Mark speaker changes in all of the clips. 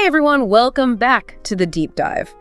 Speaker 1: everyone, welcome back to the deep dive.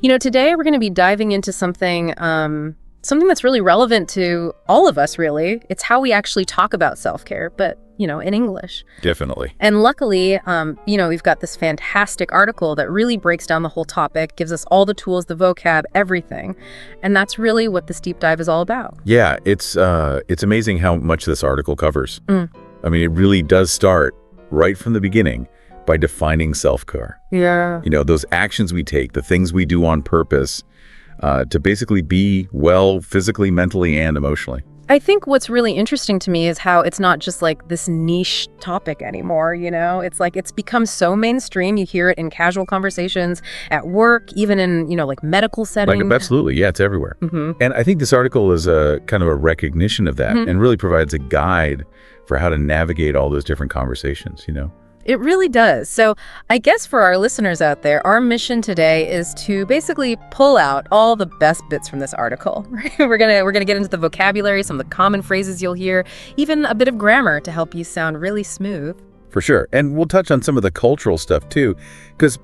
Speaker 1: Today we're going to be diving into something that's really relevant to all of us, really. It's how we actually talk about self-care, but, in English.
Speaker 2: Definitely.
Speaker 1: And luckily, we've got this fantastic article that really breaks down the whole topic, gives us all the tools, the vocab, everything. And that's really what this deep dive is all about.
Speaker 2: Yeah, it's amazing how much this article covers. I mean, it really does start right from the beginning by defining self-care.
Speaker 1: Yeah.
Speaker 2: Those actions we take, the things we do on purpose to basically be well physically, mentally, and emotionally.
Speaker 1: I think what's really interesting to me is how it's not just like this niche topic anymore, It's like it's become so mainstream. You hear it in casual conversations, at work, even in, like medical settings.
Speaker 2: Absolutely. Yeah, it's everywhere. And I think this article is a kind of a recognition of that and really provides a guide for how to navigate all those different conversations,
Speaker 1: It really does. So I guess for our listeners out there, our mission today is to basically pull out all the best bits from this article. We're gonna get into the vocabulary, some of the common phrases you'll hear, even a bit of grammar to help you sound really smooth.
Speaker 2: For sure. And we'll touch on some of the cultural stuff too, because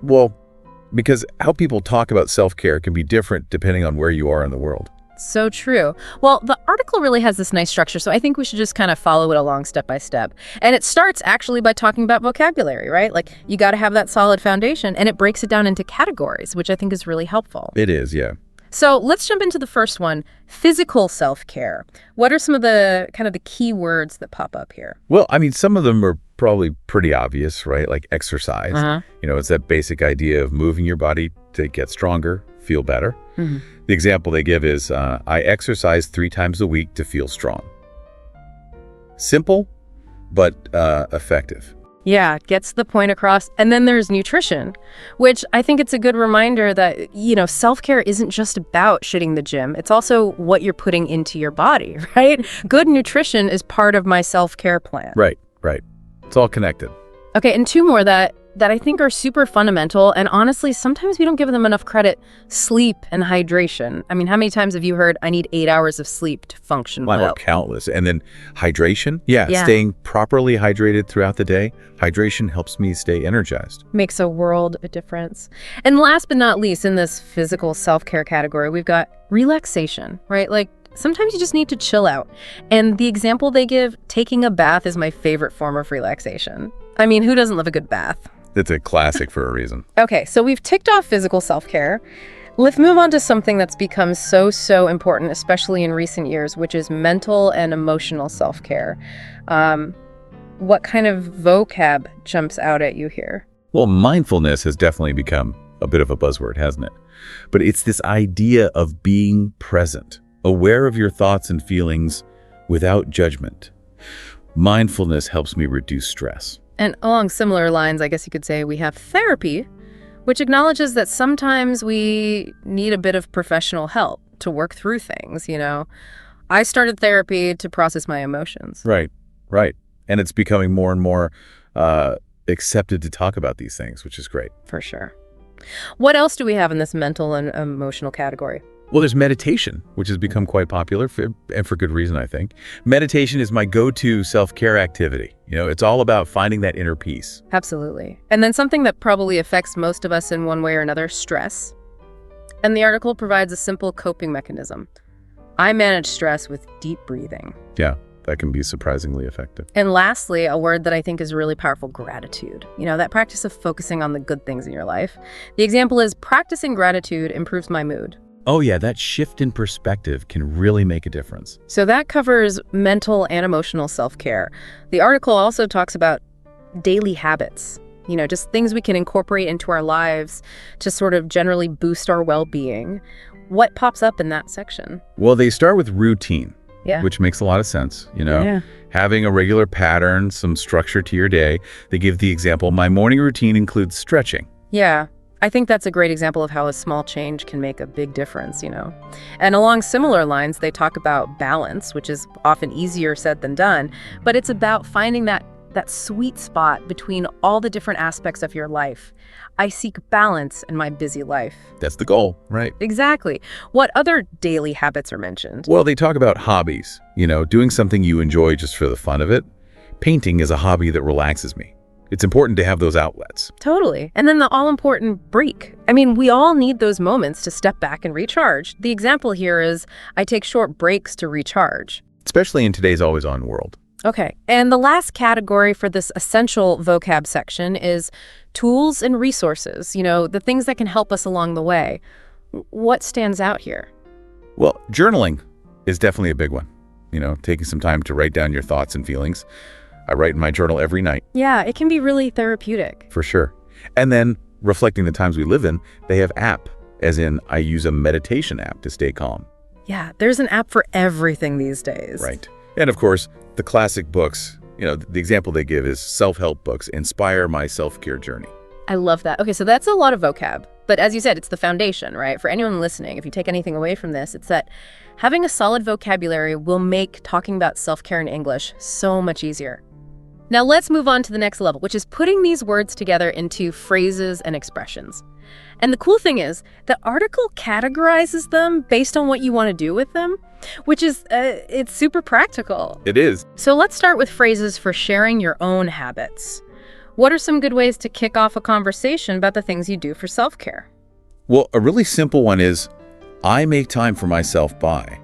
Speaker 2: how people talk about self-care can be different depending on where you are in the world.
Speaker 1: So true. Well, the article really has this nice structure, so I think we should just kind of follow it along step by step. And it starts actually by talking about vocabulary, right? Like, you got to have that solid foundation, and it breaks it down into categories, which I think is really helpful.
Speaker 2: It is, yeah.
Speaker 1: So let's jump into the first one, physical self-care. What are some of the kind of the key words that pop up here?
Speaker 2: Well, I mean, some of them are probably pretty obvious, right? Like exercise. It's that basic idea of moving your body to get stronger, feel better. The example they give is, I exercise 3 times a week to feel strong. Simple, but effective.
Speaker 1: Yeah, gets the point across. And then there's nutrition, which I think it's a good reminder that, self-care isn't just about shitting the gym. It's also what you're putting into your body, right? Good nutrition is part of my self-care plan.
Speaker 2: Right. It's all connected.
Speaker 1: Okay, and 2 more that I think are super fundamental, and honestly, sometimes we don't give them enough credit. Sleep and hydration. I mean, how many times have you heard, I need 8 hours of sleep to function well?
Speaker 2: Wow, countless. And then hydration. Yeah, staying properly hydrated throughout the day. Hydration helps me stay energized.
Speaker 1: Makes a world of difference. And last but not least, in this physical self-care category, we've got relaxation, right? Like, sometimes you just need to chill out. And the example they give, taking a bath is my favorite form of relaxation. I mean, who doesn't love a good bath?
Speaker 2: It's a classic for a reason.
Speaker 1: Okay, so we've ticked off physical self-care. Let's move on to something that's become so important, especially in recent years, which is mental and emotional self-care. What kind of vocab jumps out at you here?
Speaker 2: Well, mindfulness has definitely become a bit of a buzzword, hasn't it? But it's this idea of being present, aware of your thoughts and feelings without judgment. Mindfulness helps me reduce stress.
Speaker 1: And along similar lines, I guess you could say we have therapy, which acknowledges that sometimes we need a bit of professional help to work through things, I started therapy to process my emotions.
Speaker 2: Right. And it's becoming more and more accepted to talk about these things, which is great.
Speaker 1: For sure. What else do we have in this mental and emotional category?
Speaker 2: Well, there's meditation, which has become quite popular, and for good reason, I think. Meditation is my go-to self-care activity. It's all about finding that inner peace.
Speaker 1: Absolutely. And then something that probably affects most of us in one way or another, stress. And the article provides a simple coping mechanism. I manage stress with deep breathing.
Speaker 2: Yeah, that can be surprisingly effective.
Speaker 1: And lastly, a word that I think is really powerful, gratitude. That practice of focusing on the good things in your life. The example is, practicing gratitude improves my mood.
Speaker 2: Oh yeah, that shift in perspective can really make a difference.
Speaker 1: So that covers mental and emotional self-care. The article also talks about daily habits, just things we can incorporate into our lives to sort of generally boost our well-being. What pops up in that section?
Speaker 2: Well, they start with routine,
Speaker 1: yeah,
Speaker 2: which makes a lot of sense, Having a regular pattern, some structure to your day. They give the example, my morning routine includes stretching.
Speaker 1: Yeah. I think that's a great example of how a small change can make a big difference, And along similar lines, they talk about balance, which is often easier said than done, but it's about finding that sweet spot between all the different aspects of your life. I seek balance in my busy life.
Speaker 2: That's the goal, right?
Speaker 1: Exactly. What other daily habits are mentioned?
Speaker 2: Well, they talk about hobbies, doing something you enjoy just for the fun of it. Painting is a hobby that relaxes me. It's important to have those outlets.
Speaker 1: Totally. And then the all-important break. I mean, we all need those moments to step back and recharge. The example here is I take short breaks to recharge.
Speaker 2: Especially in today's always-on world.
Speaker 1: Okay. And the last category for this essential vocab section is tools and resources, the things that can help us along the way. What stands out here?
Speaker 2: Well, journaling is definitely a big one. Taking some time to write down your thoughts and feelings. I write in my journal every night.
Speaker 1: Yeah, it can be really therapeutic.
Speaker 2: For sure. And then reflecting the times we live in, they have app, as in I use a meditation app to stay calm.
Speaker 1: Yeah, there's an app for everything these days.
Speaker 2: Right. And of course, the classic books, the example they give is self-help books, inspire my self-care journey.
Speaker 1: I love that. Okay, so that's a lot of vocab. But as you said, it's the foundation, right? For anyone listening, if you take anything away from this, it's that having a solid vocabulary will make talking about self-care in English so much easier. Now let's move on to the next level, which is putting these words together into phrases and expressions. And the cool thing is, the article categorizes them based on what you want to do with them, which is, it's super practical.
Speaker 2: It is.
Speaker 1: So let's start with phrases for sharing your own habits. What are some good ways to kick off a conversation about the things you do for self-care?
Speaker 2: Well, a really simple one is, I make time for myself by,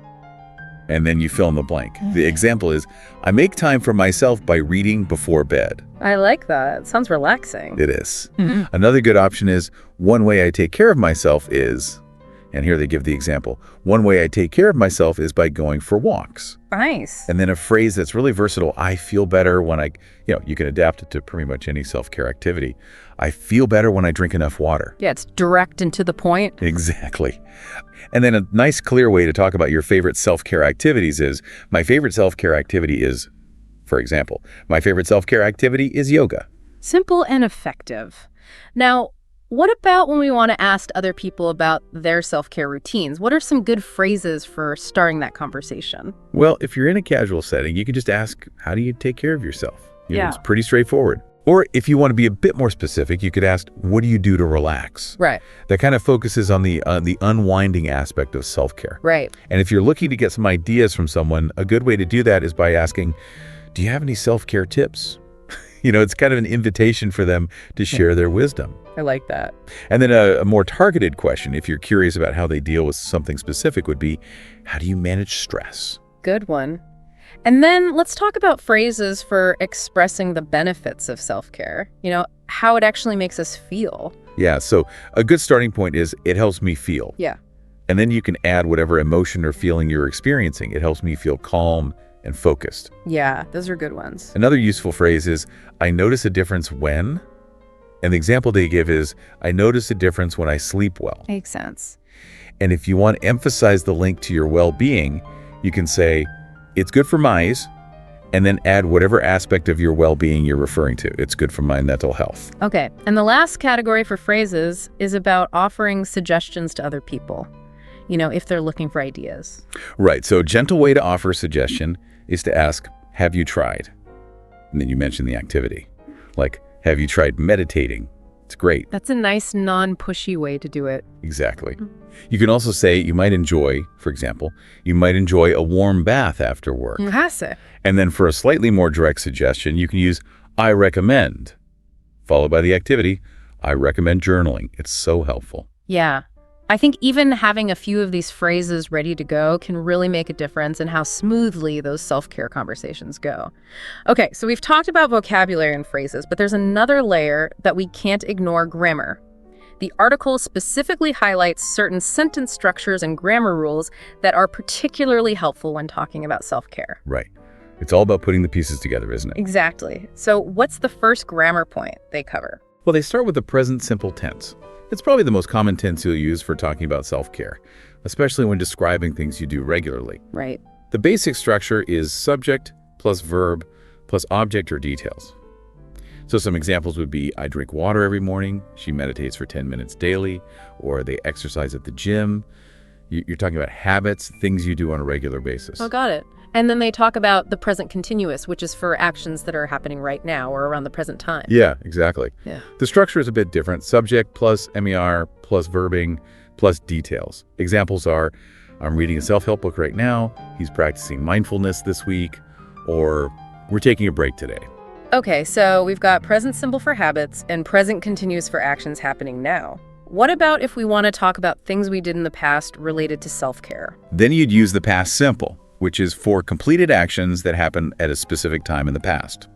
Speaker 2: and then you fill in the blank. The example is, I make time for myself by reading before bed.
Speaker 1: I like that. It sounds relaxing.
Speaker 2: It is. Another good option is, one way I take care of myself is, and here they give the example, one way I take care of myself is by going for walks.
Speaker 1: Nice.
Speaker 2: And then a phrase that's really versatile, I feel better when you can adapt it to pretty much any self-care activity. I feel better when I drink enough water.
Speaker 1: Yeah, it's direct and to the point.
Speaker 2: Exactly. And then a nice, clear way to talk about your favorite self-care activities is, my favorite self-care activity is, for example, my favorite self-care activity is yoga.
Speaker 1: Simple and effective. Now, what about when we want to ask other people about their self-care routines? What are some good phrases for starting that conversation?
Speaker 2: Well, if you're in a casual setting, you can just ask, how do you take care of yourself?
Speaker 1: Yeah.
Speaker 2: It's pretty straightforward. Or if you want to be a bit more specific, you could ask, what do you do to relax?
Speaker 1: Right.
Speaker 2: That kind of focuses on the unwinding aspect of self-care.
Speaker 1: Right.
Speaker 2: And if you're looking to get some ideas from someone, a good way to do that is by asking, do you have any self-care tips? It's kind of an invitation for them to share their wisdom.
Speaker 1: I like that.
Speaker 2: And then a more targeted question, if you're curious about how they deal with something specific, would be, how do you manage stress?
Speaker 1: Good one. And then let's talk about phrases for expressing the benefits of self-care, how it actually makes us feel.
Speaker 2: Yeah, so a good starting point is, it helps me feel.
Speaker 1: Yeah.
Speaker 2: And then you can add whatever emotion or feeling you're experiencing. It helps me feel calm and focused.
Speaker 1: Yeah, those are good ones.
Speaker 2: Another useful phrase is, I notice a difference when, and the example they give is, I notice a difference when I sleep well.
Speaker 1: Makes sense.
Speaker 2: And if you want to emphasize the link to your well-being, you can say, it's good for my eyes, and then add whatever aspect of your well-being you're referring to. It's good for my mental health.
Speaker 1: Okay, and the last category for phrases is about offering suggestions to other people, if they're looking for ideas.
Speaker 2: Right, so a gentle way to offer a suggestion is to ask, have you tried? And then you mention the activity. Like, have you tried meditating? It's great.
Speaker 1: That's a nice non-pushy way to do it.
Speaker 2: Exactly. You can also say you might enjoy, for example, you might enjoy a warm bath after work. And then for a slightly more direct suggestion, you can use I recommend, followed by the activity, I recommend journaling. It's so helpful.
Speaker 1: Yeah. I think even having a few of these phrases ready to go can really make a difference in how smoothly those self-care conversations go. Okay, so we've talked about vocabulary and phrases, but there's another layer that we can't ignore: grammar. The article specifically highlights certain sentence structures and grammar rules that are particularly helpful when talking about self-care.
Speaker 2: Right. It's all about putting the pieces together, isn't it?
Speaker 1: Exactly. So what's the first grammar point they cover?
Speaker 2: Well, they start with the present simple tense. It's probably the most common tense you'll use for talking about self-care, especially when describing things you do regularly.
Speaker 1: Right.
Speaker 2: The basic structure is subject plus verb plus object or details. So some examples would be, I drink water every morning, she meditates for 10 minutes daily, or they exercise at the gym. You're talking about habits, things you do on a regular basis.
Speaker 1: Oh, got it. And then they talk about the present continuous, which is for actions that are happening right now or around the present time.
Speaker 2: Yeah, exactly.
Speaker 1: Yeah.
Speaker 2: The structure is a bit different. Subject plus MER plus verbing plus details. Examples are, I'm reading a self-help book right now, he's practicing mindfulness this week, or we're taking a break today.
Speaker 1: Okay, so we've got present simple for habits and present continuous for actions happening now. What about if we want to talk about things we did in the past related to self-care?
Speaker 2: Then you'd use the past simple, which is for completed actions that happen at a specific time in the past.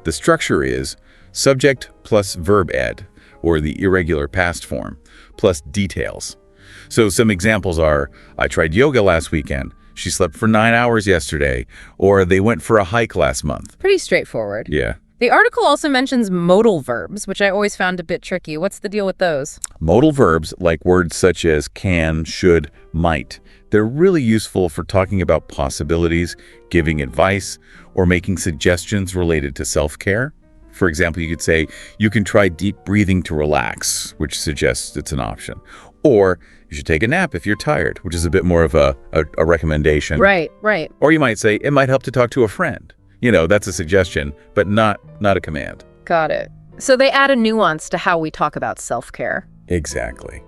Speaker 2: The structure is subject plus verb ed, or the irregular past form, plus details. So some examples are, I tried yoga last weekend, she slept for 9 hours yesterday, or they went for a hike last month.
Speaker 1: Pretty straightforward.
Speaker 2: Yeah.
Speaker 1: The article also mentions modal verbs, which I always found a bit tricky. What's the deal with those?
Speaker 2: Modal verbs, like words such as can, should, might, they're really useful for talking about possibilities, giving advice, or making suggestions related to self-care. For example, you could say, you can try deep breathing to relax, which suggests it's an option. Or you should take a nap if you're tired, which is a bit more of a recommendation.
Speaker 1: Right.
Speaker 2: Or you might say, it might help to talk to a friend. That's a suggestion, but not a command.
Speaker 1: Got it. So they add a nuance to how we talk about self-care.
Speaker 2: Exactly.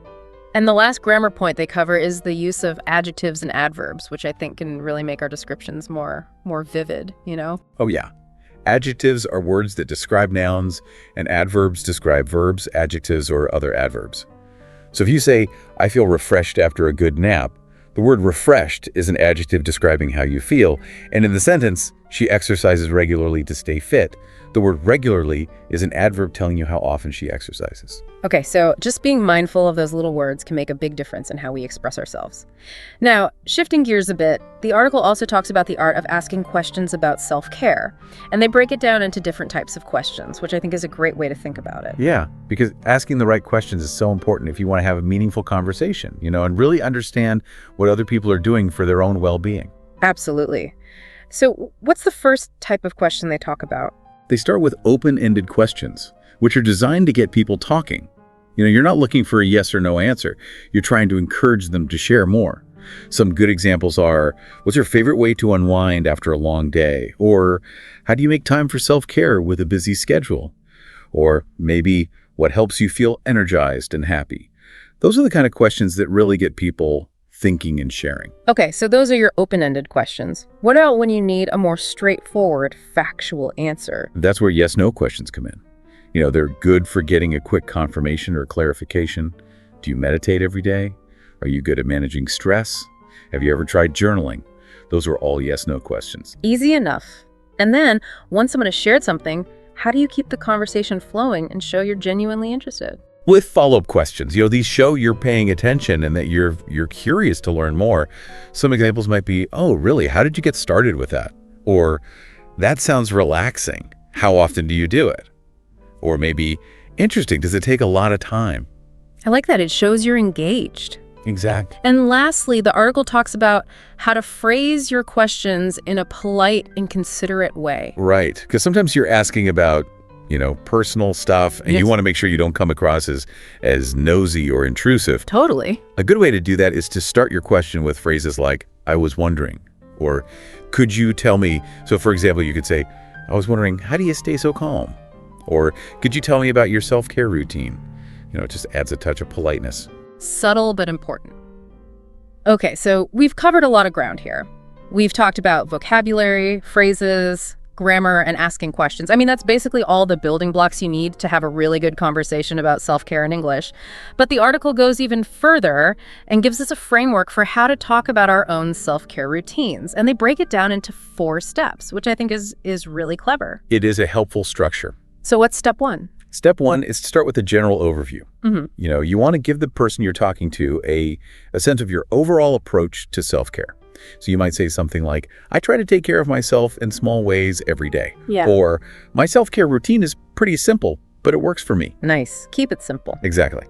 Speaker 1: And the last grammar point they cover is the use of adjectives and adverbs, which I think can really make our descriptions more vivid,
Speaker 2: Oh, yeah. Adjectives are words that describe nouns, and adverbs describe verbs, adjectives, or other adverbs. So if you say, I feel refreshed after a good nap, the word refreshed is an adjective describing how you feel, and in the sentence, she exercises regularly to stay fit. The word regularly is an adverb telling you how often she exercises.
Speaker 1: Okay, so just being mindful of those little words can make a big difference in how we express ourselves. Now, shifting gears a bit, the article also talks about the art of asking questions about self-care, and they break it down into different types of questions, which I think is a great way to think about it.
Speaker 2: Yeah, because asking the right questions is so important if you want to have a meaningful conversation, and really understand what other people are doing for their own well-being.
Speaker 1: Absolutely. So what's the first type of question they talk about?
Speaker 2: They start with open-ended questions, which are designed to get people talking. You're not looking for a yes or no answer. You're trying to encourage them to share more. Some good examples are, what's your favorite way to unwind after a long day? Or how do you make time for self-care with a busy schedule? Or maybe, what helps you feel energized and happy? Those are the kind of questions that really get people thinking and sharing.
Speaker 1: Okay, so those are your open-ended questions. What about when you need a more straightforward, factual answer?
Speaker 2: That's where yes-no questions come in. They're good for getting a quick confirmation or clarification. Do you meditate every day? Are you good at managing stress? Have you ever tried journaling? Those are all yes-no questions.
Speaker 1: Easy enough. And then, once someone has shared something, how do you keep the conversation flowing and show you're genuinely interested?
Speaker 2: With follow-up questions. These show you're paying attention and that you're curious to learn more. Some examples might be, oh, really? How did you get started with that? Or, that sounds relaxing. How often do you do it? Or maybe, interesting, does it take a lot of time?
Speaker 1: I like that. It shows you're engaged.
Speaker 2: Exactly.
Speaker 1: And lastly, the article talks about how to phrase your questions in a polite and considerate way.
Speaker 2: Right. Because sometimes you're asking about, personal stuff, and
Speaker 1: Yes.
Speaker 2: you want to make sure you don't come across as nosy or intrusive.
Speaker 1: Totally.
Speaker 2: A good way to do that is to start your question with phrases like, I was wondering, or could you tell me? So for example, you could say, I was wondering, how do you stay so calm? Or could you tell me about your self-care routine? It just adds a touch of politeness.
Speaker 1: Subtle but important. Okay, so we've covered a lot of ground here. We've talked about vocabulary, phrases, grammar, and asking questions. I mean, that's basically all the building blocks you need to have a really good conversation about self-care in English. But the article goes even further and gives us a framework for how to talk about our own self-care routines. And they break it down into 4 steps, which I think is really clever.
Speaker 2: It is a helpful structure.
Speaker 1: So what's step 1?
Speaker 2: Step 1 is to start with a general overview.
Speaker 1: Mm-hmm.
Speaker 2: You want to give the person you're talking to a sense of your overall approach to self-care. So you might say something like, I try to take care of myself in small ways every day.
Speaker 1: Yeah.
Speaker 2: Or, my self-care routine is pretty simple, but it works for me.
Speaker 1: Nice. Keep it simple.
Speaker 2: Exactly.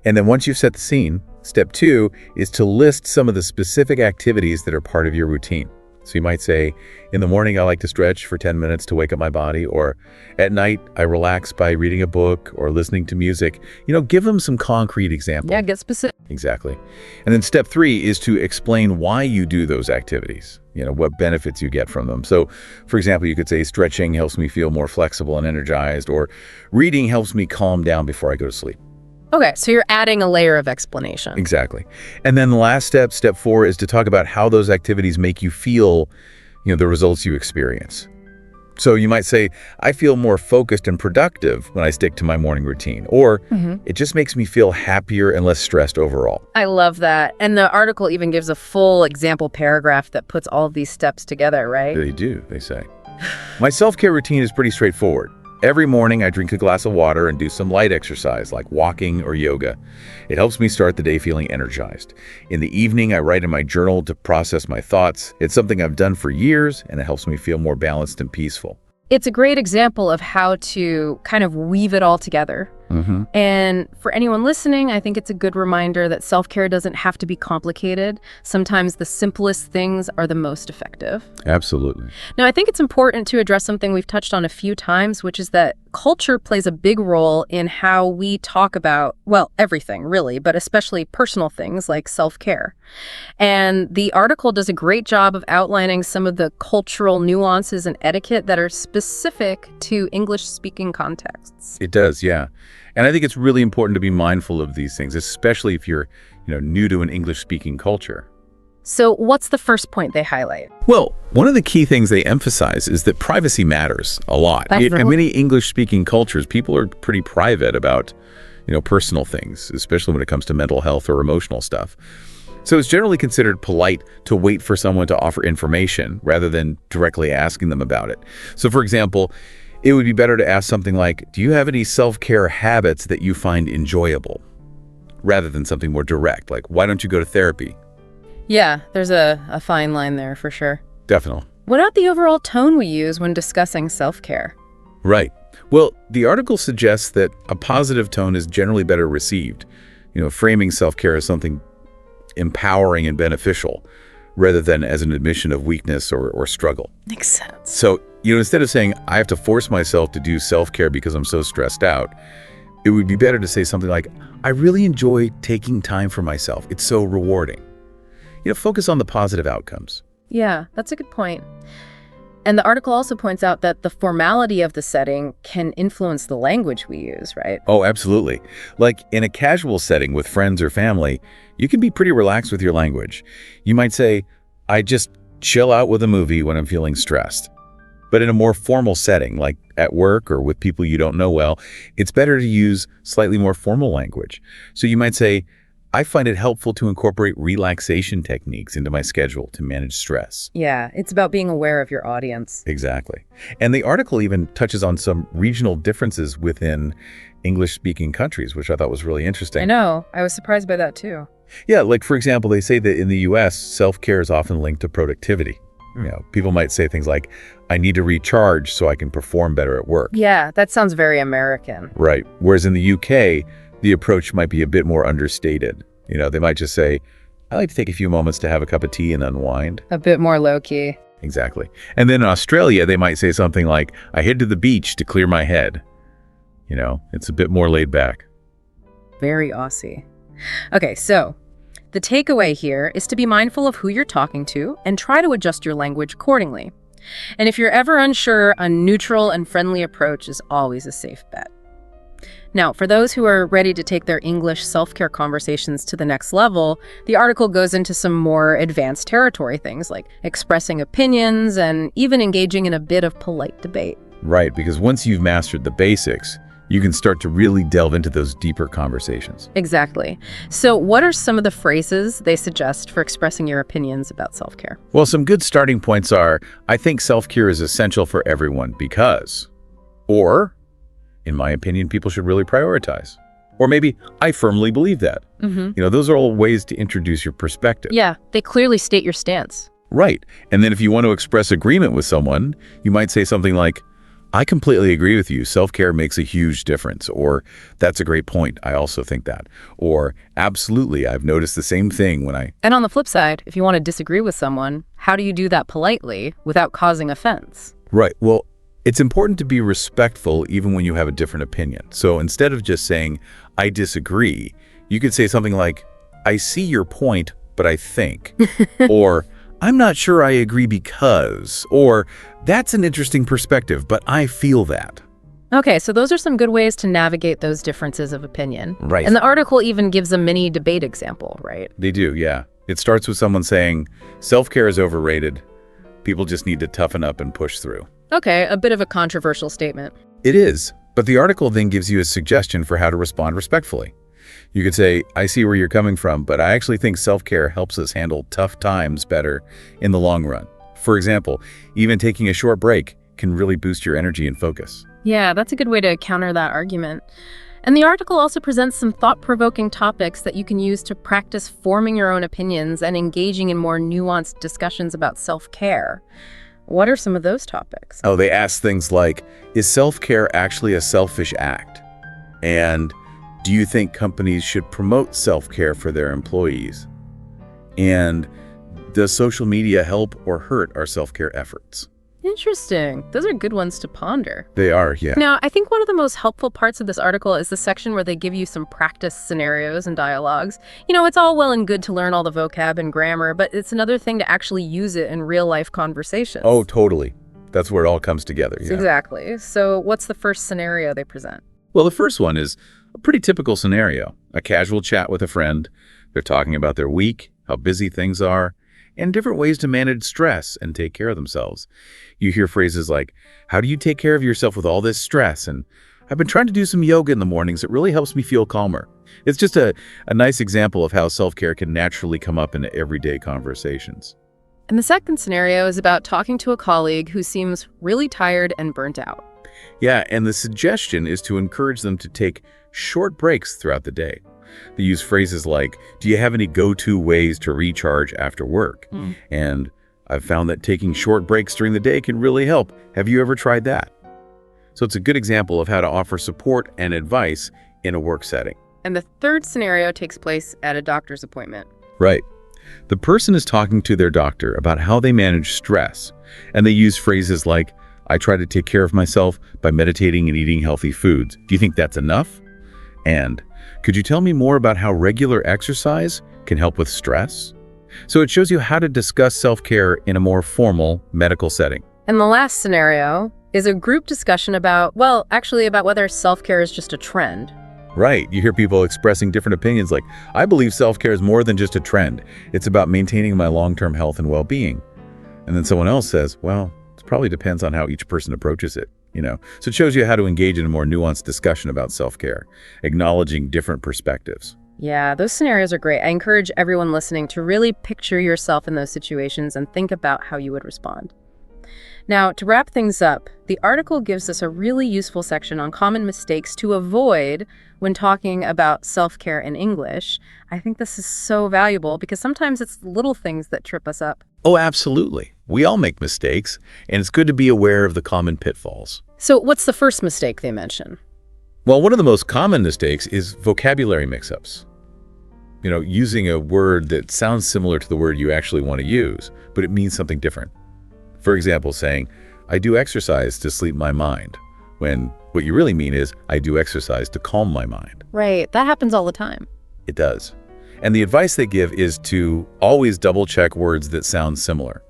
Speaker 2: And then once you've set the scene, step 2 is to list some of the specific activities that are part of your routine. So you might say, in the morning, I like to stretch for 10 minutes to wake up my body, or at night, I relax by reading a book or listening to music. Give them some concrete examples.
Speaker 1: Yeah, get specific.
Speaker 2: Exactly. And then step 3 is to explain why you do those activities, what benefits you get from them. So, for example, you could say stretching helps me feel more flexible and energized, or reading helps me calm down before I go to sleep.
Speaker 1: Okay, so you're adding a layer of explanation.
Speaker 2: Exactly. And then the last step, step 4, is to talk about how those activities make you feel, the results you experience. So you might say, I feel more focused and productive when I stick to my morning routine, or it just makes me feel happier and less stressed overall.
Speaker 1: I love that. And the article even gives a full example paragraph that puts all of these steps together, right?
Speaker 2: They do, they say. My self-care routine is pretty straightforward. Every morning, I drink a glass of water and do some light exercise like walking or yoga. It helps me start the day feeling energized. In the evening, I write in my journal to process my thoughts. It's something I've done for years, and it helps me feel more balanced and peaceful.
Speaker 1: It's a great example of how to kind of weave it all together. And for anyone listening, I think it's a good reminder that self-care doesn't have to be complicated. Sometimes the simplest things are the most effective.
Speaker 2: Absolutely.
Speaker 1: Now, I think it's important to address something we've touched on a few times, which is that culture plays a big role in how we talk about, well, everything really, but especially personal things like self-care. And the article does a great job of outlining some of the cultural nuances and etiquette that are specific to English-speaking contexts.
Speaker 2: It does, yeah. And I think it's really important to be mindful of these things, especially if you're, new to an English-speaking culture.
Speaker 1: So what's the first point they highlight?
Speaker 2: Well, one of the key things they emphasize is that privacy matters a lot.
Speaker 1: That's
Speaker 2: In many English-speaking cultures, people are pretty private about, personal things, especially when it comes to mental health or emotional stuff. So it's generally considered polite to wait for someone to offer information rather than directly asking them about it. So, for example, it would be better to ask something like, do you have any self-care habits that you find enjoyable? Rather than something more direct, like, why don't you go to therapy?
Speaker 1: Yeah, there's a fine line there for sure.
Speaker 2: Definitely.
Speaker 1: What about the overall tone we use when discussing self-care?
Speaker 2: Right. Well, the article suggests that a positive tone is generally better received, framing self-care as something empowering and beneficial, rather than as an admission of weakness or struggle.
Speaker 1: Makes sense.
Speaker 2: So, instead of saying, I have to force myself to do self-care because I'm so stressed out, it would be better to say something like, I really enjoy taking time for myself. It's so rewarding. Focus on the positive outcomes.
Speaker 1: Yeah, that's a good point. And the article also points out that the formality of the setting can influence the language we use, right?
Speaker 2: Oh, absolutely. Like in a casual setting with friends or family, you can be pretty relaxed with your language. You might say, I just chill out with a movie when I'm feeling stressed. But in a more formal setting, like at work or with people you don't know well, it's better to use slightly more formal language. So you might say, I find it helpful to incorporate relaxation techniques into my schedule to manage stress.
Speaker 1: Yeah, it's about being aware of your audience.
Speaker 2: Exactly. And the article even touches on some regional differences within English-speaking countries, which I thought was really interesting.
Speaker 1: I know. I was surprised by that too.
Speaker 2: Yeah, like for example, they say that in the US, self-care is often linked to productivity. People might say things like, I need to recharge so I can perform better at work.
Speaker 1: Yeah, that sounds very American.
Speaker 2: Right. Whereas in the UK, the approach might be a bit more understated. They might just say, I like to take a few moments to have a cup of tea and unwind.
Speaker 1: A bit more low-key.
Speaker 2: Exactly. And then in Australia, they might say something like, I head to the beach to clear my head. It's a bit more laid back.
Speaker 1: Very Aussie. Okay, so the takeaway here is to be mindful of who you're talking to and try to adjust your language accordingly. And if you're ever unsure, a neutral and friendly approach is always a safe bet. Now, for those who are ready to take their English self-care conversations to the next level, the article goes into some more advanced territory, things like expressing opinions and even engaging in a bit of polite debate.
Speaker 2: Right, because once you've mastered the basics, you can start to really delve into those deeper conversations.
Speaker 1: Exactly. So what are some of the phrases they suggest for expressing your opinions about self-care?
Speaker 2: Well, some good starting points are, I think self-care is essential for everyone because, or, in my opinion, people should really prioritize. Or maybe, I firmly believe that. Those are all ways to introduce your perspective.
Speaker 1: Yeah, they clearly state your stance.
Speaker 2: Right. And then if you want to express agreement with someone, you might say something like, I completely agree with you. Self-care makes a huge difference. Or, that's a great point. I also think that. Or, absolutely, I've noticed the same thing when I...
Speaker 1: And on the flip side, if you want to disagree with someone, how do you do that politely without causing offense?
Speaker 2: Right. Well, it's important to be respectful even when you have a different opinion. So instead of just saying, I disagree, you could say something like, I see your point, but I think. Or, I'm not sure I agree because. Or, that's an interesting perspective, but I feel that.
Speaker 1: Okay, so those are some good ways to navigate those differences of opinion.
Speaker 2: Right.
Speaker 1: And the article even gives a mini debate example, right?
Speaker 2: They do, yeah. It starts with someone saying, self-care is overrated. People just need to toughen up and push through.
Speaker 1: Okay, a bit of a controversial statement.
Speaker 2: It is, but the article then gives you a suggestion for how to respond respectfully. You could say, I see where you're coming from, but I actually think self-care helps us handle tough times better in the long run. For example, even taking a short break can really boost your energy and focus.
Speaker 1: Yeah, that's a good way to counter that argument. And the article also presents some thought-provoking topics that you can use to practice forming your own opinions and engaging in more nuanced discussions about self-care. What are some of those topics?
Speaker 2: Oh, they ask things like, is self-care actually a selfish act? And do you think companies should promote self-care for their employees? And does social media help or hurt our self-care efforts?
Speaker 1: Interesting. Those are good ones to ponder.
Speaker 2: They are, yeah.
Speaker 1: Now, I think one of the most helpful parts of this article is the section where they give you some practice scenarios and dialogues. It's all well and good to learn all the vocab and grammar, but it's another thing to actually use it in real-life conversations.
Speaker 2: Oh, totally. That's where it all comes together. Yeah.
Speaker 1: Exactly. So what's the first scenario they present?
Speaker 2: Well, the first one is a pretty typical scenario. A casual chat with a friend. They're talking about their week, how busy things are, and different ways to manage stress and take care of themselves. You hear phrases like, how do you take care of yourself with all this stress? And I've been trying to do some yoga in the mornings. It really helps me feel calmer. It's just a nice example of how self-care can naturally come up in everyday conversations.
Speaker 1: And the second scenario is about talking to a colleague who seems really tired and burnt out.
Speaker 2: Yeah, and the suggestion is to encourage them to take short breaks throughout the day. They use phrases like, do you have any go-to ways to recharge after work? And I've found that taking short breaks during the day can really help. Have you ever tried that? So it's a good example of how to offer support and advice in a work setting.
Speaker 1: And the third scenario takes place at a doctor's appointment.
Speaker 2: Right. The person is talking to their doctor about how they manage stress, and they use phrases like, I try to take care of myself by meditating and eating healthy foods. Do you think that's enough? And could you tell me more about how regular exercise can help with stress? So it shows you how to discuss self-care in a more formal medical setting.
Speaker 1: And the last scenario is a group discussion about whether self-care is just a trend.
Speaker 2: Right. You hear people expressing different opinions like, I believe self-care is more than just a trend. It's about maintaining my long-term health and well-being. And then someone else says, well, it probably depends on how each person approaches it. So it shows you how to engage in a more nuanced discussion about self-care, acknowledging different perspectives.
Speaker 1: Yeah, those scenarios are great. I encourage everyone listening to really picture yourself in those situations and think about how you would respond. Now, to wrap things up, the article gives us a really useful section on common mistakes to avoid when talking about self-care in English. I think this is so valuable because sometimes it's little things that trip us up.
Speaker 2: Oh, absolutely. We all make mistakes, and it's good to be aware of the common pitfalls.
Speaker 1: So what's the first mistake they mention?
Speaker 2: Well, one of the most common mistakes is vocabulary mix-ups. Using a word that sounds similar to the word you actually want to use, but it means something different. For example, saying, I do exercise to sleep my mind, when what you really mean is, I do exercise to calm my mind.
Speaker 1: Right, that happens all the time.
Speaker 2: It does. And the advice they give is to always double-check words that sound similar,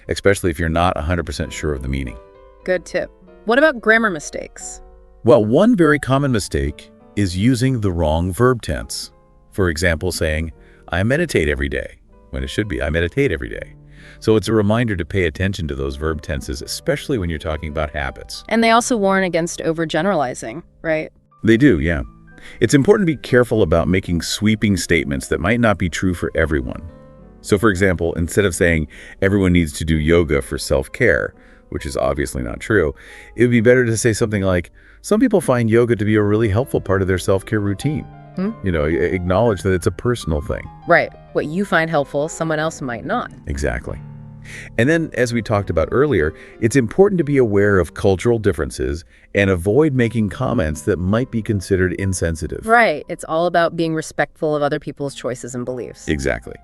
Speaker 2: especially if you're not 100% sure of the meaning.
Speaker 1: Good tip. What about grammar mistakes?
Speaker 2: Well, one very common mistake is using the wrong verb tense. For example, saying, I meditate every day, when it should be, I meditate every day. So it's a reminder to pay attention to those verb tenses, especially when you're talking about habits.
Speaker 1: And they also warn against overgeneralizing, right?
Speaker 2: They do, yeah. It's important to be careful about making sweeping statements that might not be true for everyone. So for example, instead of saying everyone needs to do yoga for self-care, which is obviously not true, it would be better to say something like, some people find yoga to be a really helpful part of their self-care routine. Acknowledge that it's a personal thing.
Speaker 1: Right. What you find helpful, someone else might not.
Speaker 2: Exactly. And then, as we talked about earlier, it's important to be aware of cultural differences and avoid making comments that might be considered insensitive.
Speaker 1: Right. It's all about being respectful of other people's choices and beliefs.
Speaker 2: Exactly.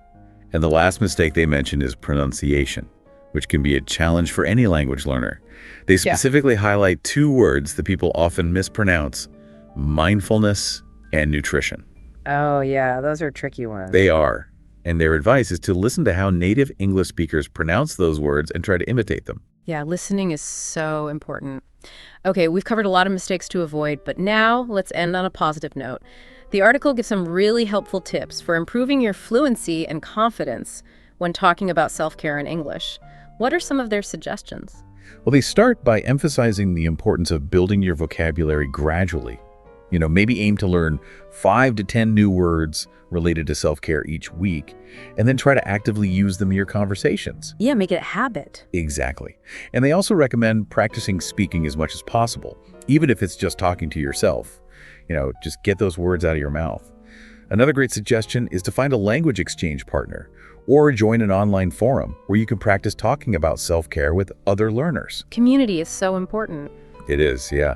Speaker 2: And the last mistake they mentioned is pronunciation, which can be a challenge for any language learner. They specifically highlight two words that people often mispronounce: mindfulness and nutrition.
Speaker 1: Oh, yeah, those are tricky ones.
Speaker 2: They are. And their advice is to listen to how native English speakers pronounce those words and try to imitate them.
Speaker 1: Yeah, listening is so important. Okay, we've covered a lot of mistakes to avoid, but now let's end on a positive note. The article gives some really helpful tips for improving your fluency and confidence when talking about self-care in English. What are some of their suggestions?
Speaker 2: Well, they start by emphasizing the importance of building your vocabulary gradually. Maybe aim to learn 5 to 10 new words related to self-care each week, and then try to actively use them in your conversations.
Speaker 1: Yeah, make it a habit.
Speaker 2: Exactly. And they also recommend practicing speaking as much as possible, even if it's just talking to yourself. Just get those words out of your mouth. Another great suggestion is to find a language exchange partner or join an online forum where you can practice talking about self-care with other learners.
Speaker 1: Community is so important.
Speaker 2: It is, yeah.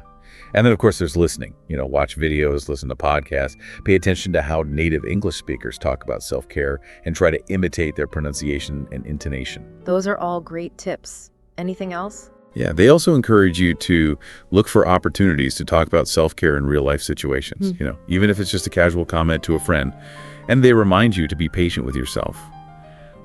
Speaker 2: And then, of course, there's listening. Watch videos, listen to podcasts, pay attention to how native English speakers talk about self-care, and try to imitate their pronunciation and intonation.
Speaker 1: Those are all great tips. Anything else?
Speaker 2: Yeah, they also encourage you to look for opportunities to talk about self-care in real-life situations, even if it's just a casual comment to a friend. And they remind you to be patient with yourself.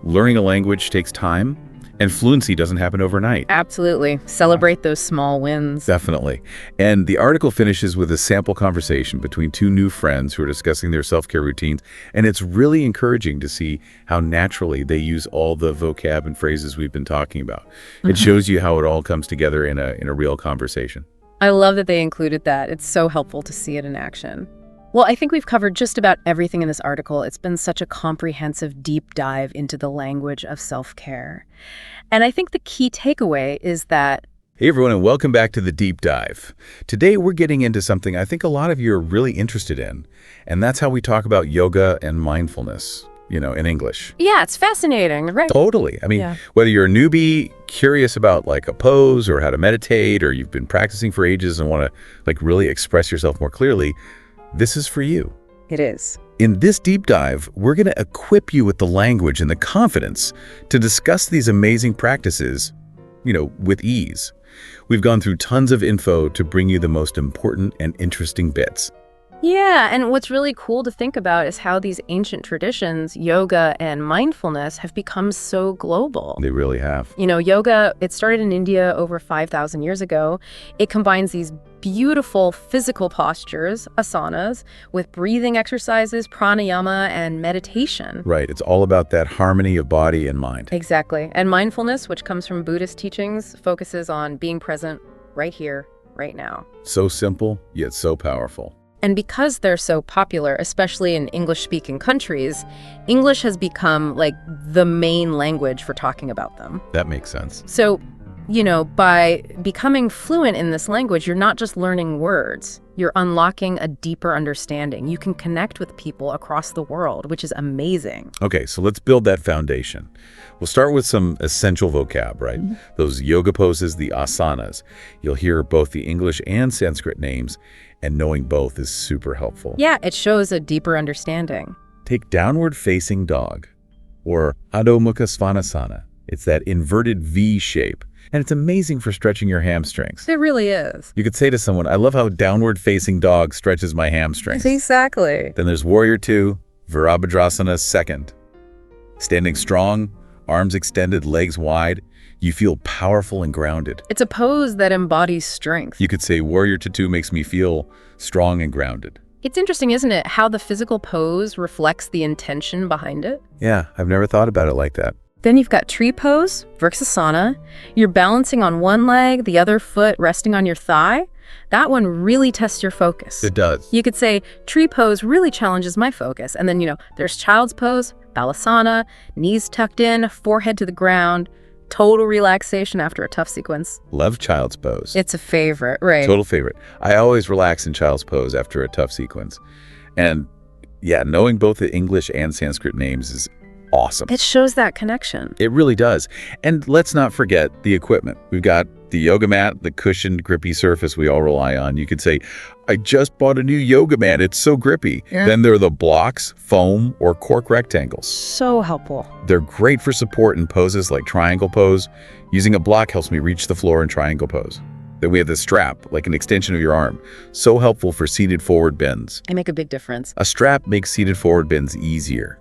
Speaker 2: Learning a language takes time, and fluency doesn't happen overnight.
Speaker 1: Absolutely. Celebrate those small wins.
Speaker 2: Definitely. And the article finishes with a sample conversation between 2 new friends who are discussing their self-care routines, and it's really encouraging to see how naturally they use all the vocab and phrases we've been talking about. It shows you how it all comes together in a real conversation.
Speaker 1: I love that they included that. It's so helpful to see it in action. Well, I think we've covered just about everything in this article. It's been such a comprehensive deep dive into the language of self-care. And I think the key takeaway is that...
Speaker 2: Hey everyone, and welcome back to The Deep Dive. Today we're getting into something I think a lot of you are really interested in, and that's how we talk about yoga and mindfulness, in English.
Speaker 1: Yeah, it's fascinating, right?
Speaker 2: Totally. Whether you're a newbie, curious about like a pose or how to meditate, or you've been practicing for ages and want to really express yourself more clearly, this is for you.
Speaker 1: It is.
Speaker 2: In this deep dive, we're going to equip you with the language and the confidence to discuss these amazing practices, with ease. We've gone through tons of info to bring you the most important and interesting bits.
Speaker 1: Yeah, and what's really cool to think about is how these ancient traditions, yoga and mindfulness, have become so global.
Speaker 2: They really have.
Speaker 1: Yoga, it started in India over 5,000 years ago. It combines these beautiful physical postures, asanas, with breathing exercises, pranayama, and meditation.
Speaker 2: Right. It's all about that harmony of body and mind.
Speaker 1: Exactly. And mindfulness, which comes from Buddhist teachings, focuses on being present right here, right now.
Speaker 2: So simple, yet so powerful.
Speaker 1: And because they're so popular, especially in English-speaking countries, English has become like the main language for talking about them.
Speaker 2: That makes sense.
Speaker 1: So, by becoming fluent in this language, you're not just learning words, you're unlocking a deeper understanding. You can connect with people across the world, which is amazing.
Speaker 2: Okay, so let's build that foundation. We'll start with some essential vocab, right? Those yoga poses, the asanas. You'll hear both the English and Sanskrit names, and knowing both is super helpful.
Speaker 1: Yeah, it shows a deeper understanding.
Speaker 2: Take downward facing dog, or Adho Mukha Svanasana. It's that inverted V shape, and it's amazing for stretching your hamstrings.
Speaker 1: It really is.
Speaker 2: You could say to someone, I love how downward facing dog stretches my hamstrings.
Speaker 1: Exactly.
Speaker 2: Then there's Warrior 2, Virabhadrasana second. Standing strong, arms extended, legs wide, you feel powerful and grounded.
Speaker 1: It's a pose that embodies strength.
Speaker 2: You could say Warrior 2 makes me feel strong and grounded.
Speaker 1: It's interesting, isn't it, how the physical pose reflects the intention behind it?
Speaker 2: Yeah, I've never thought about it like that.
Speaker 1: Then you've got tree pose, Vrksasana. You're balancing on one leg, the other foot resting on your thigh. That one really tests your focus.
Speaker 2: It does.
Speaker 1: You could say, tree pose really challenges my focus. And then, there's child's pose, Balasana, knees tucked in, forehead to the ground, total relaxation after a tough sequence.
Speaker 2: Love child's pose.
Speaker 1: It's a favorite, right?
Speaker 2: Total favorite. I always relax in child's pose after a tough sequence. And yeah, knowing both the English and Sanskrit names is awesome.
Speaker 1: It shows that connection.
Speaker 2: It really does. And let's not forget the equipment. We've got the yoga mat, the cushioned, grippy surface we all rely on. You could say, I just bought a new yoga mat. It's so grippy. Yeah. Then there are the blocks, foam, or cork rectangles.
Speaker 1: So helpful.
Speaker 2: They're great for support in poses like triangle pose. Using a block helps me reach the floor in triangle pose. Then we have the strap, like an extension of your arm. So helpful for seated forward bends.
Speaker 1: They make a big difference.
Speaker 2: A strap makes seated forward bends easier.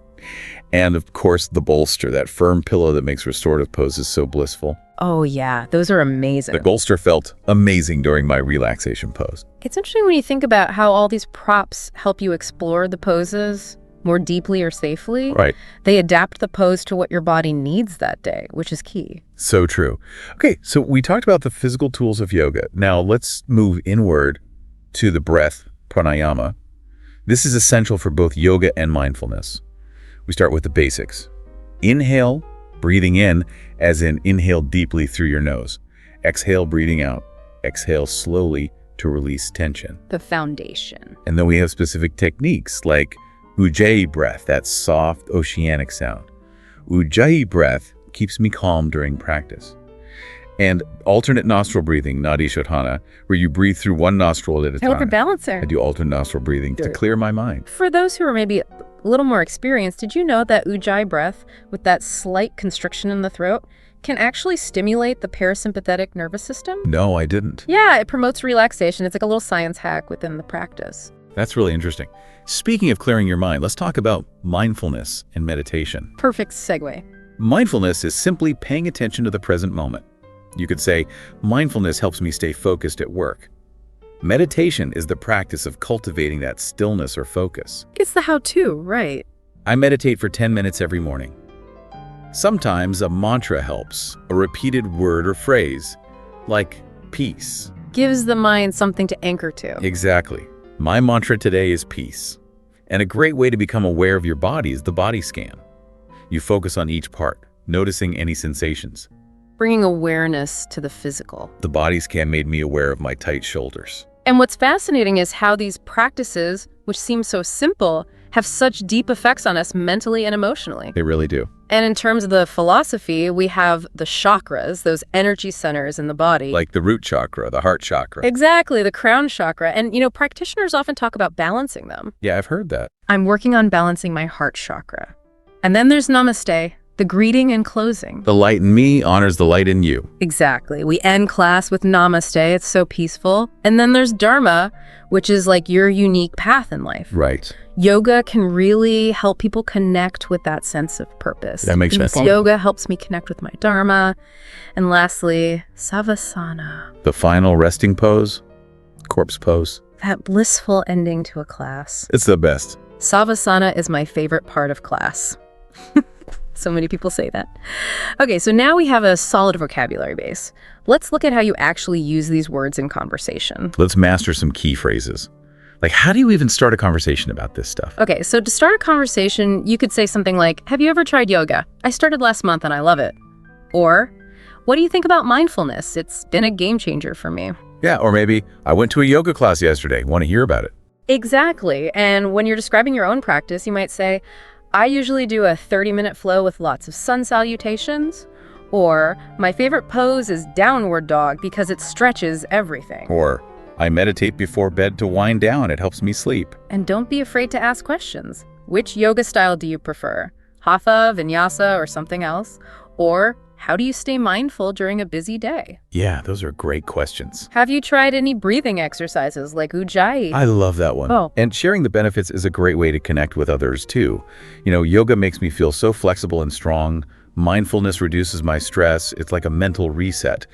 Speaker 2: And of course, the bolster, that firm pillow that makes restorative poses so blissful.
Speaker 1: Oh yeah, those are amazing.
Speaker 2: The bolster felt amazing during my relaxation pose.
Speaker 1: It's interesting when you think about how all these props help you explore the poses. more deeply or safely.
Speaker 2: Right.
Speaker 1: They adapt the pose to what your body needs that day, which is key.
Speaker 2: So true. Okay, so we talked about the physical tools of yoga. Now let's move inward to the breath, pranayama. This is essential for both yoga and mindfulness. We start with the basics. Inhale, breathing in, as in inhale deeply through your nose. Exhale, breathing out. Exhale slowly to release tension.
Speaker 1: The foundation.
Speaker 2: And then we have specific techniques like Ujjayi breath, that soft oceanic sound. Ujjayi breath keeps me calm during practice. And alternate nostril breathing, Nadi Shodhana, where you breathe through one nostril at a time.
Speaker 1: Help your balance there.
Speaker 2: I do alternate nostril breathing to clear my mind.
Speaker 1: For those who are maybe a little more experienced, did you know that Ujjayi breath, with that slight constriction in the throat, can actually stimulate the parasympathetic nervous system?
Speaker 2: No, I didn't.
Speaker 1: Yeah, it promotes relaxation. It's like a little science hack within the practice.
Speaker 2: That's really interesting. Speaking of clearing your mind, let's talk about mindfulness and meditation.
Speaker 1: Perfect segue.
Speaker 2: Mindfulness is simply paying attention to the present moment. You could say, mindfulness helps me stay focused at work. Meditation is the practice of cultivating that stillness or focus.
Speaker 1: It's the how-to, right?
Speaker 2: I meditate for 10 minutes every morning. Sometimes a mantra helps, a repeated word or phrase, like peace.
Speaker 1: Gives the mind something to anchor to.
Speaker 2: Exactly. My mantra today is peace. And a great way to become aware of your body is the body scan. You focus on each part, noticing any sensations.
Speaker 1: Bringing awareness to the physical.
Speaker 2: The body scan made me aware of my tight shoulders.
Speaker 1: And what's fascinating is how these practices, which seem so simple, have such deep effects on us mentally and emotionally.
Speaker 2: They really do.
Speaker 1: And in terms of the philosophy, we have the chakras, those energy centers in the body.
Speaker 2: Like the root chakra, the heart chakra.
Speaker 1: Exactly, the crown chakra. And, practitioners often talk about balancing them.
Speaker 2: Yeah, I've heard that.
Speaker 1: I'm working on balancing my heart chakra. And then there's namaste, the greeting and closing.
Speaker 2: The light in me honors the light in you.
Speaker 1: Exactly. We end class with namaste. It's so peaceful. And then there's dharma, which is like your unique path in life.
Speaker 2: Right.
Speaker 1: Yoga can really help people connect with that sense of purpose.
Speaker 2: That makes sense.
Speaker 1: Yoga helps me connect with my dharma. And lastly, savasana.
Speaker 2: The final resting pose, corpse pose.
Speaker 1: That blissful ending to a class.
Speaker 2: It's the best.
Speaker 1: Savasana is my favorite part of class. So many people say that. Okay, so now we have a solid vocabulary base. Let's look at how you actually use these words in conversation.
Speaker 2: Let's master some key phrases. Like, how do you even start a conversation about this stuff?
Speaker 1: Okay, so to start a conversation, you could say something like, have you ever tried yoga? I started last month and I love it. Or, what do you think about mindfulness? It's been a game changer for me.
Speaker 2: Yeah, or maybe, I went to a yoga class yesterday. Want to hear about it?
Speaker 1: Exactly. And when you're describing your own practice, you might say, I usually do a 30-minute flow with lots of sun salutations. Or, my favorite pose is downward dog because it stretches everything.
Speaker 2: Or, I meditate before bed to wind down. It helps me sleep.
Speaker 1: And don't be afraid to ask questions. Which yoga style do you prefer? Hatha, vinyasa, or something else? Or, how do you stay mindful during a busy day?
Speaker 2: Yeah, those are great questions.
Speaker 1: Have you tried any breathing exercises like Ujjayi?
Speaker 2: I love that one.
Speaker 1: Oh.
Speaker 2: And sharing the benefits is a great way to connect with others too. Yoga makes me feel so flexible and strong. Mindfulness reduces my stress. It's like a mental reset.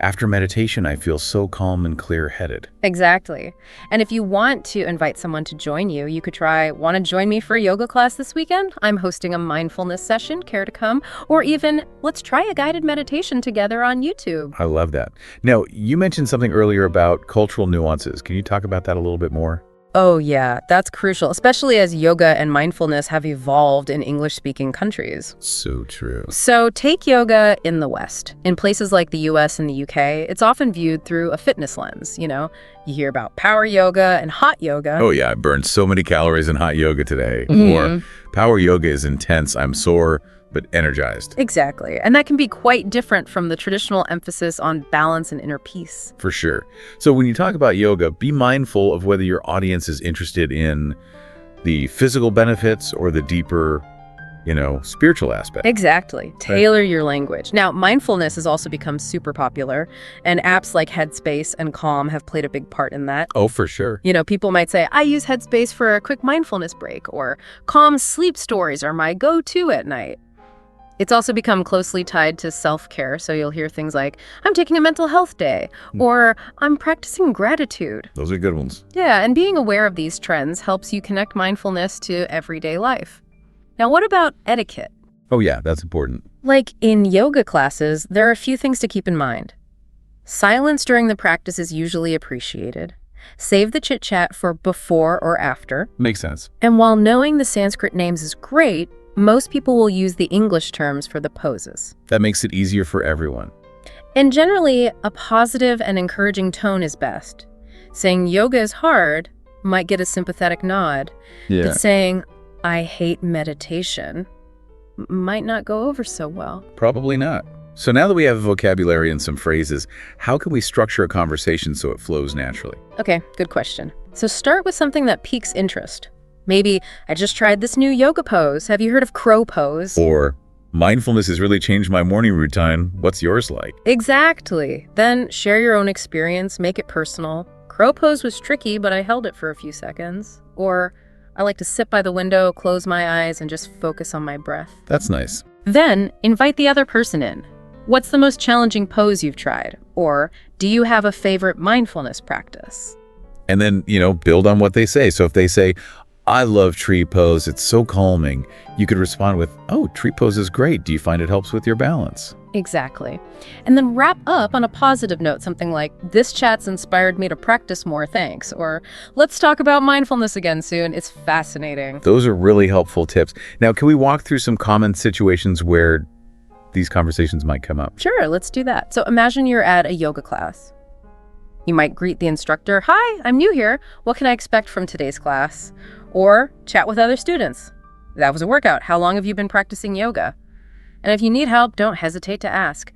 Speaker 2: After meditation, I feel so calm and clear-headed.
Speaker 1: Exactly. And if you want to invite someone to join you, you could try, want to join me for a yoga class this weekend? I'm hosting a mindfulness session, care to come? Or even, let's try a guided meditation together on YouTube.
Speaker 2: I love that. Now, you mentioned something earlier about cultural nuances. Can you talk about that a little bit more?
Speaker 1: Oh yeah, that's crucial, especially as yoga and mindfulness have evolved in English-speaking countries.
Speaker 2: So true.
Speaker 1: So take yoga in the West. In places like the US and the UK, it's often viewed through a fitness lens, You hear about power yoga and hot yoga.
Speaker 2: Oh yeah, I burned so many calories in hot yoga today.
Speaker 1: Mhm.
Speaker 2: Or power yoga is intense, I'm sore, but energized.
Speaker 1: Exactly. And that can be quite different from the traditional emphasis on balance and inner peace.
Speaker 2: For sure. So when you talk about yoga, be mindful of whether your audience is interested in the physical benefits or the deeper, spiritual aspect.
Speaker 1: Exactly. Tailor your language. Now, mindfulness has also become super popular, and apps like Headspace and Calm have played a big part in that.
Speaker 2: Oh, for sure.
Speaker 1: People might say, I use Headspace for a quick mindfulness break, or Calm sleep stories are my go-to at night. It's also become closely tied to self-care, so you'll hear things like, I'm taking a mental health day, or I'm practicing gratitude.
Speaker 2: Those are good ones.
Speaker 1: Yeah, and being aware of these trends helps you connect mindfulness to everyday life. Now, what about etiquette?
Speaker 2: Oh yeah, that's important.
Speaker 1: Like in yoga classes, there are a few things to keep in mind. Silence during the practice is usually appreciated. Save the chit-chat for before or after.
Speaker 2: Makes sense.
Speaker 1: And while knowing the Sanskrit names is great, most people will use the English terms for the poses.
Speaker 2: That makes it easier for everyone.
Speaker 1: And generally, a positive and encouraging tone is best. Saying yoga is hard might get a sympathetic nod, but saying, I hate meditation might not go over so well.
Speaker 2: Probably not. So now that we have a vocabulary and some phrases, how can we structure a conversation so it flows naturally?
Speaker 1: Okay, good question. So start with something that piques interest. Maybe, I just tried this new yoga pose. Have you heard of crow pose?
Speaker 2: Or, mindfulness has really changed my morning routine. What's yours like?
Speaker 1: Exactly. Then share your own experience, make it personal. Crow pose was tricky, but I held it for a few seconds. Or, I like to sit by the window, close my eyes, and just focus on my breath.
Speaker 2: That's nice.
Speaker 1: Then, invite the other person in. What's the most challenging pose you've tried? Or, do you have a favorite mindfulness practice?
Speaker 2: And then, build on what they say. So if they say, I love tree pose, it's so calming, you could respond with, oh, tree pose is great. Do you find it helps with your balance?
Speaker 1: Exactly. And then wrap up on a positive note, something like, this chat's inspired me to practice more, thanks. Or, let's talk about mindfulness again soon. It's fascinating.
Speaker 2: Those are really helpful tips. Now, can we walk through some common situations where these conversations might come up?
Speaker 1: Sure, let's do that. So imagine you're at a yoga class. You might greet the instructor, hi, I'm new here. What can I expect from today's class? Or chat with other students. That was a workout. How long have you been practicing yoga? And if you need help, don't hesitate to ask.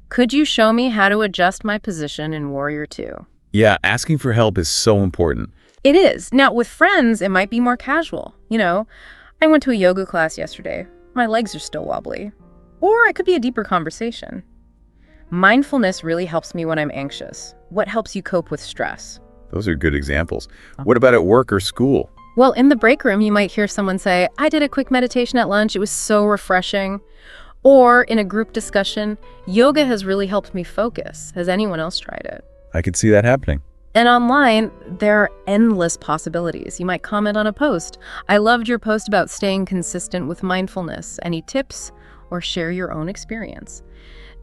Speaker 1: Could you show me how to adjust my position in Warrior 2?
Speaker 2: Yeah, asking for help is so important.
Speaker 1: It is. Now, with friends, it might be more casual. I went to a yoga class yesterday. My legs are still wobbly. Or it could be a deeper conversation. Mindfulness really helps me when I'm anxious. What helps you cope with stress?
Speaker 2: Those are good examples. What about at work or school?
Speaker 1: Well, in the break room, you might hear someone say, I did a quick meditation at lunch. It was so refreshing. Or in a group discussion, yoga has really helped me focus. Has anyone else tried it?
Speaker 2: I could see that happening.
Speaker 1: And online, there are endless possibilities. You might comment on a post. I loved your post about staying consistent with mindfulness. Any tips? Or share your own experience.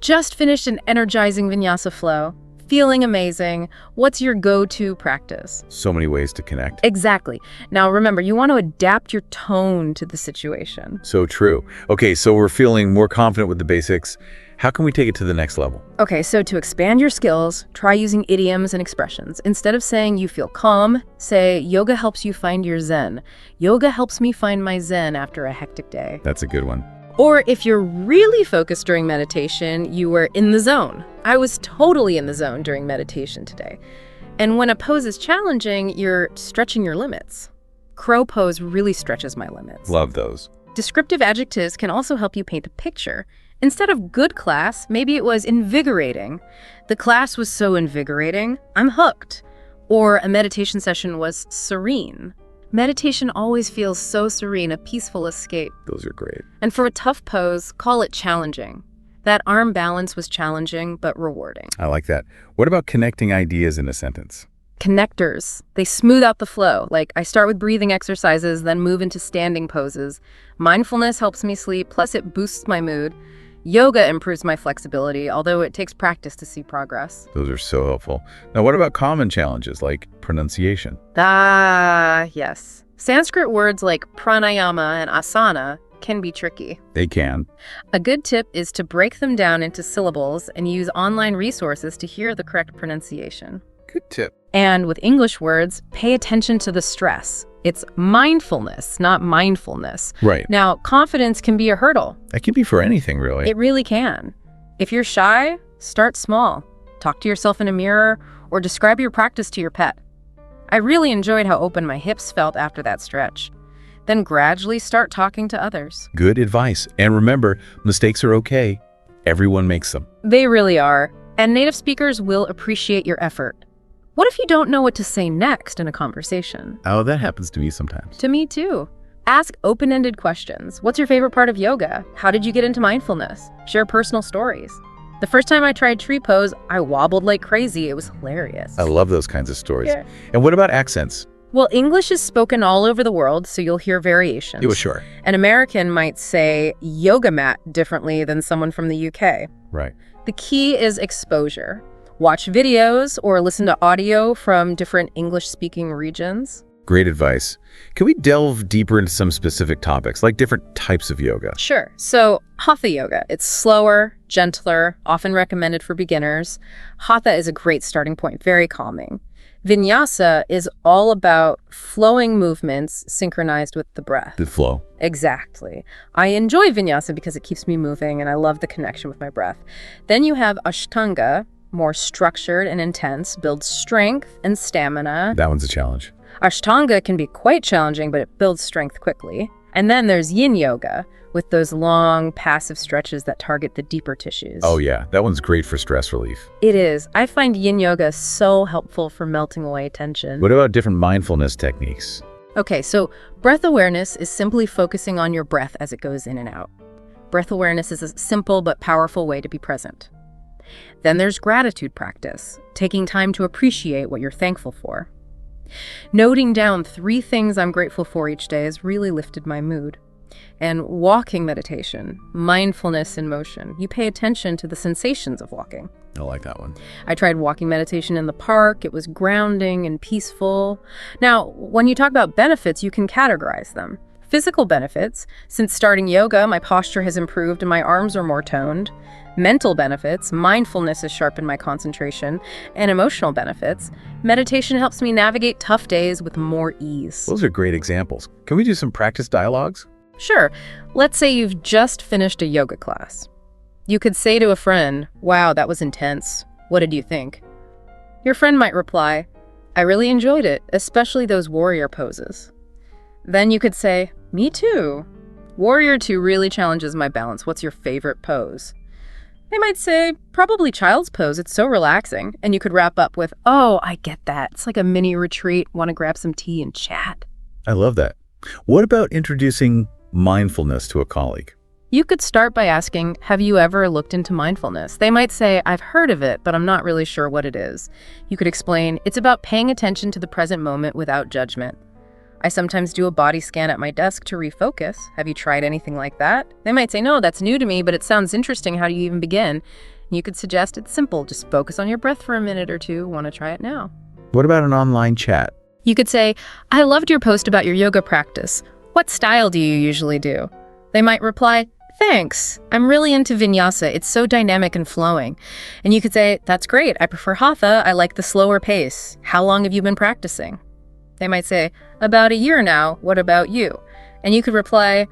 Speaker 1: Just finished an energizing vinyasa flow. Feeling amazing. What's your go-to practice?
Speaker 2: So many ways to connect.
Speaker 1: Exactly. Now remember, you want to adapt your tone to the situation.
Speaker 2: So true. Okay, so we're feeling more confident with the basics. How can we take it to the next level?
Speaker 1: Okay, so to expand your skills, try using idioms and expressions. Instead of saying you feel calm, say yoga helps you find your zen. Yoga helps me find my zen after a hectic day.
Speaker 2: That's a good one.
Speaker 1: Or if you're really focused during meditation, you were in the zone. I was totally in the zone during meditation today. And when a pose is challenging, you're stretching your limits. Crow pose really stretches my limits.
Speaker 2: Love those.
Speaker 1: Descriptive adjectives can also help you paint a picture. Instead of good class, maybe it was invigorating. The class was so invigorating, I'm hooked. Or a meditation session was serene. Meditation always feels so serene, a peaceful escape.
Speaker 2: Those are great.
Speaker 1: And for a tough pose, call it challenging. That arm balance was challenging, but rewarding.
Speaker 2: I like that. What about connecting ideas in a sentence?
Speaker 1: Connectors. They smooth out the flow. Like, I start with breathing exercises, then move into standing poses. Mindfulness helps me sleep, plus it boosts my mood. Yoga improves my flexibility, although it takes practice to see progress.
Speaker 2: Those are so helpful. Now, what about common challenges like pronunciation?
Speaker 1: Yes. Sanskrit words like pranayama and asana can be tricky.
Speaker 2: They can.
Speaker 1: A good tip is to break them down into syllables and use online resources to hear the correct pronunciation.
Speaker 2: Good tip.
Speaker 1: And with English words, pay attention to the stress. It's mindfulness, not mindfulness.
Speaker 2: Right.
Speaker 1: Now, confidence can be a hurdle.
Speaker 2: That can be for anything, really.
Speaker 1: It really can. If you're shy, start small. Talk to yourself in a mirror or describe your practice to your pet. I really enjoyed how open my hips felt after that stretch. Then gradually start talking to others.
Speaker 2: Good advice. And remember, mistakes are okay. Everyone makes them.
Speaker 1: They really are. And native speakers will appreciate your effort. What if you don't know what to say next in a conversation?
Speaker 2: Oh, that happens to me sometimes.
Speaker 1: To me too. Ask open-ended questions. What's your favorite part of yoga? How did you get into mindfulness? Share personal stories. The first time I tried tree pose, I wobbled like crazy. It was hilarious.
Speaker 2: I love those kinds of stories.
Speaker 1: Yeah.
Speaker 2: And what about accents?
Speaker 1: Well, English is spoken all over the world, so you'll hear variations.
Speaker 2: Yeah, sure.
Speaker 1: An American might say yoga mat differently than someone from the UK.
Speaker 2: Right.
Speaker 1: The key is exposure. Watch videos or listen to audio from different English-speaking regions.
Speaker 2: Great advice. Can we delve deeper into some specific topics, like different types of yoga?
Speaker 1: Sure. So Hatha yoga, it's slower, gentler, often recommended for beginners. Hatha is a great starting point, very calming. Vinyasa is all about flowing movements synchronized with the breath.
Speaker 2: The flow.
Speaker 1: Exactly. I enjoy Vinyasa because it keeps me moving and I love the connection with my breath. Then you have Ashtanga, more structured and intense, builds strength and stamina.
Speaker 2: That one's a challenge.
Speaker 1: Ashtanga can be quite challenging, but it builds strength quickly. And then there's Yin Yoga, with those long, passive stretches that target the deeper tissues.
Speaker 2: Oh yeah, that one's great for stress relief.
Speaker 1: It is. I find Yin Yoga so helpful for melting away tension.
Speaker 2: What about different mindfulness techniques?
Speaker 1: Okay, so breath awareness is simply focusing on your breath as it goes in and out. Breath awareness is a simple but powerful way to be present. Then there's gratitude practice, taking time to appreciate what you're thankful for. Noting down 3 things I'm grateful for each day has really lifted my mood. And walking meditation, mindfulness in motion. You pay attention to the sensations of walking.
Speaker 2: I like that one.
Speaker 1: I tried walking meditation in the park. It was grounding and peaceful. Now, when you talk about benefits, you can categorize them. Physical benefits, since starting yoga, my posture has improved and my arms are more toned. Mental benefits, mindfulness has sharpened my concentration. And emotional benefits, meditation helps me navigate tough days with more ease.
Speaker 2: Those are great examples. Can we do some practice dialogues?
Speaker 1: Sure. Let's say you've just finished a yoga class. You could say to a friend, "Wow, that was intense. What did you think?" Your friend might reply, "I really enjoyed it, especially those warrior poses." Then you could say, "Me too. Warrior 2 really challenges my balance. What's your favorite pose?" They might say, "Probably child's pose. It's so relaxing." And you could wrap up with, "Oh, I get that. It's like a mini retreat. Want to grab some tea and chat."
Speaker 2: I love that. What about introducing mindfulness to a colleague?
Speaker 1: You could start by asking, "Have you ever looked into mindfulness?" They might say, "I've heard of it, but I'm not really sure what it is." You could explain, "It's about paying attention to the present moment without judgment. I sometimes do a body scan at my desk to refocus. Have you tried anything like that?" They might say, "No, that's new to me, but it sounds interesting. How do you even begin?" You could suggest it's simple. Just focus on your breath for a minute or two. Want to try it now?
Speaker 2: What about an online chat?
Speaker 1: You could say, "I loved your post about your yoga practice. What style do you usually do?" They might reply, "Thanks. I'm really into Vinyasa. It's so dynamic and flowing." And you could say, "That's great. I prefer Hatha. I like the slower pace. How long have you been practicing?" They might say, "About a year now. What about you?" And you could reply,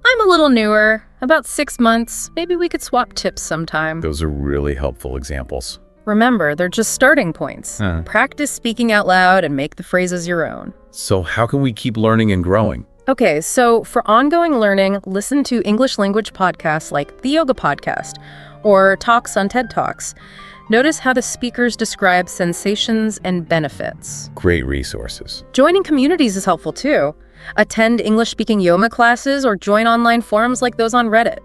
Speaker 1: "I'm a little newer. About 6 months. Maybe we could swap tips sometime."
Speaker 2: Those are really helpful examples.
Speaker 1: Remember, they're just starting points. Practice speaking out loud and make the phrases your own.
Speaker 2: So how can we keep learning and growing?
Speaker 1: Okay, so for ongoing learning, listen to English language podcasts like the Yoga Podcast or talks on TED Talks. Notice how the speakers describe sensations and benefits.
Speaker 2: Great resources.
Speaker 1: Joining communities is helpful too. Attend English-speaking yoga classes or join online forums like those on Reddit.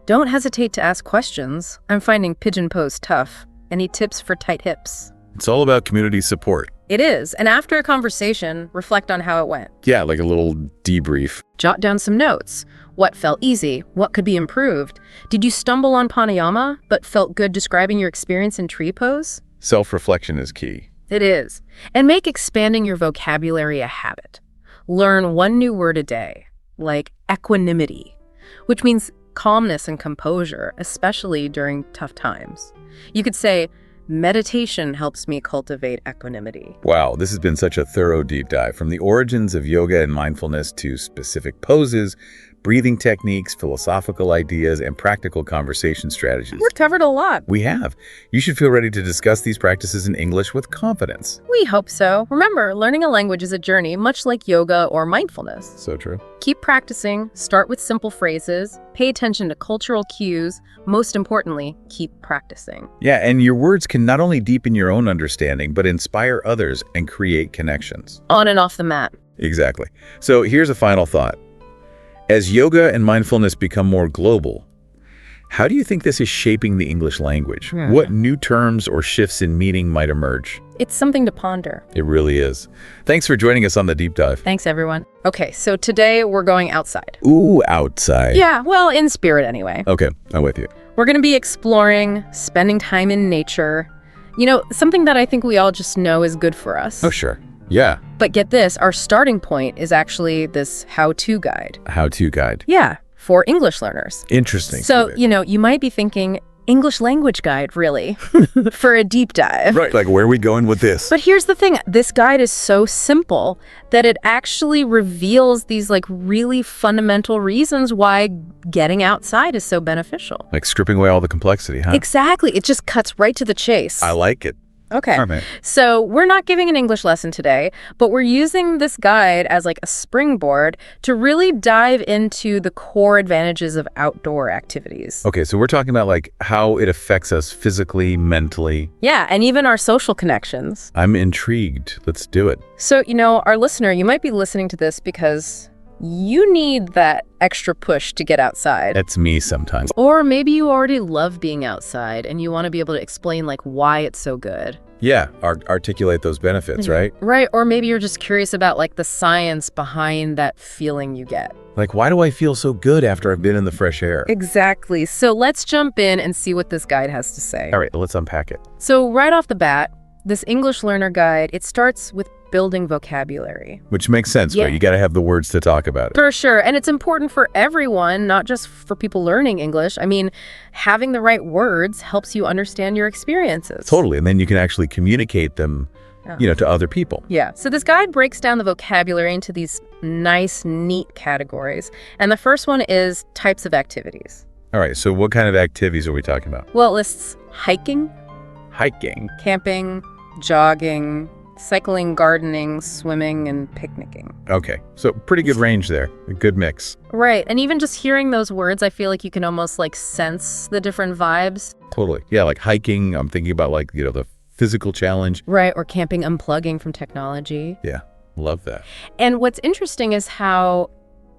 Speaker 1: Don't hesitate to ask questions. I'm finding pigeon pose tough. Any tips for tight hips?
Speaker 2: It's all about community support.
Speaker 1: It is, and after a conversation, reflect on how it went.
Speaker 2: Yeah, like a little debrief.
Speaker 1: Jot down some notes. What felt easy? What could be improved? Did you stumble on pranayama, but felt good describing your experience in tree pose?
Speaker 2: Self-reflection is key.
Speaker 1: It is. And make expanding your vocabulary a habit. Learn 1 new word a day, like equanimity, which means calmness and composure, especially during tough times. You could say, "Meditation helps me cultivate equanimity."
Speaker 2: Wow, this has been such a thorough deep dive, from the origins of yoga and mindfulness to specific poses, breathing techniques, philosophical ideas, and practical conversation strategies.
Speaker 1: We've covered a lot.
Speaker 2: We have. You should feel ready to discuss these practices in English with confidence.
Speaker 1: We hope so. Remember, learning a language is a journey, much like yoga or mindfulness.
Speaker 2: So true.
Speaker 1: Keep practicing, start with simple phrases, pay attention to cultural cues, most importantly, keep practicing.
Speaker 2: Yeah, and your words can not only deepen your own understanding, but inspire others and create connections.
Speaker 1: On and off the mat.
Speaker 2: Exactly. So here's a final thought. As yoga and mindfulness become more global, how do you think this is shaping the English language? What new terms or shifts in meaning might emerge?
Speaker 1: It's something to ponder.
Speaker 2: It really is. Thanks for joining us on the Deep Dive.
Speaker 1: Thanks, everyone. Okay, so today we're going outside.
Speaker 2: Ooh, outside.
Speaker 1: Yeah, well, in spirit anyway.
Speaker 2: Okay, I'm with you.
Speaker 1: We're going to be exploring, spending time in nature. You know, something that I think we all just know is good for us.
Speaker 2: Oh, sure. Yeah.
Speaker 1: But get this, our starting point is actually this how-to guide.
Speaker 2: How-to guide.
Speaker 1: Yeah, for English learners.
Speaker 2: Interesting.
Speaker 1: So, you know, you might be thinking, English language guide, really? For a deep dive.
Speaker 2: Right, like where are we going with this?
Speaker 1: But here's the thing, this guide is so simple that it actually reveals these like really fundamental reasons why getting outside is so beneficial.
Speaker 2: Like stripping away all the complexity, huh?
Speaker 1: Exactly. It just cuts right to the chase.
Speaker 2: I like it.
Speaker 1: Okay.
Speaker 2: All right.
Speaker 1: So we're not giving an English lesson today, but we're using this guide as like a springboard to really dive into the core advantages of outdoor activities.
Speaker 2: Okay, so we're talking about like how it affects us physically, mentally.
Speaker 1: Yeah, and even our social connections.
Speaker 2: I'm intrigued. Let's do it.
Speaker 1: So, you know, our listener, you might be listening to this because you need that extra push to get outside.
Speaker 2: That's me sometimes.
Speaker 1: Or maybe you already love being outside and you want to be able to explain like why it's so good.
Speaker 2: Yeah, articulate those benefits, right?
Speaker 1: Right, or maybe you're just curious about like the science behind that feeling you get.
Speaker 2: Like, why do I feel so good after I've been in the fresh air?
Speaker 1: Exactly. So let's jump in and see what this guide has to say.
Speaker 2: All right, let's unpack it.
Speaker 1: So right off the bat, this English learner guide, it starts with building vocabulary.
Speaker 2: Which makes sense,
Speaker 1: Yeah.
Speaker 2: right? You got to have the words to talk about it.
Speaker 1: For sure. And it's important for everyone, not just for people learning English. I mean, having the right words helps you understand your experiences.
Speaker 2: Totally, and then you can actually communicate them, you know, to other people.
Speaker 1: Yeah. So this guide breaks down the vocabulary into these nice, neat categories. And the first one is types of activities.
Speaker 2: All right, so what kind of activities are we talking about?
Speaker 1: Well, it lists hiking,
Speaker 2: Hiking.
Speaker 1: camping, jogging, cycling, gardening, swimming, and picnicking.
Speaker 2: Okay, so pretty good range there. A good mix.
Speaker 1: Right. And even just hearing those words, I feel like you can almost like sense the different vibes.
Speaker 2: Totally. Yeah, like hiking, I'm thinking about like, you know, the physical challenge.
Speaker 1: Right. Or camping, unplugging from technology.
Speaker 2: Yeah, love that.
Speaker 1: And what's interesting is how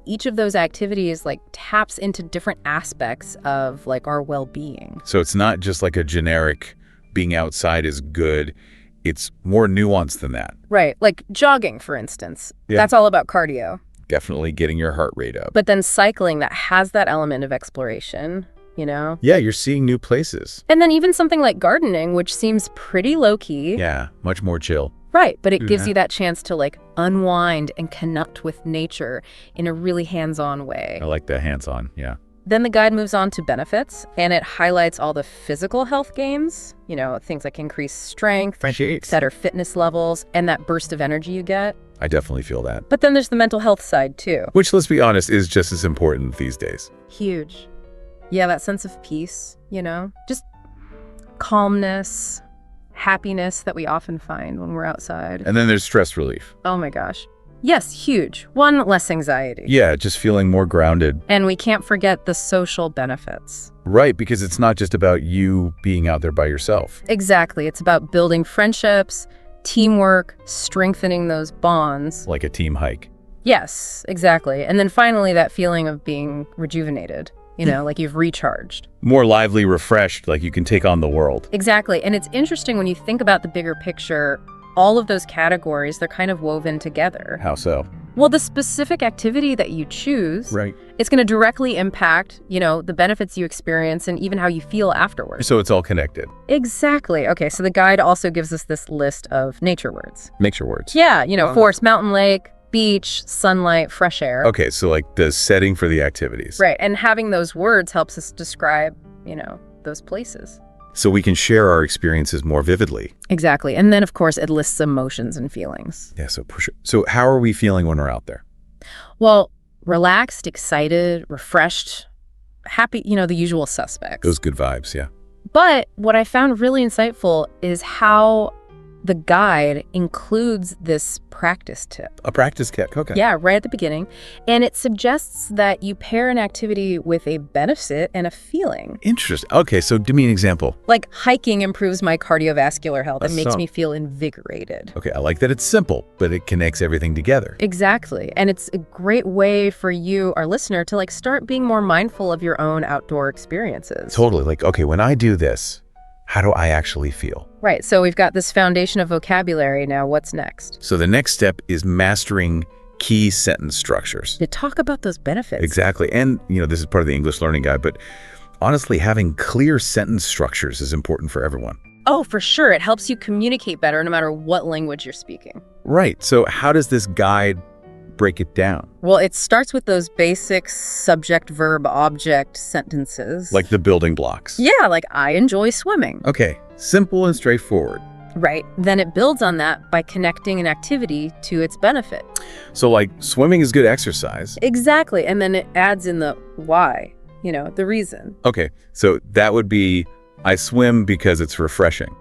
Speaker 1: each of those activities like taps into different aspects of like our well-being.
Speaker 2: So it's not just like a generic being outside is good. It's more nuanced than that.
Speaker 1: Right. Like jogging, for instance.
Speaker 2: Yeah.
Speaker 1: That's all about cardio.
Speaker 2: Definitely getting your heart rate up.
Speaker 1: But then cycling, that has that element of exploration, you know?
Speaker 2: Yeah, you're seeing new places.
Speaker 1: And then even something like gardening, which seems pretty low-key.
Speaker 2: Yeah, much more chill.
Speaker 1: Right, but it gives you that chance to like unwind and connect with nature in a really hands-on way.
Speaker 2: I like that hands-on, yeah.
Speaker 1: Then the guide moves on to benefits, and it highlights all the physical health gains, you know, things like increased strength, better fitness levels, and that burst of energy you get.
Speaker 2: I definitely feel that.
Speaker 1: But then there's the mental health side, too.
Speaker 2: Which, let's be honest, is just as important these days.
Speaker 1: Huge. Yeah, that sense of peace, you know, just calmness, happiness that we often find when we're outside.
Speaker 2: And then there's stress relief.
Speaker 1: Oh my gosh. Yes, huge. One, less anxiety.
Speaker 2: Yeah, just feeling more grounded.
Speaker 1: And we can't forget the social benefits.
Speaker 2: Right, because it's not just about you being out there by yourself.
Speaker 1: Exactly. It's about building friendships, teamwork, strengthening those bonds.
Speaker 2: Like a team hike.
Speaker 1: Yes, exactly. And then finally, that feeling of being rejuvenated, you know, like you've recharged.
Speaker 2: More lively, refreshed, like you can take on the world.
Speaker 1: Exactly. And it's interesting when you think about the bigger picture, all of those categories, they're kind of woven together.
Speaker 2: How so?
Speaker 1: Well, the specific activity that you choose,
Speaker 2: Right.
Speaker 1: it's going to directly impact, you know, the benefits you experience and even how you feel afterwards.
Speaker 2: So it's all connected.
Speaker 1: Exactly. Okay, so the guide also gives us this list of nature words.
Speaker 2: Nature words.
Speaker 1: Yeah, you know, forest, mountain, lake, beach, sunlight, fresh air.
Speaker 2: Okay, so like the setting for the activities.
Speaker 1: Right, and having those words helps us describe, you know, those places.
Speaker 2: So we can share our experiences more vividly.
Speaker 1: Exactly. And then, of course, it lists emotions and feelings.
Speaker 2: Yeah, so push it. So how are we feeling when we're out there?
Speaker 1: Well, relaxed, excited, refreshed, happy, you know, the usual suspects.
Speaker 2: Those good vibes, yeah.
Speaker 1: But what I found really insightful is how The guide includes this practice tip.
Speaker 2: A practice kit, okay.
Speaker 1: Yeah, right at the beginning. And it suggests that you pair an activity with a benefit and a feeling.
Speaker 2: Interesting. Okay, so give me an example.
Speaker 1: Like hiking improves my cardiovascular health and makes
Speaker 2: So-
Speaker 1: me feel invigorated.
Speaker 2: Okay, I like that it's simple, but it connects everything together.
Speaker 1: Exactly. And it's a great way for you, our listener, to start being more mindful of your own outdoor experiences.
Speaker 2: Totally. Like, okay, when I do this, how do I actually feel?
Speaker 1: Right. So we've got this foundation of vocabulary. Now, what's next?
Speaker 2: So the next step is mastering key sentence structures.
Speaker 1: To talk about those benefits.
Speaker 2: Exactly. And, this is part of the English learning guide, but honestly, having clear sentence structures is important for everyone.
Speaker 1: Oh, for sure. It helps you communicate better no matter what language you're speaking.
Speaker 2: Right. So how does this guide break it down?
Speaker 1: Well, it starts with those basic subject, verb, object sentences.
Speaker 2: Like the building blocks.
Speaker 1: Yeah, like I enjoy swimming.
Speaker 2: Okay. Simple and straightforward.
Speaker 1: Right. Then it builds on that by connecting an activity to its benefit.
Speaker 2: So like swimming is good exercise.
Speaker 1: Exactly. And then it adds in the why, the reason.
Speaker 2: Okay. So that would be, I swim because it's refreshing.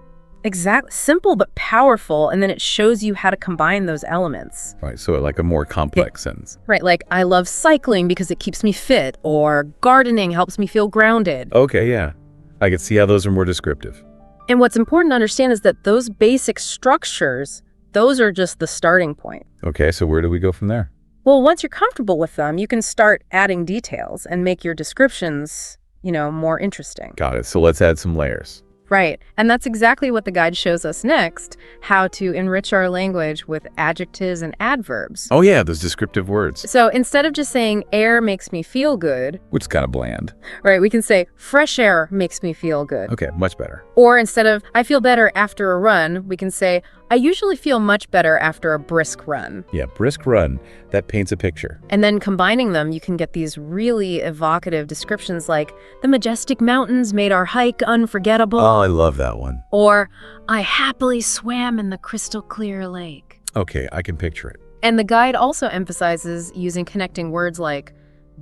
Speaker 1: Exactly. Simple but powerful. And then it shows you how to combine those elements.
Speaker 2: Right. So like a more complex sentence.
Speaker 1: Right. Like I love cycling because it keeps me fit, or gardening helps me feel grounded.
Speaker 2: Okay. Yeah. I could see how those are more descriptive.
Speaker 1: And what's important to understand is that those basic structures, those are just the starting point.
Speaker 2: Okay. So where do we go from there?
Speaker 1: Well, once you're comfortable with them, you can start adding details and make your descriptions, more interesting.
Speaker 2: Got it. So let's add some layers.
Speaker 1: Right. And that's exactly what the guide shows us next, how to enrich our language with adjectives and adverbs.
Speaker 2: Oh, yeah, those descriptive words.
Speaker 1: So instead of just saying air makes me feel good,
Speaker 2: Which is kind of bland.
Speaker 1: right, we can say fresh air makes me feel good.
Speaker 2: Okay, much better.
Speaker 1: Or instead of I feel better after a run, we can say I usually feel much better after a brisk run.
Speaker 2: Yeah, brisk run. That paints a picture.
Speaker 1: And then combining them, you can get these really evocative descriptions like the majestic mountains made our hike unforgettable.
Speaker 2: Oh, I love that one.
Speaker 1: Or I happily swam in the crystal clear lake.
Speaker 2: Okay, I can picture it.
Speaker 1: And the guide also emphasizes using connecting words like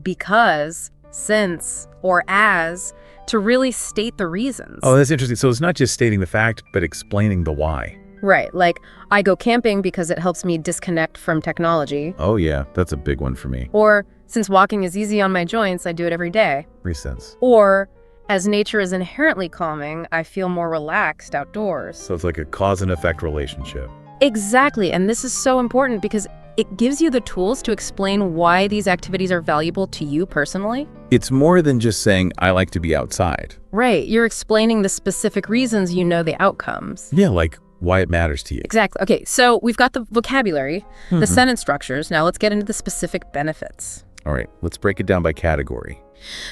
Speaker 1: because, since, or as to really state the reasons.
Speaker 2: Oh, that's interesting. So it's not just stating the fact, but explaining the why.
Speaker 1: Right, like I go camping because it helps me disconnect from technology.
Speaker 2: Oh, yeah, that's a big one for me.
Speaker 1: Or since walking is easy on my joints, I do it every day.
Speaker 2: Makes sense.
Speaker 1: Or as nature is inherently calming, I feel more relaxed outdoors.
Speaker 2: So it's like a cause and effect relationship.
Speaker 1: Exactly, and this is so important because it gives you the tools to explain why these activities are valuable to you personally.
Speaker 2: It's more than just saying, I like to be outside.
Speaker 1: Right, you're explaining the specific reasons you know the outcomes.
Speaker 2: Yeah, like why it matters to you.
Speaker 1: Exactly. Okay, so we've got the vocabulary, the sentence structures. Now let's get into the specific benefits.
Speaker 2: All right, let's break it down by category.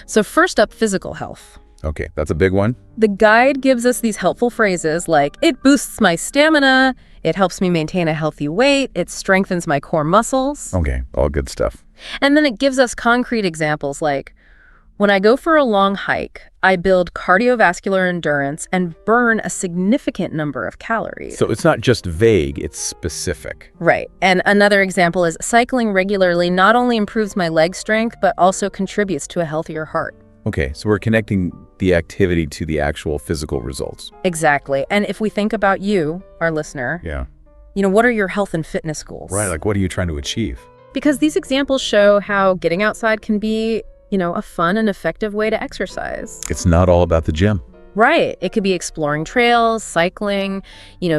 Speaker 1: So first up, physical health.
Speaker 2: Okay, that's a big one.
Speaker 1: The guide gives us these helpful phrases like, it boosts my stamina, it helps me maintain a healthy weight, it strengthens my core muscles.
Speaker 2: Okay, all good stuff.
Speaker 1: And then it gives us concrete examples like, when I go for a long hike, I build cardiovascular endurance and burn a significant number of calories.
Speaker 2: So it's not just vague, it's specific.
Speaker 1: Right. And another example is cycling regularly not only improves my leg strength, but also contributes to a healthier heart.
Speaker 2: Okay, so we're connecting the activity to the actual physical results.
Speaker 1: Exactly. And if we think about you, our listener,
Speaker 2: Yeah.
Speaker 1: what are your health and fitness goals?
Speaker 2: Right, like what are you trying to achieve?
Speaker 1: Because these examples show how getting outside can be, a fun and effective way to exercise.
Speaker 2: It's not all about the gym.
Speaker 1: Right. It could be exploring trails, cycling,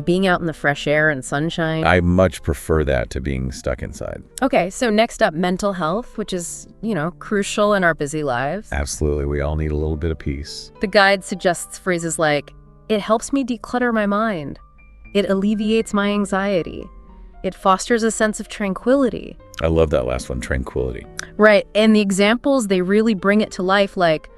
Speaker 1: being out in the fresh air and sunshine.
Speaker 2: I much prefer that to being stuck inside.
Speaker 1: Okay, so next up, mental health, which is, crucial in our busy lives.
Speaker 2: Absolutely, we all need a little bit of peace.
Speaker 1: The guide suggests phrases like, it helps me declutter my mind. It alleviates my anxiety. It fosters a sense of tranquility.
Speaker 2: I love that last one, tranquility.
Speaker 1: Right, and the examples, they really bring it to life, like,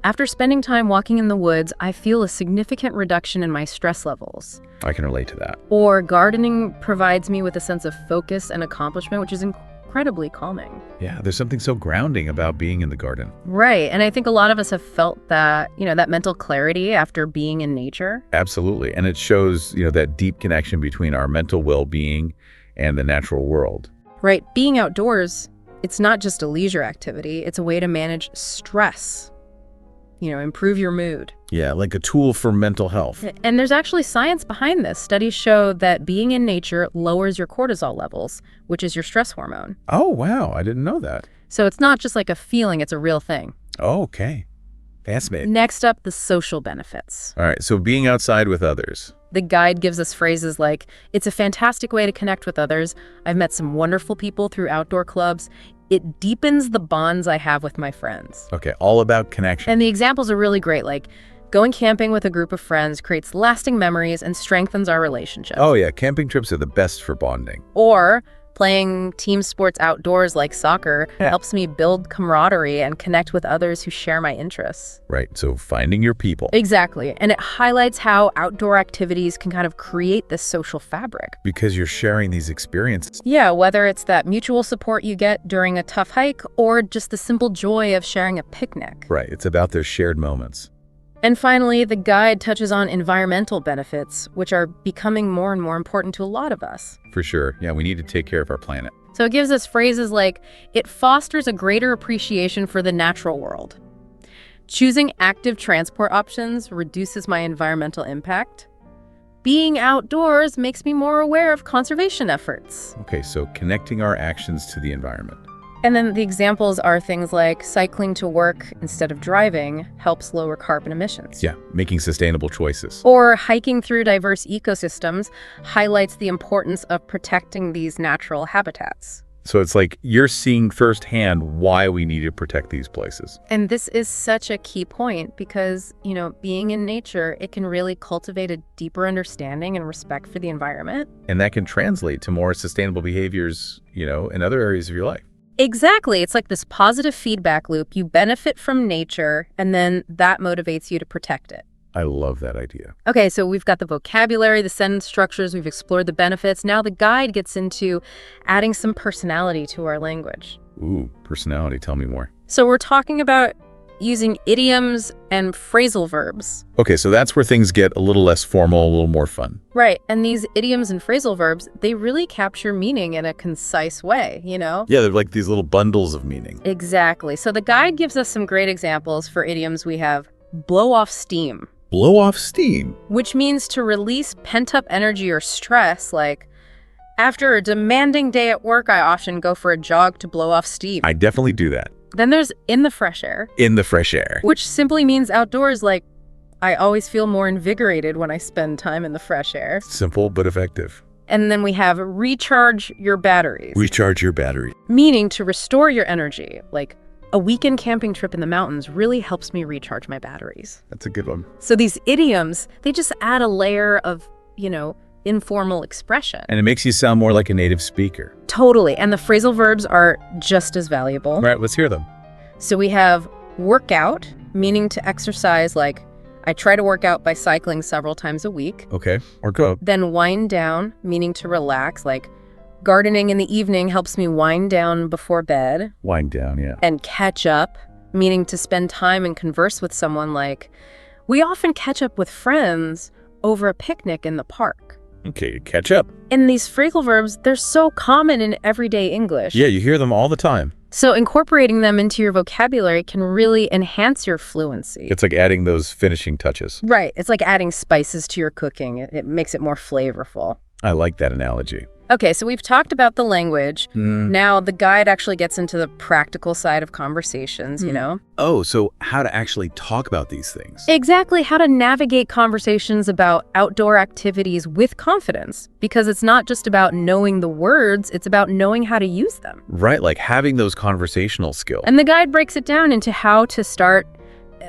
Speaker 1: after spending time walking in the woods, I feel a significant reduction in my stress levels.
Speaker 2: I can relate to that.
Speaker 1: Or gardening provides me with a sense of focus and accomplishment, which is incredibly calming.
Speaker 2: Yeah, there's something so grounding about being in the garden.
Speaker 1: Right, and I think a lot of us have felt that, that mental clarity after being in nature.
Speaker 2: Absolutely, and it shows, that deep connection between our mental well-being and the natural world.
Speaker 1: Right, being outdoors, it's not just a leisure activity, it's a way to manage stress. improve your mood.
Speaker 2: Yeah, like a tool for mental health.
Speaker 1: And there's actually science behind this. Studies show that being in nature lowers your cortisol levels, which is your stress hormone.
Speaker 2: Oh, wow. I didn't know that.
Speaker 1: So it's not just like a feeling, it's a real thing.
Speaker 2: Oh, okay. Fascinating.
Speaker 1: Next up, the social benefits.
Speaker 2: All right, so being outside with others.
Speaker 1: The guide gives us phrases like, it's a fantastic way to connect with others. I've met some wonderful people through outdoor clubs. It deepens the bonds I have with my friends.
Speaker 2: Okay, all about connection.
Speaker 1: And the examples are really great, like going camping with a group of friends creates lasting memories and strengthens our relationship.
Speaker 2: Oh yeah, camping trips are the best for bonding.
Speaker 1: Or playing team sports outdoors like soccer helps me build camaraderie and connect with others who share my interests.
Speaker 2: Right, so finding your people.
Speaker 1: Exactly, and it highlights how outdoor activities can kind of create this social fabric.
Speaker 2: Because you're sharing these experiences.
Speaker 1: Yeah, whether it's that mutual support you get during a tough hike or just the simple joy of sharing a picnic.
Speaker 2: Right, it's about those shared moments.
Speaker 1: And finally, the guide touches on environmental benefits, which are becoming more and more important to a lot of us.
Speaker 2: For sure. Yeah, we need to take care of our planet.
Speaker 1: So it gives us phrases like, it fosters a greater appreciation for the natural world. Choosing active transport options reduces my environmental impact. Being outdoors makes me more aware of conservation efforts.
Speaker 2: Okay, so connecting our actions to the environment.
Speaker 1: And then the examples are things like cycling to work instead of driving helps lower carbon emissions.
Speaker 2: Yeah, making sustainable choices.
Speaker 1: Or hiking through diverse ecosystems highlights the importance of protecting these natural habitats.
Speaker 2: So it's like you're seeing firsthand why we need to protect these places.
Speaker 1: And this is such a key point because, being in nature, it can really cultivate a deeper understanding and respect for the environment.
Speaker 2: And that can translate to more sustainable behaviors, in other areas of your life.
Speaker 1: Exactly. It's like this positive feedback loop. You benefit from nature, and then that motivates you to protect it.
Speaker 2: I love that idea.
Speaker 1: Okay, so we've got the vocabulary, the sentence structures, we've explored the benefits. Now the guide gets into adding some personality to our language.
Speaker 2: Ooh, personality. Tell me more.
Speaker 1: So we're talking about using idioms and phrasal verbs.
Speaker 2: Okay, so that's where things get a little less formal, a little more fun.
Speaker 1: Right, and these idioms and phrasal verbs, they really capture meaning in a concise way,
Speaker 2: Yeah, they're like these little bundles of meaning.
Speaker 1: Exactly. So the guide gives us some great examples. For idioms, we have blow off steam.
Speaker 2: Blow off steam.
Speaker 1: Which means to release pent-up energy or stress, like, after a demanding day at work, I often go for a jog to blow off steam.
Speaker 2: I definitely do that.
Speaker 1: Then there's in the fresh air.
Speaker 2: In the fresh air.
Speaker 1: Which simply means outdoors, like, I always feel more invigorated when I spend time in the fresh air.
Speaker 2: Simple but effective.
Speaker 1: And then we have recharge your batteries.
Speaker 2: Recharge your battery.
Speaker 1: Meaning to restore your energy. Like, a weekend camping trip in the mountains really helps me recharge my batteries.
Speaker 2: That's a good one.
Speaker 1: So these idioms, they just add a layer of, informal expression.
Speaker 2: And it makes you sound more like a native speaker.
Speaker 1: Totally. And the phrasal verbs are just as valuable.
Speaker 2: All right, let's hear them.
Speaker 1: So we have workout, meaning to exercise, like I try to work out by cycling several times a week.
Speaker 2: Okay, or go.
Speaker 1: Then wind down, meaning to relax, like gardening in the evening helps me wind down before bed.
Speaker 2: Wind down, yeah.
Speaker 1: And catch up, meaning to spend time and converse with someone, like we often catch up with friends over a picnic in the park.
Speaker 2: Okay, catch up.
Speaker 1: And these phrasal verbs, they're so common in everyday English.
Speaker 2: Yeah, you hear them all the time.
Speaker 1: So incorporating them into your vocabulary can really enhance your fluency.
Speaker 2: It's like adding those finishing touches.
Speaker 1: Right. It's like adding spices to your cooking. It makes it more flavorful.
Speaker 2: I like that analogy.
Speaker 1: Okay, so we've talked about the language. Now the guide actually gets into the practical side of conversations,
Speaker 2: Oh, so how to actually talk about these things.
Speaker 1: Exactly, how to navigate conversations about outdoor activities with confidence. Because it's not just about knowing the words, it's about knowing how to use them.
Speaker 2: Right, like having those conversational skills.
Speaker 1: And the guide breaks it down into how to start,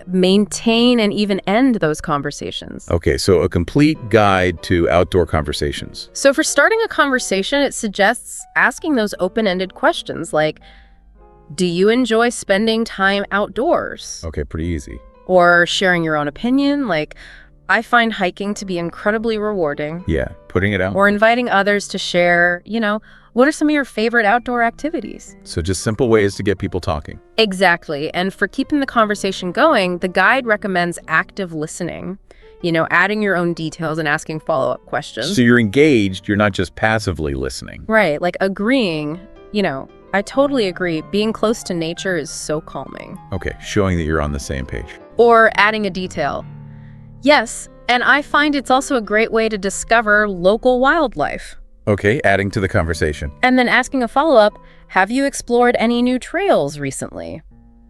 Speaker 1: maintain, and even end those conversations.
Speaker 2: Okay, so a complete guide to outdoor conversations.
Speaker 1: So for starting a conversation, it suggests asking those open-ended questions like, do you enjoy spending time outdoors?
Speaker 2: Okay, pretty easy.
Speaker 1: Or sharing your own opinion, like, I find hiking to be incredibly rewarding.
Speaker 2: Yeah, putting it out.
Speaker 1: Or inviting others to share, what are some of your favorite outdoor activities?
Speaker 2: So just simple ways to get people talking.
Speaker 1: Exactly. And for keeping the conversation going, the guide recommends active listening, adding your own details and asking follow-up questions.
Speaker 2: So you're engaged, you're not just passively listening.
Speaker 1: Right, like agreeing, I totally agree. Being close to nature is so calming.
Speaker 2: Okay, showing that you're on the same page.
Speaker 1: Or adding a detail. Yes, and I find it's also a great way to discover local wildlife.
Speaker 2: Okay, adding to the conversation.
Speaker 1: And then asking a follow-up, have you explored any new trails recently?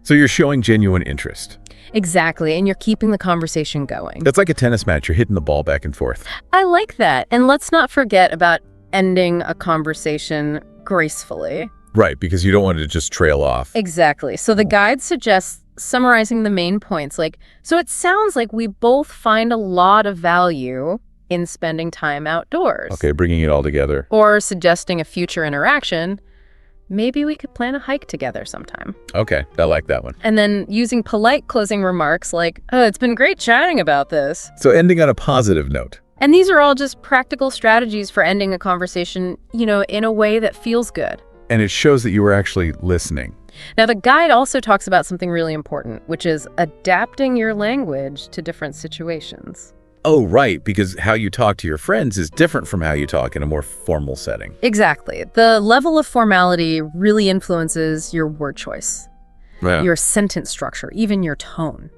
Speaker 2: So you're showing genuine interest.
Speaker 1: Exactly, and you're keeping the conversation going.
Speaker 2: That's like a tennis match. You're hitting the ball back and forth.
Speaker 1: I like that. And let's not forget about ending a conversation gracefully.
Speaker 2: Right, because you don't want it to just trail off.
Speaker 1: Exactly. So the guide suggests summarizing the main points. So it sounds like we both find a lot of value in spending time outdoors.
Speaker 2: Okay, bringing it all together.
Speaker 1: Or suggesting a future interaction. Maybe we could plan a hike together sometime.
Speaker 2: Okay, I like that one.
Speaker 1: And then using polite closing remarks like, oh, it's been great chatting about this.
Speaker 2: So ending on a positive note.
Speaker 1: And these are all just practical strategies for ending a conversation, in a way that feels good.
Speaker 2: And it shows that you were actually listening.
Speaker 1: Now, the guide also talks about something really important, which is adapting your language to different situations.
Speaker 2: Oh, right, because how you talk to your friends is different from how you talk in a more formal setting.
Speaker 1: Exactly. The level of formality really influences your word choice, your sentence structure, even your tone.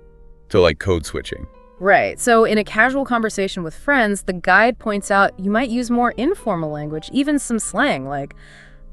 Speaker 2: So like code switching.
Speaker 1: Right. So in a casual conversation with friends, the guide points out you might use more informal language, even some slang like,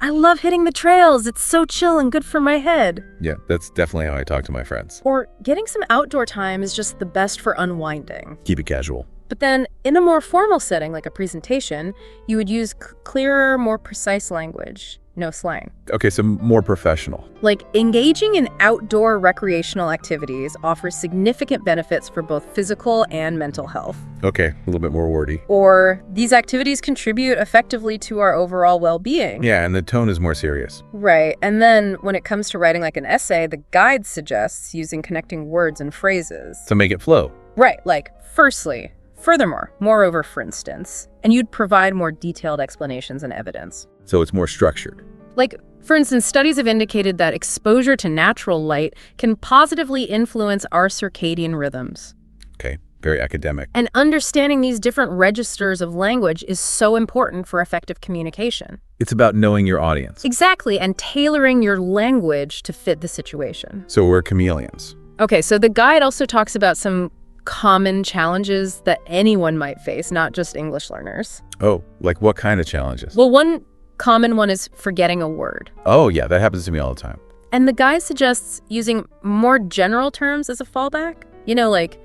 Speaker 1: I love hitting the trails. It's so chill and good for my head.
Speaker 2: Yeah, that's definitely how I talk to my friends.
Speaker 1: Or getting some outdoor time is just the best for unwinding.
Speaker 2: Keep it casual.
Speaker 1: But then in a more formal setting, like a presentation, you would use clearer, more precise language. No slang.
Speaker 2: Okay, so more professional.
Speaker 1: Like engaging in outdoor recreational activities offers significant benefits for both physical and mental health.
Speaker 2: Okay, a little bit more wordy.
Speaker 1: Or these activities contribute effectively to our overall well-being.
Speaker 2: Yeah, and the tone is more serious.
Speaker 1: Right. And then when it comes to writing like an essay, the guide suggests using connecting words and phrases.
Speaker 2: So make it flow.
Speaker 1: Right. Like, firstly, furthermore, moreover, for instance. And you'd provide more detailed explanations and evidence.
Speaker 2: So it's more structured.
Speaker 1: Like, for instance, studies have indicated that exposure to natural light can positively influence our circadian rhythms.
Speaker 2: Okay, very academic.
Speaker 1: And understanding these different registers of language is so important for effective communication.
Speaker 2: It's about knowing your audience.
Speaker 1: Exactly, and tailoring your language to fit the situation.
Speaker 2: So we're chameleons.
Speaker 1: Okay, so the guide also talks about some common challenges that anyone might face, not just English learners.
Speaker 2: Oh, like what kind of challenges?
Speaker 1: Well, one common one is forgetting a word.
Speaker 2: Oh, yeah, that happens to me all the time.
Speaker 1: And the guide suggests using more general terms as a fallback. Like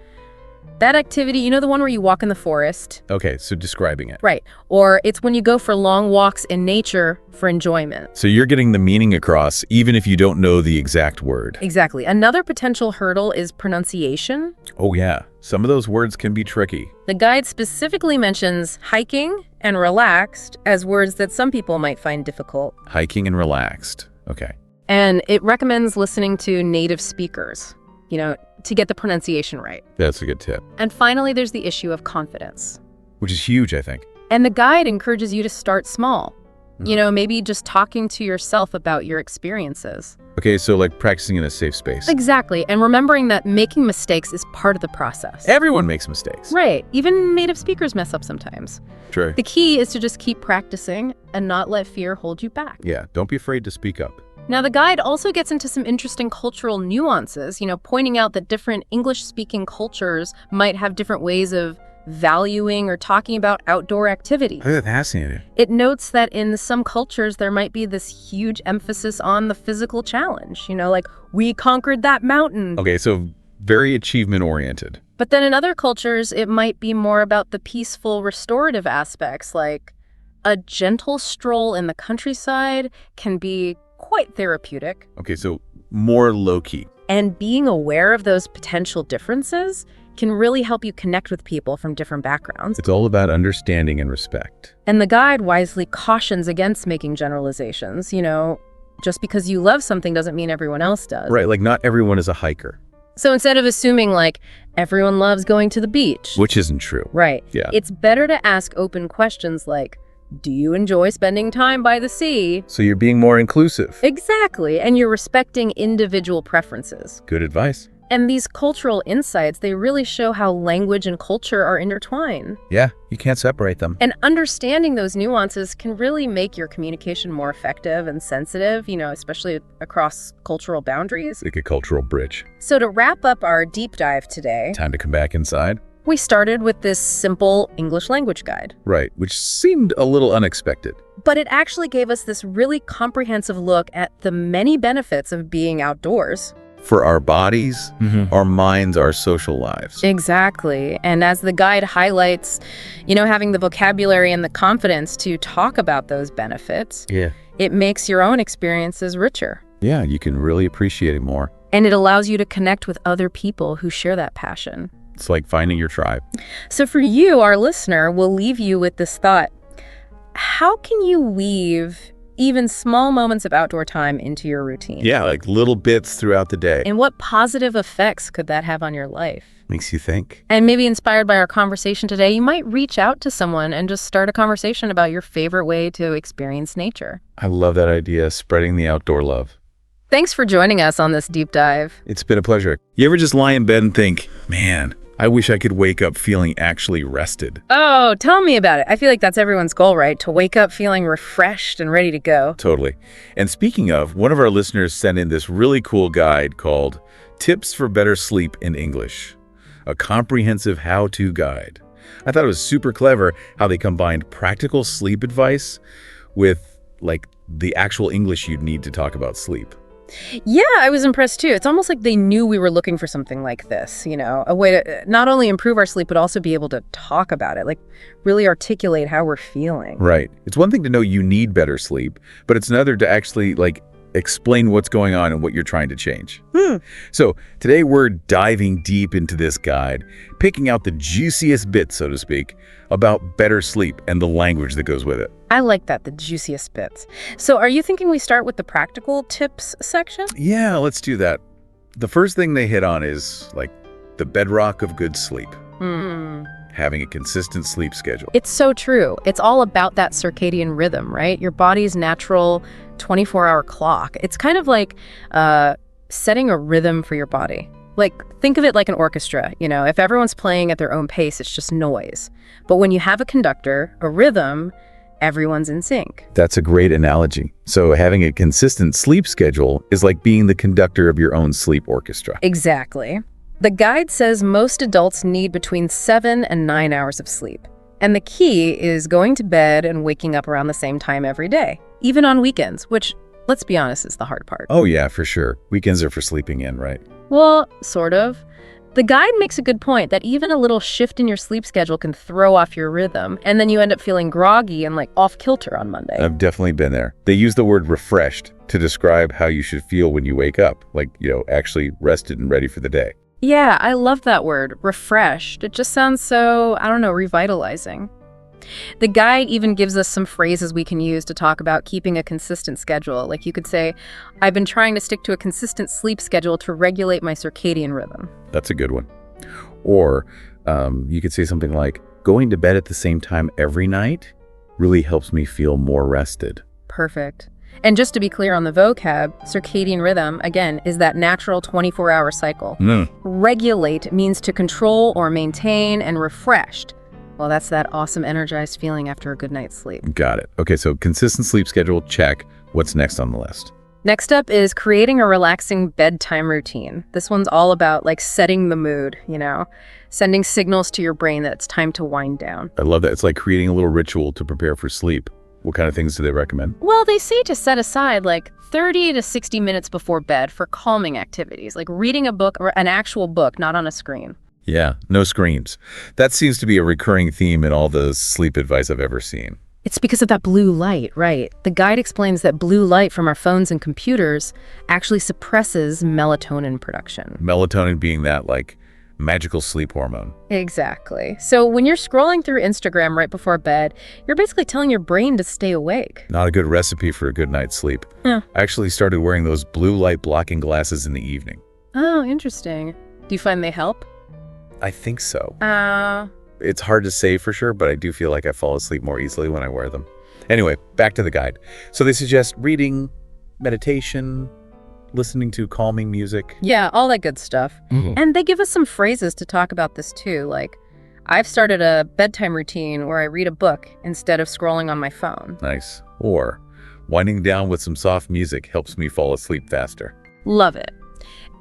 Speaker 1: that activity, the one where you walk in the forest.
Speaker 2: Okay, so describing it.
Speaker 1: Right. Or it's when you go for long walks in nature for enjoyment.
Speaker 2: So you're getting the meaning across even if you don't know the exact word.
Speaker 1: Exactly. Another potential hurdle is pronunciation.
Speaker 2: Oh, yeah. Some of those words can be tricky.
Speaker 1: The guide specifically mentions hiking and relaxed as words that some people might find difficult.
Speaker 2: Hiking and relaxed. Okay.
Speaker 1: And it recommends listening to native speakers, to get the pronunciation right.
Speaker 2: That's a good tip.
Speaker 1: And finally, there's the issue of confidence.
Speaker 2: Which is huge, I think.
Speaker 1: And the guide encourages you to start small. Maybe just talking to yourself about your experiences.
Speaker 2: Okay, so like practicing in a safe space.
Speaker 1: Exactly. And remembering that making mistakes is part of the process.
Speaker 2: Everyone makes mistakes.
Speaker 1: Right. Even native speakers mess up sometimes.
Speaker 2: True.
Speaker 1: The key is to just keep practicing and not let fear hold you back.
Speaker 2: Yeah, don't be afraid to speak up.
Speaker 1: Now, the guide also gets into some interesting cultural nuances, pointing out that different English-speaking cultures might have different ways of valuing or talking about outdoor activity.
Speaker 2: Oh, that's fascinating.
Speaker 1: It notes that in some cultures, there might be this huge emphasis on the physical challenge, like, we conquered that mountain.
Speaker 2: Okay, so very achievement-oriented.
Speaker 1: But then in other cultures, it might be more about the peaceful, restorative aspects, like a gentle stroll in the countryside can be quite therapeutic.
Speaker 2: Okay, so more low-key.
Speaker 1: And being aware of those potential differences can really help you connect with people from different backgrounds.
Speaker 2: It's all about understanding and respect.
Speaker 1: And the guide wisely cautions against making generalizations. Just because you love something doesn't mean everyone else does.
Speaker 2: Right, like not everyone is a hiker.
Speaker 1: So instead of assuming like everyone loves going to the beach.
Speaker 2: Which isn't true.
Speaker 1: Right.
Speaker 2: Yeah.
Speaker 1: It's better to ask open questions like, do you enjoy spending time by the sea?
Speaker 2: So you're being more inclusive.
Speaker 1: Exactly. And you're respecting individual preferences.
Speaker 2: Good advice.
Speaker 1: And these cultural insights, they really show how language and culture are intertwined.
Speaker 2: Yeah, you can't separate them.
Speaker 1: And understanding those nuances can really make your communication more effective and sensitive, especially across cultural boundaries.
Speaker 2: Like a cultural bridge.
Speaker 1: So to wrap up our deep dive today,
Speaker 2: Time to come back inside.
Speaker 1: we started with this simple English language guide.
Speaker 2: Right, which seemed a little unexpected.
Speaker 1: But it actually gave us this really comprehensive look at the many benefits of being outdoors.
Speaker 2: For our bodies, our minds, our social lives.
Speaker 1: Exactly. And as the guide highlights, having the vocabulary and the confidence to talk about those benefits, it makes your own experiences richer.
Speaker 2: Yeah, you can really appreciate it more.
Speaker 1: And it allows you to connect with other people who share that passion.
Speaker 2: It's like finding your tribe.
Speaker 1: So for you, our listener, we'll leave you with this thought. How can you weave even small moments of outdoor time into your routine?
Speaker 2: Yeah, like little bits throughout the day.
Speaker 1: And what positive effects could that have on your life?
Speaker 2: Makes you think.
Speaker 1: And maybe inspired by our conversation today, you might reach out to someone and just start a conversation about your favorite way to experience nature.
Speaker 2: I love that idea, spreading the outdoor love.
Speaker 1: Thanks for joining us on this deep dive.
Speaker 2: It's been a pleasure. You ever just lie in bed and think, man, I wish I could wake up feeling actually rested?
Speaker 1: Oh, tell me about it. I feel like that's everyone's goal, right? To wake up feeling refreshed and ready to go.
Speaker 2: Totally. And speaking of, one of our listeners sent in this really cool guide called Tips for Better Sleep in English, a comprehensive how-to guide. I thought it was super clever how they combined practical sleep advice with the actual English you'd need to talk about sleep.
Speaker 1: Yeah, I was impressed too. It's almost like they knew we were looking for something like this, a way to not only improve our sleep, but also be able to talk about it, really articulate how we're feeling.
Speaker 2: Right. It's one thing to know you need better sleep, but it's another to actually explain what's going on and what you're trying to change. So today we're diving deep into this guide, picking out the juiciest bits, so to speak, about better sleep and the language that goes with it.
Speaker 1: I like that, the juiciest bits. So are you thinking we start with the practical tips section?
Speaker 2: Yeah, let's do that. The first thing they hit on is the bedrock of good sleep. Having a consistent sleep schedule.
Speaker 1: It's so true. It's all about that circadian rhythm, right? Your body's natural 24-hour clock. It's kind of like setting a rhythm for your body. Think of it like an orchestra. If everyone's playing at their own pace, it's just noise. But when you have a conductor, a rhythm, everyone's in sync.
Speaker 2: That's a great analogy. So having a consistent sleep schedule is like being the conductor of your own sleep orchestra.
Speaker 1: Exactly. The guide says most adults need between 7 and 9 hours of sleep. And the key is going to bed and waking up around the same time every day, even on weekends, which, let's be honest, is the hard part.
Speaker 2: Oh yeah, for sure. Weekends are for sleeping in, right?
Speaker 1: Well, sort of. The guide makes a good point that even a little shift in your sleep schedule can throw off your rhythm, and then you end up feeling groggy and off-kilter on Monday.
Speaker 2: I've definitely been there. They use the word refreshed to describe how you should feel when you wake up, actually rested and ready for the day.
Speaker 1: Yeah, I love that word, refreshed. It just sounds so, revitalizing. The guide even gives us some phrases we can use to talk about keeping a consistent schedule. You could say, I've been trying to stick to a consistent sleep schedule to regulate my circadian rhythm.
Speaker 2: That's a good one. Or you could say something like, going to bed at the same time every night really helps me feel more rested.
Speaker 1: Perfect. And just to be clear on the vocab, circadian rhythm, again, is that natural 24-hour cycle. Regulate means to control or maintain, and refreshed, well, that's that awesome energized feeling after a good night's sleep.
Speaker 2: Got it. Okay, so consistent sleep schedule, check. What's next on the list?
Speaker 1: Next up is creating a relaxing bedtime routine. This one's all about setting the mood, sending signals to your brain that it's time to wind down.
Speaker 2: I love that. It's like creating a little ritual to prepare for sleep. What kind of things do they recommend?
Speaker 1: Well, they say to set aside 30 to 60 minutes before bed for calming activities, like reading a book or an actual book, not on a screen.
Speaker 2: Yeah, no screens. That seems to be a recurring theme in all the sleep advice I've ever seen.
Speaker 1: It's because of that blue light, right? The guide explains that blue light from our phones and computers actually suppresses melatonin production.
Speaker 2: Melatonin being that magical sleep hormone.
Speaker 1: Exactly. So when you're scrolling through Instagram right before bed, you're basically telling your brain to stay awake.
Speaker 2: Not a good recipe for a good night's sleep.
Speaker 1: Yeah.
Speaker 2: I actually started wearing those blue light blocking glasses in the evening.
Speaker 1: Oh, interesting. Do you find they help?
Speaker 2: I think so. It's hard to say for sure, but I do feel like I fall asleep more easily when I wear them. Anyway, back to the guide. So they suggest reading, meditation, listening to calming music.
Speaker 1: Yeah, all that good stuff. And they give us some phrases to talk about this too, like, I've started a bedtime routine where I read a book instead of scrolling on my phone.
Speaker 2: Nice. Or, winding down with some soft music helps me fall asleep faster.
Speaker 1: Love it.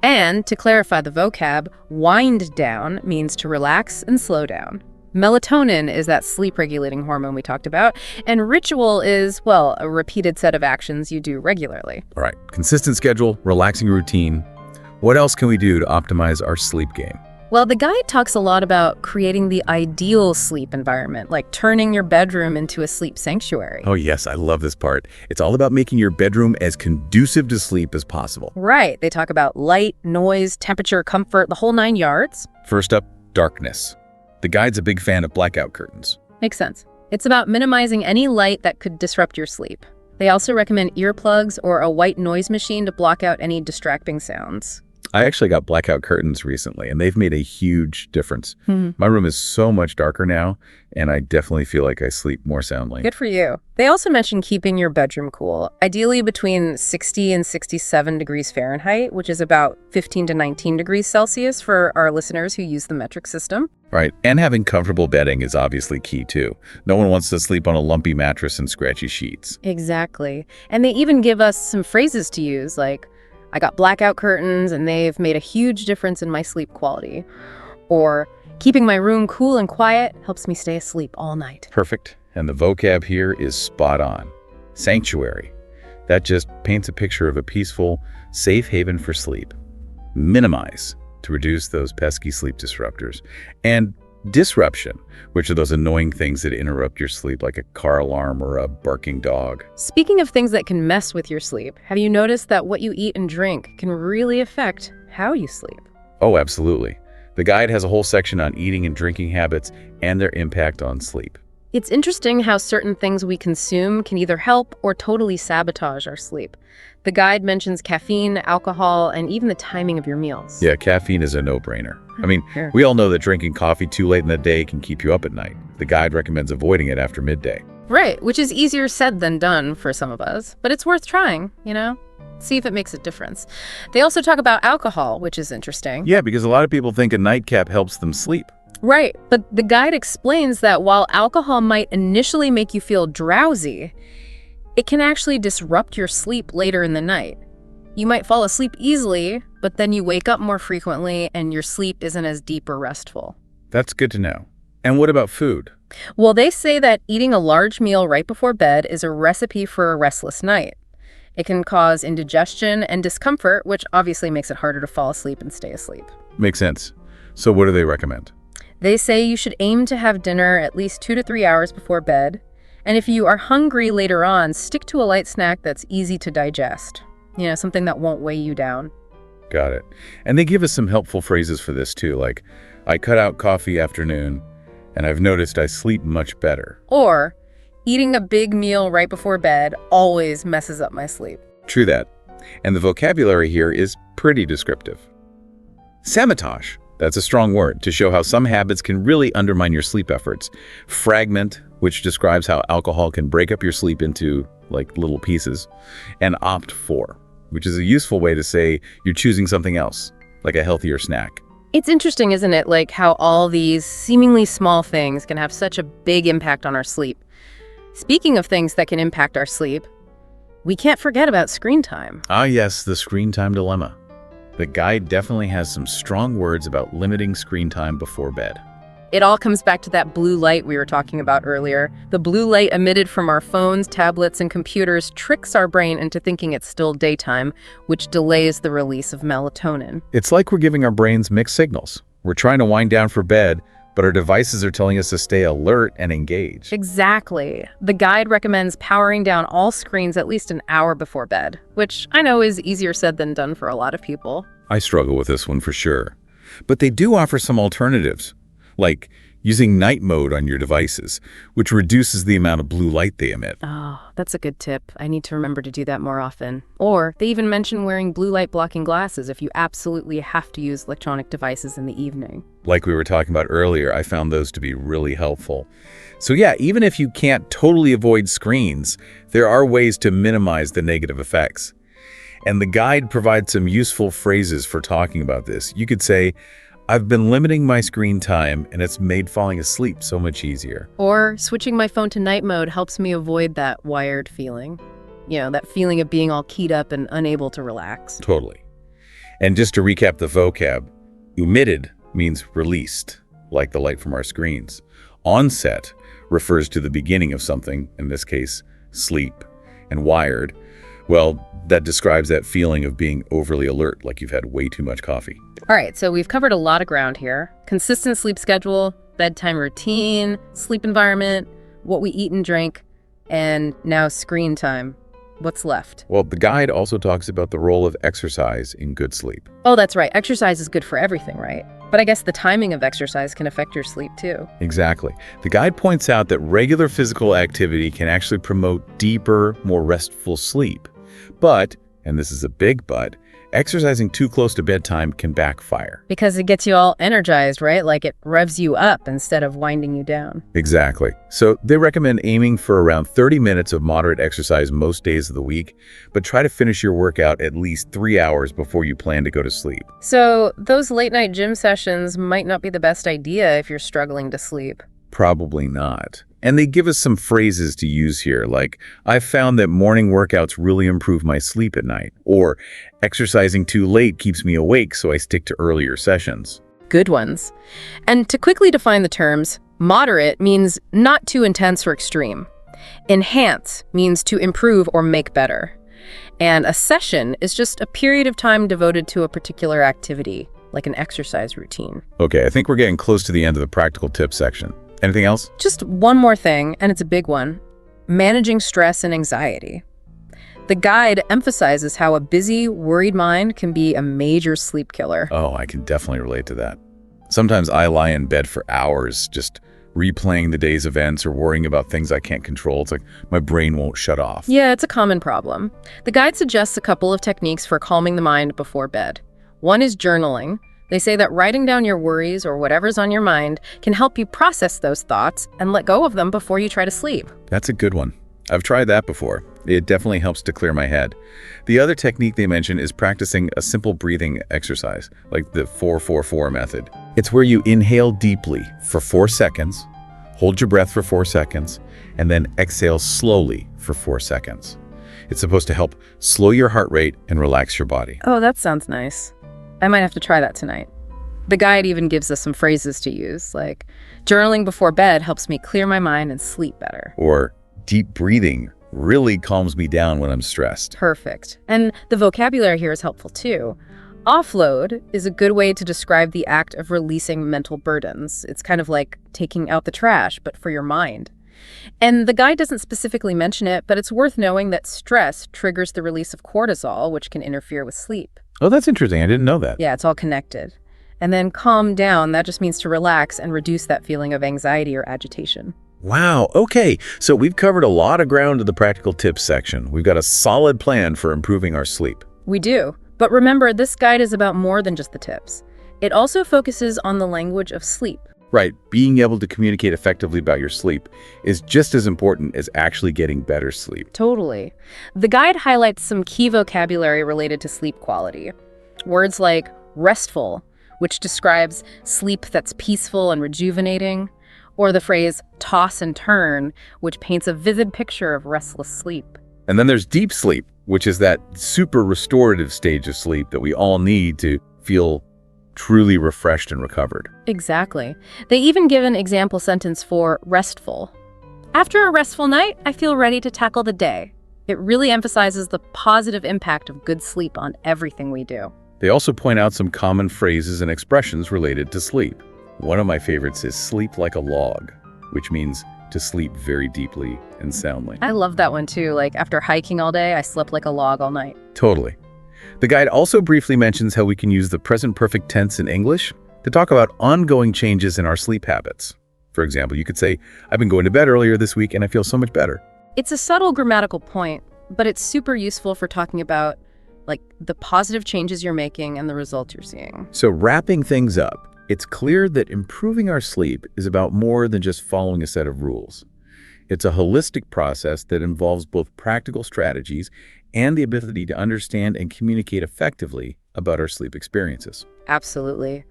Speaker 1: And to clarify the vocab, wind down means to relax and slow down. Melatonin is that sleep-regulating hormone we talked about, and ritual is, well, a repeated set of actions you do regularly.
Speaker 2: All right, consistent schedule, relaxing routine. What else can we do to optimize our sleep game?
Speaker 1: Well, the guide talks a lot about creating the ideal sleep environment, like turning your bedroom into a sleep sanctuary.
Speaker 2: Oh yes, I love this part. It's all about making your bedroom as conducive to sleep as possible.
Speaker 1: Right. They talk about light, noise, temperature, comfort, the whole 9 yards.
Speaker 2: First up, darkness. The guide's a big fan of blackout curtains.
Speaker 1: Makes sense. It's about minimizing any light that could disrupt your sleep. They also recommend earplugs or a white noise machine to block out any distracting sounds.
Speaker 2: I actually got blackout curtains recently, and they've made a huge difference. My room is so much darker now, and I definitely feel like I sleep more soundly.
Speaker 1: Good for you. They also mention keeping your bedroom cool, ideally between 60 and 67 degrees Fahrenheit, which is about 15 to 19 degrees Celsius for our listeners who use the metric system.
Speaker 2: Right, and having comfortable bedding is obviously key too. No one wants to sleep on a lumpy mattress and scratchy sheets.
Speaker 1: Exactly. And they even give us some phrases to use, like, I got blackout curtains and they've made a huge difference in my sleep quality. Or, keeping my room cool and quiet helps me stay asleep all night.
Speaker 2: Perfect. And the vocab here is spot on. Sanctuary. That just paints a picture of a peaceful, safe haven for sleep. Minimize, to reduce those pesky sleep disruptors. And disruption, which are those annoying things that interrupt your sleep, like a car alarm or a barking dog.
Speaker 1: Speaking of things that can mess with your sleep, have you noticed that what you eat and drink can really affect how you sleep?
Speaker 2: Oh, absolutely. The guide has a whole section on eating and drinking habits and their impact on sleep.
Speaker 1: It's interesting how certain things we consume can either help or totally sabotage our sleep. The guide mentions caffeine, alcohol, and even the timing of your meals.
Speaker 2: Yeah, caffeine is a no-brainer. I mean, we all know that drinking coffee too late in the day can keep you up at night. The guide recommends avoiding it after midday.
Speaker 1: Right, which is easier said than done for some of us, but it's worth trying, you know? See if it makes a difference. They also talk about alcohol, which is interesting.
Speaker 2: Yeah, because a lot of people think a nightcap helps them sleep.
Speaker 1: Right, but the guide explains that while alcohol might initially make you feel drowsy, it can actually disrupt your sleep later in the night. You might fall asleep easily, but then you wake up more frequently and your sleep isn't as deep or restful.
Speaker 2: That's good to know. And what about food?
Speaker 1: Well, they say that eating a large meal right before bed is a recipe for a restless night. It can cause indigestion and discomfort, which obviously makes it harder to fall asleep and stay asleep.
Speaker 2: Makes sense. So what do they recommend?
Speaker 1: They say you should aim to have dinner at least 2 to 3 hours before bed. And if you are hungry later on, stick to a light snack that's easy to digest. You know, something that won't weigh you down.
Speaker 2: Got it. And they give us some helpful phrases for this too, like, I cut out coffee afternoon, and I've noticed I sleep much better.
Speaker 1: Or, eating a big meal right before bed always messes up my sleep.
Speaker 2: True that. And the vocabulary here is pretty descriptive. Sabotage. That's a strong word to show how some habits can really undermine your sleep efforts. Fragment, which describes how alcohol can break up your sleep into, like, little pieces. And opt for, which is a useful way to say you're choosing something else, like a healthier snack.
Speaker 1: It's interesting, isn't it, like how all these seemingly small things can have such a big impact on our sleep. Speaking of things that can impact our sleep, we can't forget about screen time.
Speaker 2: Ah yes, the screen time dilemma. The guide definitely has some strong words about limiting screen time before bed.
Speaker 1: It all comes back to that blue light we were talking about earlier. The blue light emitted from our phones, tablets, and computers tricks our brain into thinking it's still daytime, which delays the release of melatonin.
Speaker 2: It's like we're giving our brains mixed signals. We're trying to wind down for bed, but our devices are telling us to stay alert and engaged.
Speaker 1: Exactly. The guide recommends powering down all screens at least an hour before bed, which I know is easier said than done for a lot of people.
Speaker 2: I struggle with this one for sure. But they do offer some alternatives, like using night mode on your devices, which reduces the amount of blue light they emit.
Speaker 1: Oh, that's a good tip. I need to remember to do that more often. Or they even mention wearing blue light blocking glasses if you absolutely have to use electronic devices in the evening.
Speaker 2: Like we were talking about earlier, I found those to be really helpful. So yeah, even if you can't totally avoid screens, there are ways to minimize the negative effects. And the guide provides some useful phrases for talking about this. You could say, I've been limiting my screen time and it's made falling asleep so much easier.
Speaker 1: Or switching my phone to night mode helps me avoid that wired feeling. That feeling of being all keyed up and unable to relax.
Speaker 2: Totally. And just to recap the vocab, emitted means released, like the light from our screens. Onset refers to the beginning of something, in this case, sleep. And wired, well, that describes that feeling of being overly alert, like you've had way too much coffee.
Speaker 1: All right, so we've covered a lot of ground here. Consistent sleep schedule, bedtime routine, sleep environment, what we eat and drink, and now screen time. What's left?
Speaker 2: Well, the guide also talks about the role of exercise in good sleep.
Speaker 1: Oh, that's right. Exercise is good for everything, right? But I guess the timing of exercise can affect your sleep too.
Speaker 2: Exactly. The guide points out that regular physical activity can actually promote deeper, more restful sleep. But, and this is a big but, exercising too close to bedtime can backfire.
Speaker 1: Because it gets you all energized, right? Like it revs you up instead of winding you down.
Speaker 2: Exactly. So they recommend aiming for around 30 minutes of moderate exercise most days of the week, but try to finish your workout at least 3 hours before you plan to go to sleep.
Speaker 1: So those late night gym sessions might not be the best idea if you're struggling to sleep.
Speaker 2: Probably not. And they give us some phrases to use here, like, I've found that morning workouts really improve my sleep at night, or exercising too late keeps me awake, so I stick to earlier sessions.
Speaker 1: Good ones. And to quickly define the terms, moderate means not too intense or extreme. Enhance means to improve or make better. And a session is just a period of time devoted to a particular activity, like an exercise routine.
Speaker 2: Okay, I think we're getting close to the end of the practical tips section. Anything else?
Speaker 1: Just one more thing, and it's a big one. Managing stress and anxiety. The guide emphasizes how a busy, worried mind can be a major sleep killer.
Speaker 2: Oh, I can definitely relate to that. Sometimes I lie in bed for hours just replaying the day's events or worrying about things I can't control. It's like my brain won't shut off.
Speaker 1: Yeah, it's a common problem. The guide suggests a couple of techniques for calming the mind before bed. One is journaling. They say that writing down your worries or whatever's on your mind can help you process those thoughts and let go of them before you try to sleep.
Speaker 2: That's a good one. I've tried that before. It definitely helps to clear my head. The other technique they mention is practicing a simple breathing exercise, like the 4-4-4 method. It's where you inhale deeply for 4 seconds, hold your breath for 4 seconds, and then exhale slowly for 4 seconds. It's supposed to help slow your heart rate and relax your body.
Speaker 1: Oh, that sounds nice. I might have to try that tonight. The guide even gives us some phrases to use, like, journaling before bed helps me clear my mind and sleep better.
Speaker 2: Or, deep breathing really calms me down when I'm stressed.
Speaker 1: Perfect. And the vocabulary here is helpful too. Offload is a good way to describe the act of releasing mental burdens. It's kind of like taking out the trash, but for your mind. And the guide doesn't specifically mention it, but it's worth knowing that stress triggers the release of cortisol, which can interfere with sleep.
Speaker 2: Oh, that's interesting. I didn't know that.
Speaker 1: Yeah, it's all connected. And then calm down, that just means to relax and reduce that feeling of anxiety or agitation.
Speaker 2: Wow. Okay. So we've covered a lot of ground in the practical tips section. We've got a solid plan for improving our sleep.
Speaker 1: We do. But remember, this guide is about more than just the tips. It also focuses on the language of sleep.
Speaker 2: Right. Being able to communicate effectively about your sleep is just as important as actually getting better sleep.
Speaker 1: Totally. The guide highlights some key vocabulary related to sleep quality. Words like restful, which describes sleep that's peaceful and rejuvenating, or the phrase toss and turn, which paints a vivid picture of restless sleep.
Speaker 2: And then there's deep sleep, which is that super restorative stage of sleep that we all need to feel truly refreshed and recovered.
Speaker 1: Exactly. They even give an example sentence for restful. After a restful night, I feel ready to tackle the day. It really emphasizes the positive impact of good sleep on everything we do.
Speaker 2: They also point out some common phrases and expressions related to sleep. One of my favorites is sleep like a log, which means to sleep very deeply and soundly.
Speaker 1: I love that one too. Like after hiking all day, I slept like a log all night.
Speaker 2: Totally. The guide also briefly mentions how we can use the present perfect tense in English to talk about ongoing changes in our sleep habits. For example, you could say, I've been going to bed earlier this week and I feel so much better.
Speaker 1: It's a subtle grammatical point, but it's super useful for talking about like the positive changes you're making and the results you're seeing.
Speaker 2: So wrapping things up, it's clear that improving our sleep is about more than just following a set of rules. It's a holistic process that involves both practical strategies and the ability to understand and communicate effectively about our sleep experiences.
Speaker 1: Absolutely.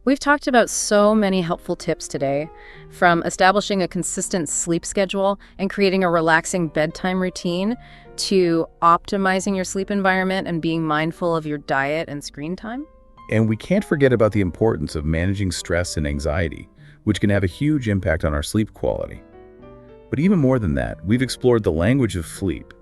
Speaker 1: We've talked about so many helpful tips today, from establishing a consistent sleep schedule and creating a relaxing bedtime routine to optimizing your sleep environment and being mindful of your diet and screen time.
Speaker 2: And we can't forget about the importance of managing stress and anxiety, which can have a huge impact on our sleep quality. But even more than that, we've explored the language of sleep,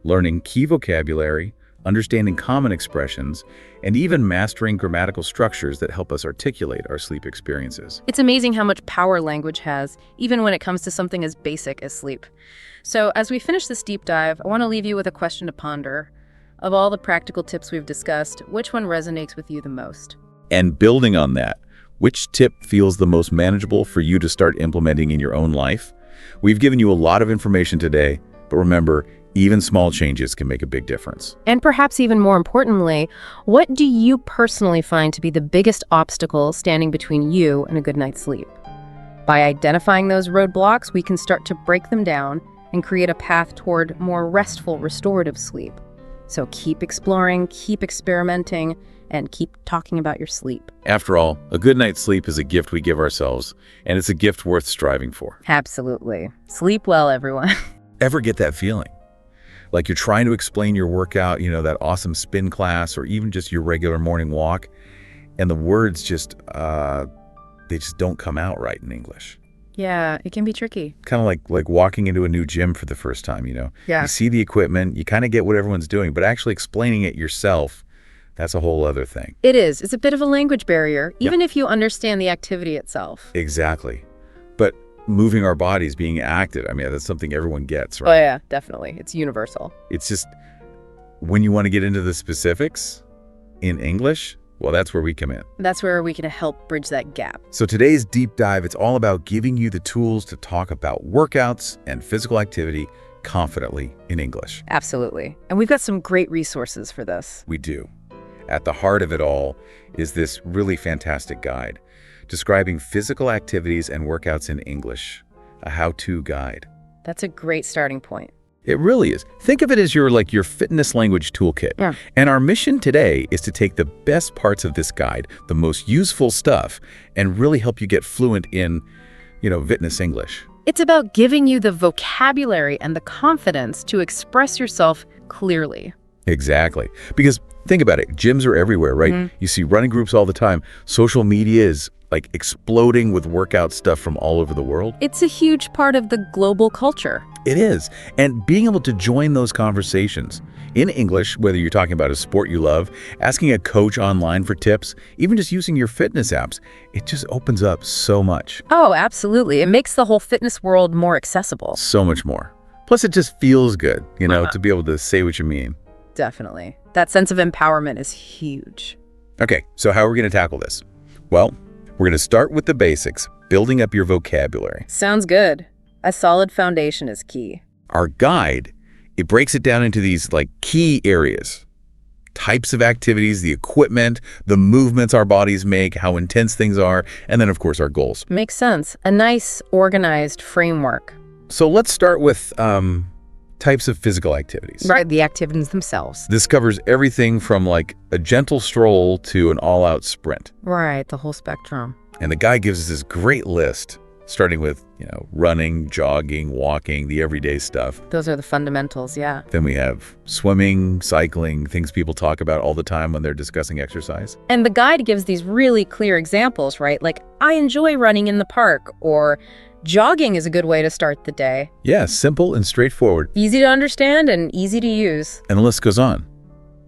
Speaker 2: learning key vocabulary, understanding common expressions, and even mastering grammatical structures that help us articulate our sleep experiences.
Speaker 1: It's amazing how much power language has, even when it comes to something as basic as sleep. So as we finish this deep dive, I want to leave you with a question to ponder. Of all the practical tips we've discussed, which one resonates with you the most?
Speaker 2: And building on that, which tip feels the most manageable for you to start implementing in your own life? We've given you a lot of information today, but remember, even small changes can make a big difference.
Speaker 1: And perhaps even more importantly, what do you personally find to be the biggest obstacle standing between you and a good night's sleep? By identifying those roadblocks, we can start to break them down and create a path toward more restful, restorative sleep. So keep exploring, keep experimenting, and keep talking about your sleep.
Speaker 2: After all, a good night's sleep is a gift we give ourselves, and it's a gift worth striving for.
Speaker 1: Absolutely. Sleep well, everyone.
Speaker 2: Ever get that feeling? Like you're trying to explain your workout, that awesome spin class, or even just your regular morning walk, and the words just, they just don't come out right in English.
Speaker 1: Yeah, it can be tricky.
Speaker 2: Kind of like walking into a new gym for the first time,
Speaker 1: Yeah.
Speaker 2: You see the equipment, you kind of get what everyone's doing, but actually explaining it yourself, that's a whole other thing.
Speaker 1: It is. It's a bit of a language barrier, even if you understand the activity itself.
Speaker 2: Exactly. But moving our bodies, being active, that's something everyone gets, right?
Speaker 1: Oh yeah, definitely. It's universal.
Speaker 2: It's just, when you want to get into the specifics in English, well, that's where we come in.
Speaker 1: That's where we can help bridge that gap.
Speaker 2: So today's deep dive, it's all about giving you the tools to talk about workouts and physical activity confidently in English.
Speaker 1: Absolutely. And we've got some great resources for this.
Speaker 2: We do. At the heart of it all is this really fantastic guide describing physical activities and workouts in English, a how-to guide.
Speaker 1: That's a great starting point.
Speaker 2: It really is. Think of it as your fitness language toolkit.
Speaker 1: Yeah.
Speaker 2: And our mission today is to take the best parts of this guide, the most useful stuff, and really help you get fluent in, fitness English.
Speaker 1: It's about giving you the vocabulary and the confidence to express yourself clearly.
Speaker 2: Exactly. Because think about it, gyms are everywhere, right?
Speaker 1: Mm-hmm.
Speaker 2: You see running groups all the time. Social media is exploding with workout stuff from all over the world.
Speaker 1: It's a huge part of the global culture.
Speaker 2: It is. And being able to join those conversations in English, whether you're talking about a sport you love, asking a coach online for tips, even just using your fitness apps, it just opens up so much.
Speaker 1: Oh, absolutely. It makes the whole fitness world more accessible.
Speaker 2: So much more. Plus, it just feels good, to be able to say what you mean.
Speaker 1: Definitely. That sense of empowerment is huge.
Speaker 2: Okay, so how are we going to tackle this? Well, we're going to start with the basics, building up your vocabulary.
Speaker 1: Sounds good. A solid foundation is key.
Speaker 2: Our guide, it breaks it down into these key areas. Types of activities, the equipment, the movements our bodies make, how intense things are, and then of course our goals.
Speaker 1: Makes sense. A nice, organized framework.
Speaker 2: So let's start with types of physical activities.
Speaker 1: Right, the activities themselves.
Speaker 2: This covers everything from a gentle stroll to an all-out sprint.
Speaker 1: Right, the whole spectrum.
Speaker 2: And the guide gives us this great list, starting with, running, jogging, walking, the everyday stuff.
Speaker 1: Those are the fundamentals, yeah.
Speaker 2: Then we have swimming, cycling, things people talk about all the time when they're discussing exercise.
Speaker 1: And the guide gives these really clear examples, right? Like, I enjoy running in the park, or jogging is a good way to start the day.
Speaker 2: Yeah, simple and straightforward.
Speaker 1: Easy to understand and easy to use.
Speaker 2: And the list goes on.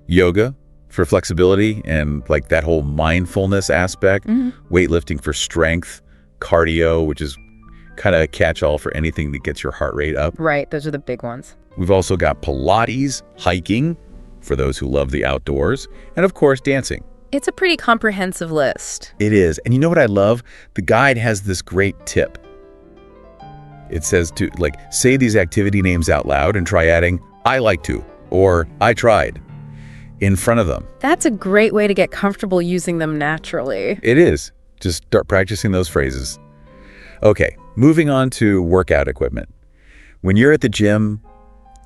Speaker 2: Yoga for flexibility and that whole mindfulness aspect.
Speaker 1: Mm-hmm.
Speaker 2: Weightlifting for strength. Cardio, which is kind of a catch-all for anything that gets your heart rate up.
Speaker 1: Right, those are the big ones.
Speaker 2: We've also got Pilates, hiking, for those who love the outdoors, and of course, dancing.
Speaker 1: It's a pretty comprehensive list.
Speaker 2: It is. And you know what I love? The guide has this great tip. It says to, say these activity names out loud and try adding, I like to, or I tried, in front of them.
Speaker 1: That's a great way to get comfortable using them naturally.
Speaker 2: It is. Just start practicing those phrases. Okay, moving on to workout equipment. When you're at the gym,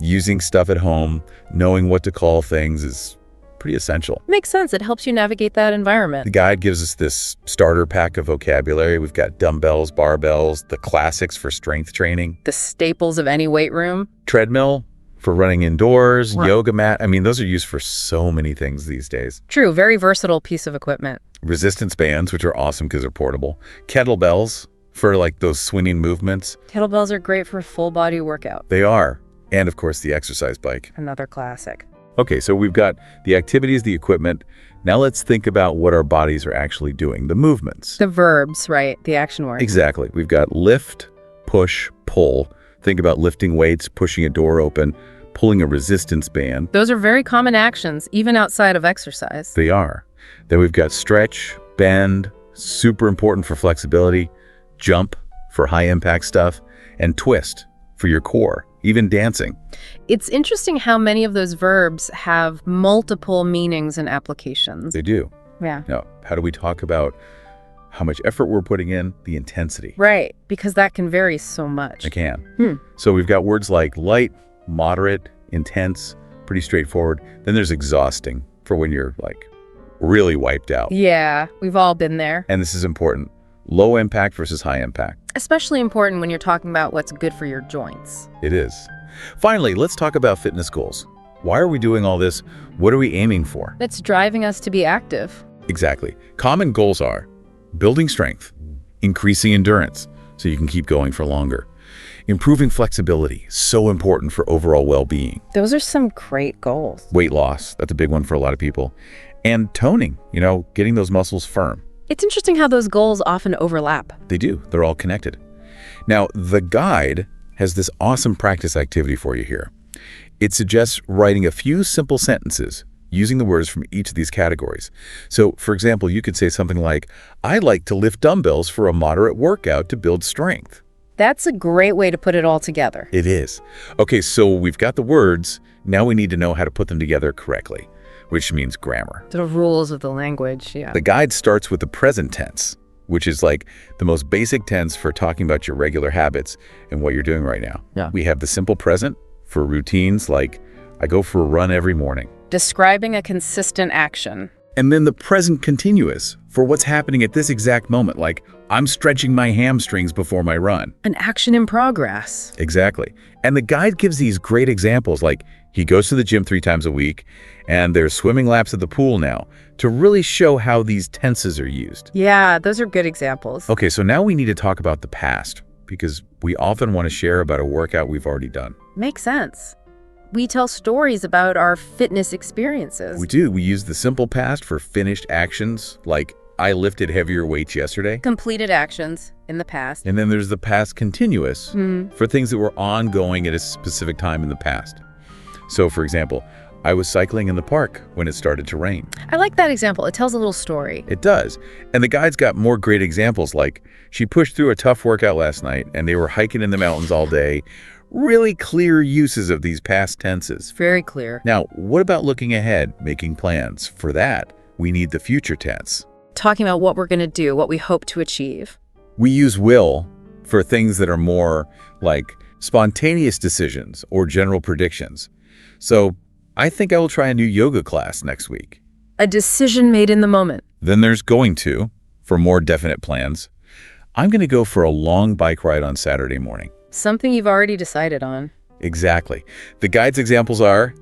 Speaker 2: using stuff at home, knowing what to call things is pretty essential.
Speaker 1: Makes sense. It helps you navigate that environment.
Speaker 2: The guide gives us this starter pack of vocabulary. We've got dumbbells, barbells, the classics for strength training.
Speaker 1: The staples of any weight room.
Speaker 2: Treadmill for running indoors,
Speaker 1: Right.
Speaker 2: yoga mat. I mean, those are used for so many things these days.
Speaker 1: True. Very versatile piece of equipment.
Speaker 2: Resistance bands, which are awesome because they're portable. Kettlebells for like those swinging movements.
Speaker 1: Kettlebells are great for a full body workout.
Speaker 2: They are. And of course, the exercise bike.
Speaker 1: Another classic.
Speaker 2: Okay, so we've got the activities, the equipment. Now let's think about what our bodies are actually doing, the movements.
Speaker 1: The verbs, right? The action words.
Speaker 2: Exactly. We've got lift, push, pull. Think about lifting weights, pushing a door open, pulling a resistance band.
Speaker 1: Those are very common actions, even outside of exercise.
Speaker 2: They are. Then we've got stretch, bend, super important for flexibility, jump for high impact stuff, and twist for your core, even dancing.
Speaker 1: It's interesting how many of those verbs have multiple meanings and applications.
Speaker 2: They do.
Speaker 1: Yeah.
Speaker 2: Now, how do we talk about how much effort we're putting in, the intensity?
Speaker 1: Right, because that can vary so much.
Speaker 2: It can. So we've got words like light, moderate, intense, pretty straightforward. Then there's exhausting for when you're like really wiped out.
Speaker 1: Yeah, we've all been there.
Speaker 2: And this is important. Low impact versus high impact.
Speaker 1: Especially important when you're talking about what's good for your joints.
Speaker 2: It is. Finally, let's talk about fitness goals. Why are we doing all this? What are we aiming for?
Speaker 1: That's driving us to be active.
Speaker 2: Exactly. Common goals are building strength, increasing endurance so you can keep going for longer, improving flexibility, so important for overall well-being,
Speaker 1: Those are some great goals.
Speaker 2: weight loss, that's a big one for a lot of people, and toning, getting those muscles firm.
Speaker 1: It's interesting how those goals often overlap.
Speaker 2: They do. They're all connected. Now, the guide has this awesome practice activity for you here. It suggests writing a few simple sentences using the words from each of these categories. So, for example, you could say something like, I like to lift dumbbells for a moderate workout to build strength.
Speaker 1: That's a great way to put it all together.
Speaker 2: It is. Okay, so we've got the words. Now we need to know how to put them together correctly, which means grammar.
Speaker 1: The rules of the language, yeah.
Speaker 2: The guide starts with the present tense, which is like the most basic tense for talking about your regular habits and what you're doing right now.
Speaker 1: Yeah.
Speaker 2: We have the simple present for routines like I go for a run every morning.
Speaker 1: Describing a consistent action.
Speaker 2: And then the present continuous for what's happening at this exact moment, like I'm stretching my hamstrings before my run.
Speaker 1: An action in progress.
Speaker 2: Exactly. And the guide gives these great examples like he goes to the gym 3 times a week and there's swimming laps at the pool now to really show how these tenses are used.
Speaker 1: Yeah, those are good examples.
Speaker 2: Okay, so now we need to talk about the past because we often want to share about a workout we've already done.
Speaker 1: Makes sense. We tell stories about our fitness experiences.
Speaker 2: We do. We use the simple past for finished actions like I lifted heavier weights yesterday.
Speaker 1: Completed actions in the past.
Speaker 2: And then there's the past continuous for things that were ongoing at a specific time in the past. So, for example, I was cycling in the park when it started to rain.
Speaker 1: I like that example. It tells a little story.
Speaker 2: It does. And the guide's got more great examples like she pushed through a tough workout last night and they were hiking in the mountains all day. Really clear uses of these past tenses.
Speaker 1: Very clear.
Speaker 2: Now, what about looking ahead, making plans? For that, we need the future tense.
Speaker 1: Talking about what we're going to do, what we hope to achieve.
Speaker 2: We use will for things that are more like spontaneous decisions or general predictions. So I think I will try a new yoga class next week.
Speaker 1: A decision made in the moment.
Speaker 2: Then there's going to, for more definite plans. I'm going to go for a long bike ride on Saturday morning.
Speaker 1: Something you've already decided on.
Speaker 2: Exactly. The guide's examples are,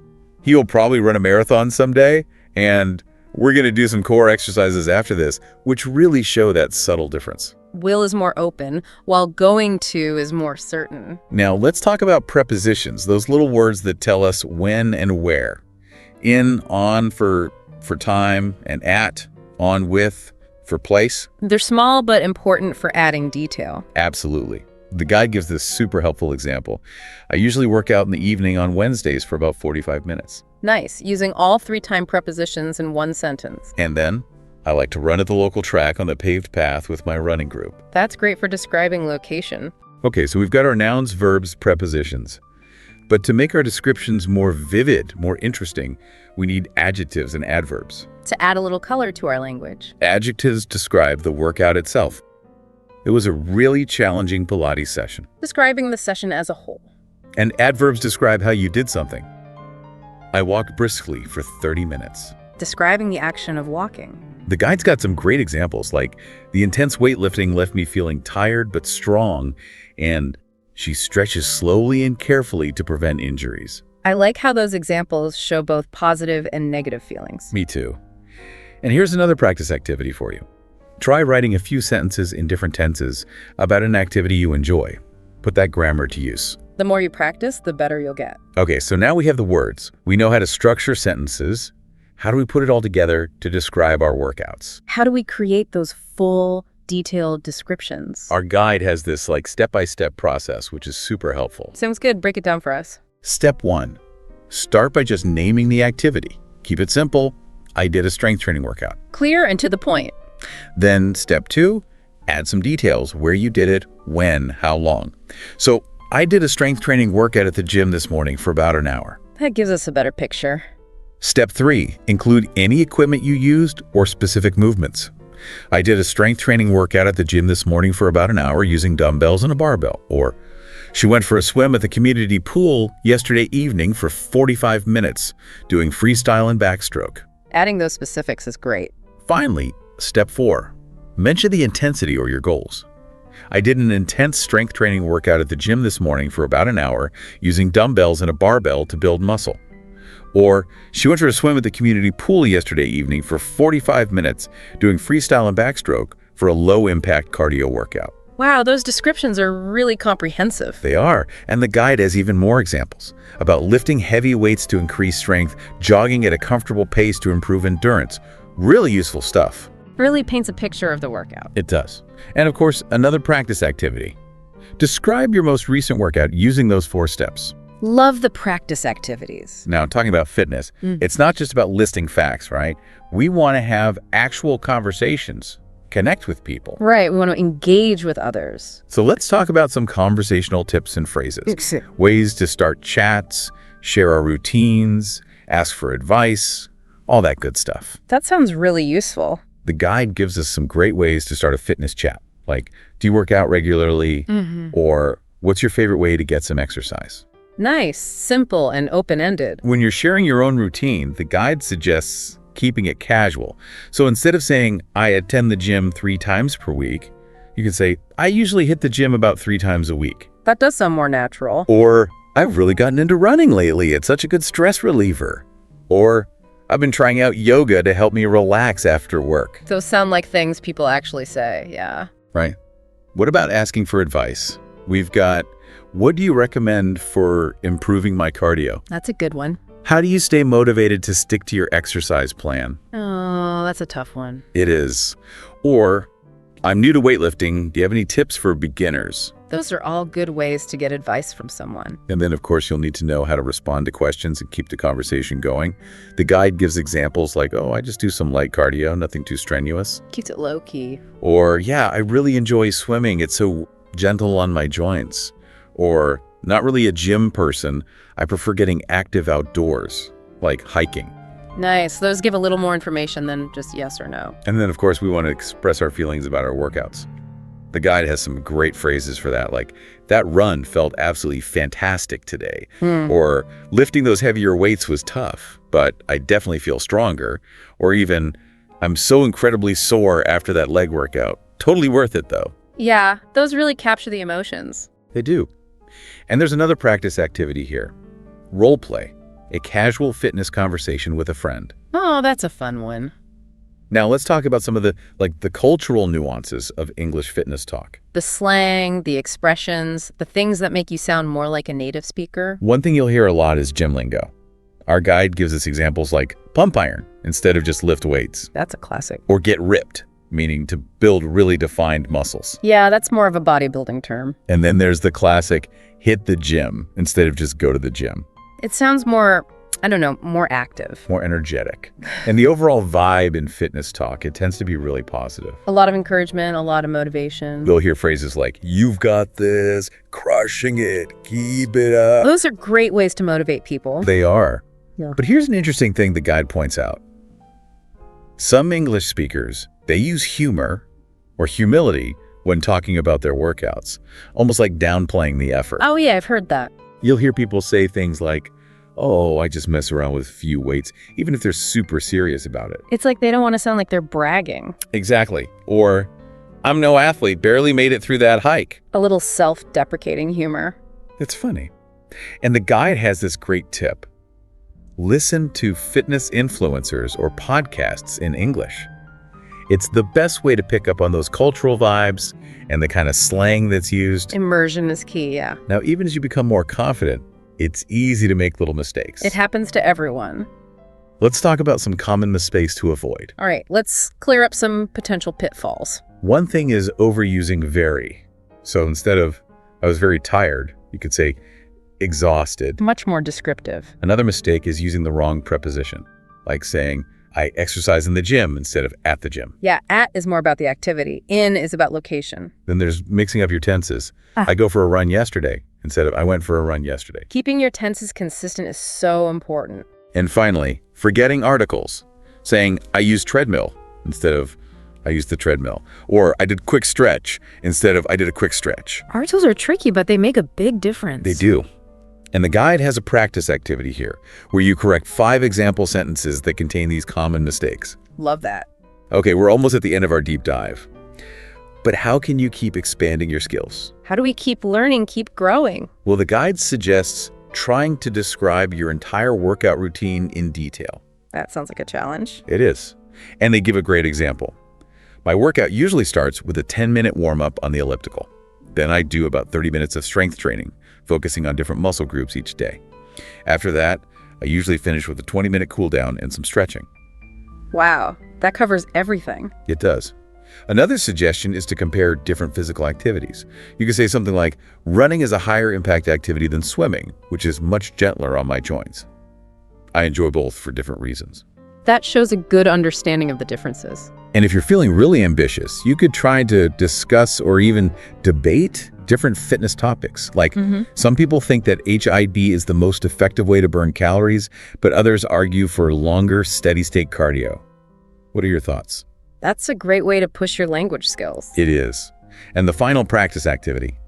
Speaker 2: he will probably run a marathon someday, and we're going to do some core exercises after this, which really show that subtle difference.
Speaker 1: Will is more open, while going to is more certain.
Speaker 2: Now, let's talk about prepositions, those little words that tell us when and where. In, on for time, and at, on with for place.
Speaker 1: They're small but important for adding detail.
Speaker 2: Absolutely. The guide gives this super helpful example. I usually work out in the evening on Wednesdays for about 45 minutes.
Speaker 1: Nice, using all 3-time prepositions in one sentence.
Speaker 2: And then, I like to run at the local track on the paved path with my running group.
Speaker 1: That's great for describing location.
Speaker 2: Okay, so we've got our nouns, verbs, prepositions. But to make our descriptions more vivid, more interesting, we need adjectives and adverbs.
Speaker 1: To add a little color to our language.
Speaker 2: Adjectives describe the workout itself. It was a really challenging Pilates session.
Speaker 1: Describing the session as a whole.
Speaker 2: And adverbs describe how you did something. I walked briskly for 30 minutes.
Speaker 1: Describing the action of walking.
Speaker 2: The guide's got some great examples, like the intense weightlifting left me feeling tired but strong, and she stretches slowly and carefully to prevent injuries.
Speaker 1: I like how those examples show both positive and negative feelings.
Speaker 2: Me too. And here's another practice activity for you. Try writing a few sentences in different tenses about an activity you enjoy. Put that grammar to use.
Speaker 1: The more you practice, the better you'll get.
Speaker 2: Okay, so now we have the words. We know how to structure sentences. How do we put it all together to describe our workouts?
Speaker 1: How do we create those full, detailed descriptions?
Speaker 2: Our guide has this step-by-step process, which is super helpful.
Speaker 1: Sounds good. Break it down for us.
Speaker 2: Step 1. Start by just naming the activity. Keep it simple. I did a strength training workout.
Speaker 1: Clear and to the point.
Speaker 2: Then step 2, add some details, where you did it, when, how long. So I did a strength training workout at the gym this morning for about an hour.
Speaker 1: That gives us a better picture.
Speaker 2: Step 3, include any equipment you used or specific movements. I did a strength training workout at the gym this morning for about an hour using dumbbells and a barbell. Or she went for a swim at the community pool yesterday evening for 45 minutes, doing freestyle and backstroke.
Speaker 1: Adding those specifics is great.
Speaker 2: Finally, step 4, mention the intensity or your goals. I did an intense strength training workout at the gym this morning for about an hour using dumbbells and a barbell to build muscle. Or she went for a swim at the community pool yesterday evening for 45 minutes doing freestyle and backstroke for a low-impact cardio workout.
Speaker 1: Wow, those descriptions are really comprehensive.
Speaker 2: They are, and the guide has even more examples about lifting heavy weights to increase strength, jogging at a comfortable pace to improve endurance. Really useful stuff.
Speaker 1: Really paints a picture of the workout.
Speaker 2: It does. And of course, another practice activity. Describe your most recent workout using those 4 steps.
Speaker 1: Love the practice activities.
Speaker 2: Now, talking about fitness, it's not just about listing facts, right? We want to have actual conversations, connect with people.
Speaker 1: Right, we want to engage with others.
Speaker 2: So let's talk about some conversational tips and phrases. Ways to start chats, share our routines, ask for advice, all that good stuff.
Speaker 1: That sounds really useful.
Speaker 2: The guide gives us some great ways to start a fitness chat, like, do you work out regularly? Or what's your favorite way to get some exercise?
Speaker 1: Nice, simple, and open-ended.
Speaker 2: When you're sharing your own routine, the guide suggests keeping it casual. So instead of saying, I attend the gym 3 times per week, you can say, I usually hit the gym about 3 times a week.
Speaker 1: That does sound more natural.
Speaker 2: Or, I've really gotten into running lately. It's such a good stress reliever. Or, I've been trying out yoga to help me relax after work.
Speaker 1: Those sound like things people actually say, yeah.
Speaker 2: Right. What about asking for advice? We've got, what do you recommend for improving my cardio?
Speaker 1: That's a good one.
Speaker 2: How do you stay motivated to stick to your exercise plan?
Speaker 1: Oh, that's a tough one.
Speaker 2: It is. Or, I'm new to weightlifting. Do you have any tips for beginners?
Speaker 1: Those are all good ways to get advice from someone.
Speaker 2: And then, of course, you'll need to know how to respond to questions and keep the conversation going. The guide gives examples like, oh, I just do some light cardio, nothing too strenuous.
Speaker 1: Keeps it low-key.
Speaker 2: Or, yeah, I really enjoy swimming. It's so gentle on my joints. Or, not really a gym person. I prefer getting active outdoors, like hiking.
Speaker 1: Nice. Those give a little more information than just yes or no.
Speaker 2: And then, of course, we want to express our feelings about our workouts. The guide has some great phrases for that, like, that run felt absolutely fantastic today. Or, lifting those heavier weights was tough, but I definitely feel stronger. Or even, I'm so incredibly sore after that leg workout. Totally worth it, though.
Speaker 1: Yeah, those really capture the emotions.
Speaker 2: They do. And there's another practice activity here. Role play, a casual fitness conversation with a friend.
Speaker 1: Oh, that's a fun one.
Speaker 2: Now let's talk about some of the cultural nuances of English fitness talk.
Speaker 1: The slang, the expressions, the things that make you sound more like a native speaker.
Speaker 2: One thing you'll hear a lot is gym lingo. Our guide gives us examples like pump iron instead of just lift weights.
Speaker 1: That's a classic.
Speaker 2: Or get ripped, meaning to build really defined muscles.
Speaker 1: Yeah, that's more of a bodybuilding term.
Speaker 2: And then there's the classic hit the gym instead of just go to the gym.
Speaker 1: It sounds more, I don't know, more active.
Speaker 2: More energetic. And the overall vibe in fitness talk, it tends to be really positive.
Speaker 1: A lot of encouragement, a lot of motivation.
Speaker 2: We'll hear phrases like, you've got this, crushing it, keep it up.
Speaker 1: Those are great ways to motivate people.
Speaker 2: They are.
Speaker 1: Yeah.
Speaker 2: But here's an interesting thing the guide points out. Some English speakers, they use humor or humility when talking about their workouts, almost like downplaying the effort.
Speaker 1: Oh yeah, I've heard that.
Speaker 2: You'll hear people say things like, "Oh, I just mess around with few weights," even if they're super serious about it.
Speaker 1: It's like they don't want to sound like they're bragging.
Speaker 2: Exactly. Or, "I'm no athlete, barely made it through that hike."
Speaker 1: A little self-deprecating humor.
Speaker 2: It's funny. And the guide has this great tip. Listen to fitness influencers or podcasts in English. It's the best way to pick up on those cultural vibes and the kind of slang that's used.
Speaker 1: Immersion is key, yeah.
Speaker 2: Now, even as you become more confident, it's easy to make little mistakes.
Speaker 1: It happens to everyone.
Speaker 2: Let's talk about some common mistakes to avoid.
Speaker 1: All right, let's clear up some potential pitfalls.
Speaker 2: One thing is overusing very. So instead of, "I was very tired," you could say, "exhausted."
Speaker 1: Much more descriptive.
Speaker 2: Another mistake is using the wrong preposition, like saying, "I exercise in the gym," instead of "at the gym."
Speaker 1: Yeah, at is more about the activity. In is about location.
Speaker 2: Then there's mixing up your tenses. "I go for a run yesterday," instead of "I went for a run yesterday."
Speaker 1: Keeping your tenses consistent is so important.
Speaker 2: And finally, forgetting articles, saying "I used treadmill," instead of "I used the treadmill," or "I did quick stretch," instead of "I did a quick stretch."
Speaker 1: Articles are tricky, but they make a big difference.
Speaker 2: They do. And the guide has a practice activity here, where you correct 5 example sentences that contain these common mistakes.
Speaker 1: Love that.
Speaker 2: Okay, we're almost at the end of our deep dive. But how can you keep expanding your skills?
Speaker 1: How do we keep learning, keep growing?
Speaker 2: Well, the guide suggests trying to describe your entire workout routine in detail.
Speaker 1: That sounds like a challenge.
Speaker 2: It is. And they give a great example. "My workout usually starts with a 10-minute warm-up on the elliptical. Then I do about 30 minutes of strength training, focusing on different muscle groups each day. After that, I usually finish with a 20-minute cool down and some stretching."
Speaker 1: Wow, that covers everything.
Speaker 2: It does. Another suggestion is to compare different physical activities. You could say something like, "Running is a higher impact activity than swimming, which is much gentler on my joints. I enjoy both for different reasons."
Speaker 1: That shows a good understanding of the differences.
Speaker 2: And if you're feeling really ambitious, you could try to discuss or even debate different fitness topics. Like, some people think that HIIT is the most effective way to burn calories, but others argue for longer, steady-state cardio. What are your thoughts?
Speaker 1: That's a great way to push your language skills.
Speaker 2: It is. And the final practice activity.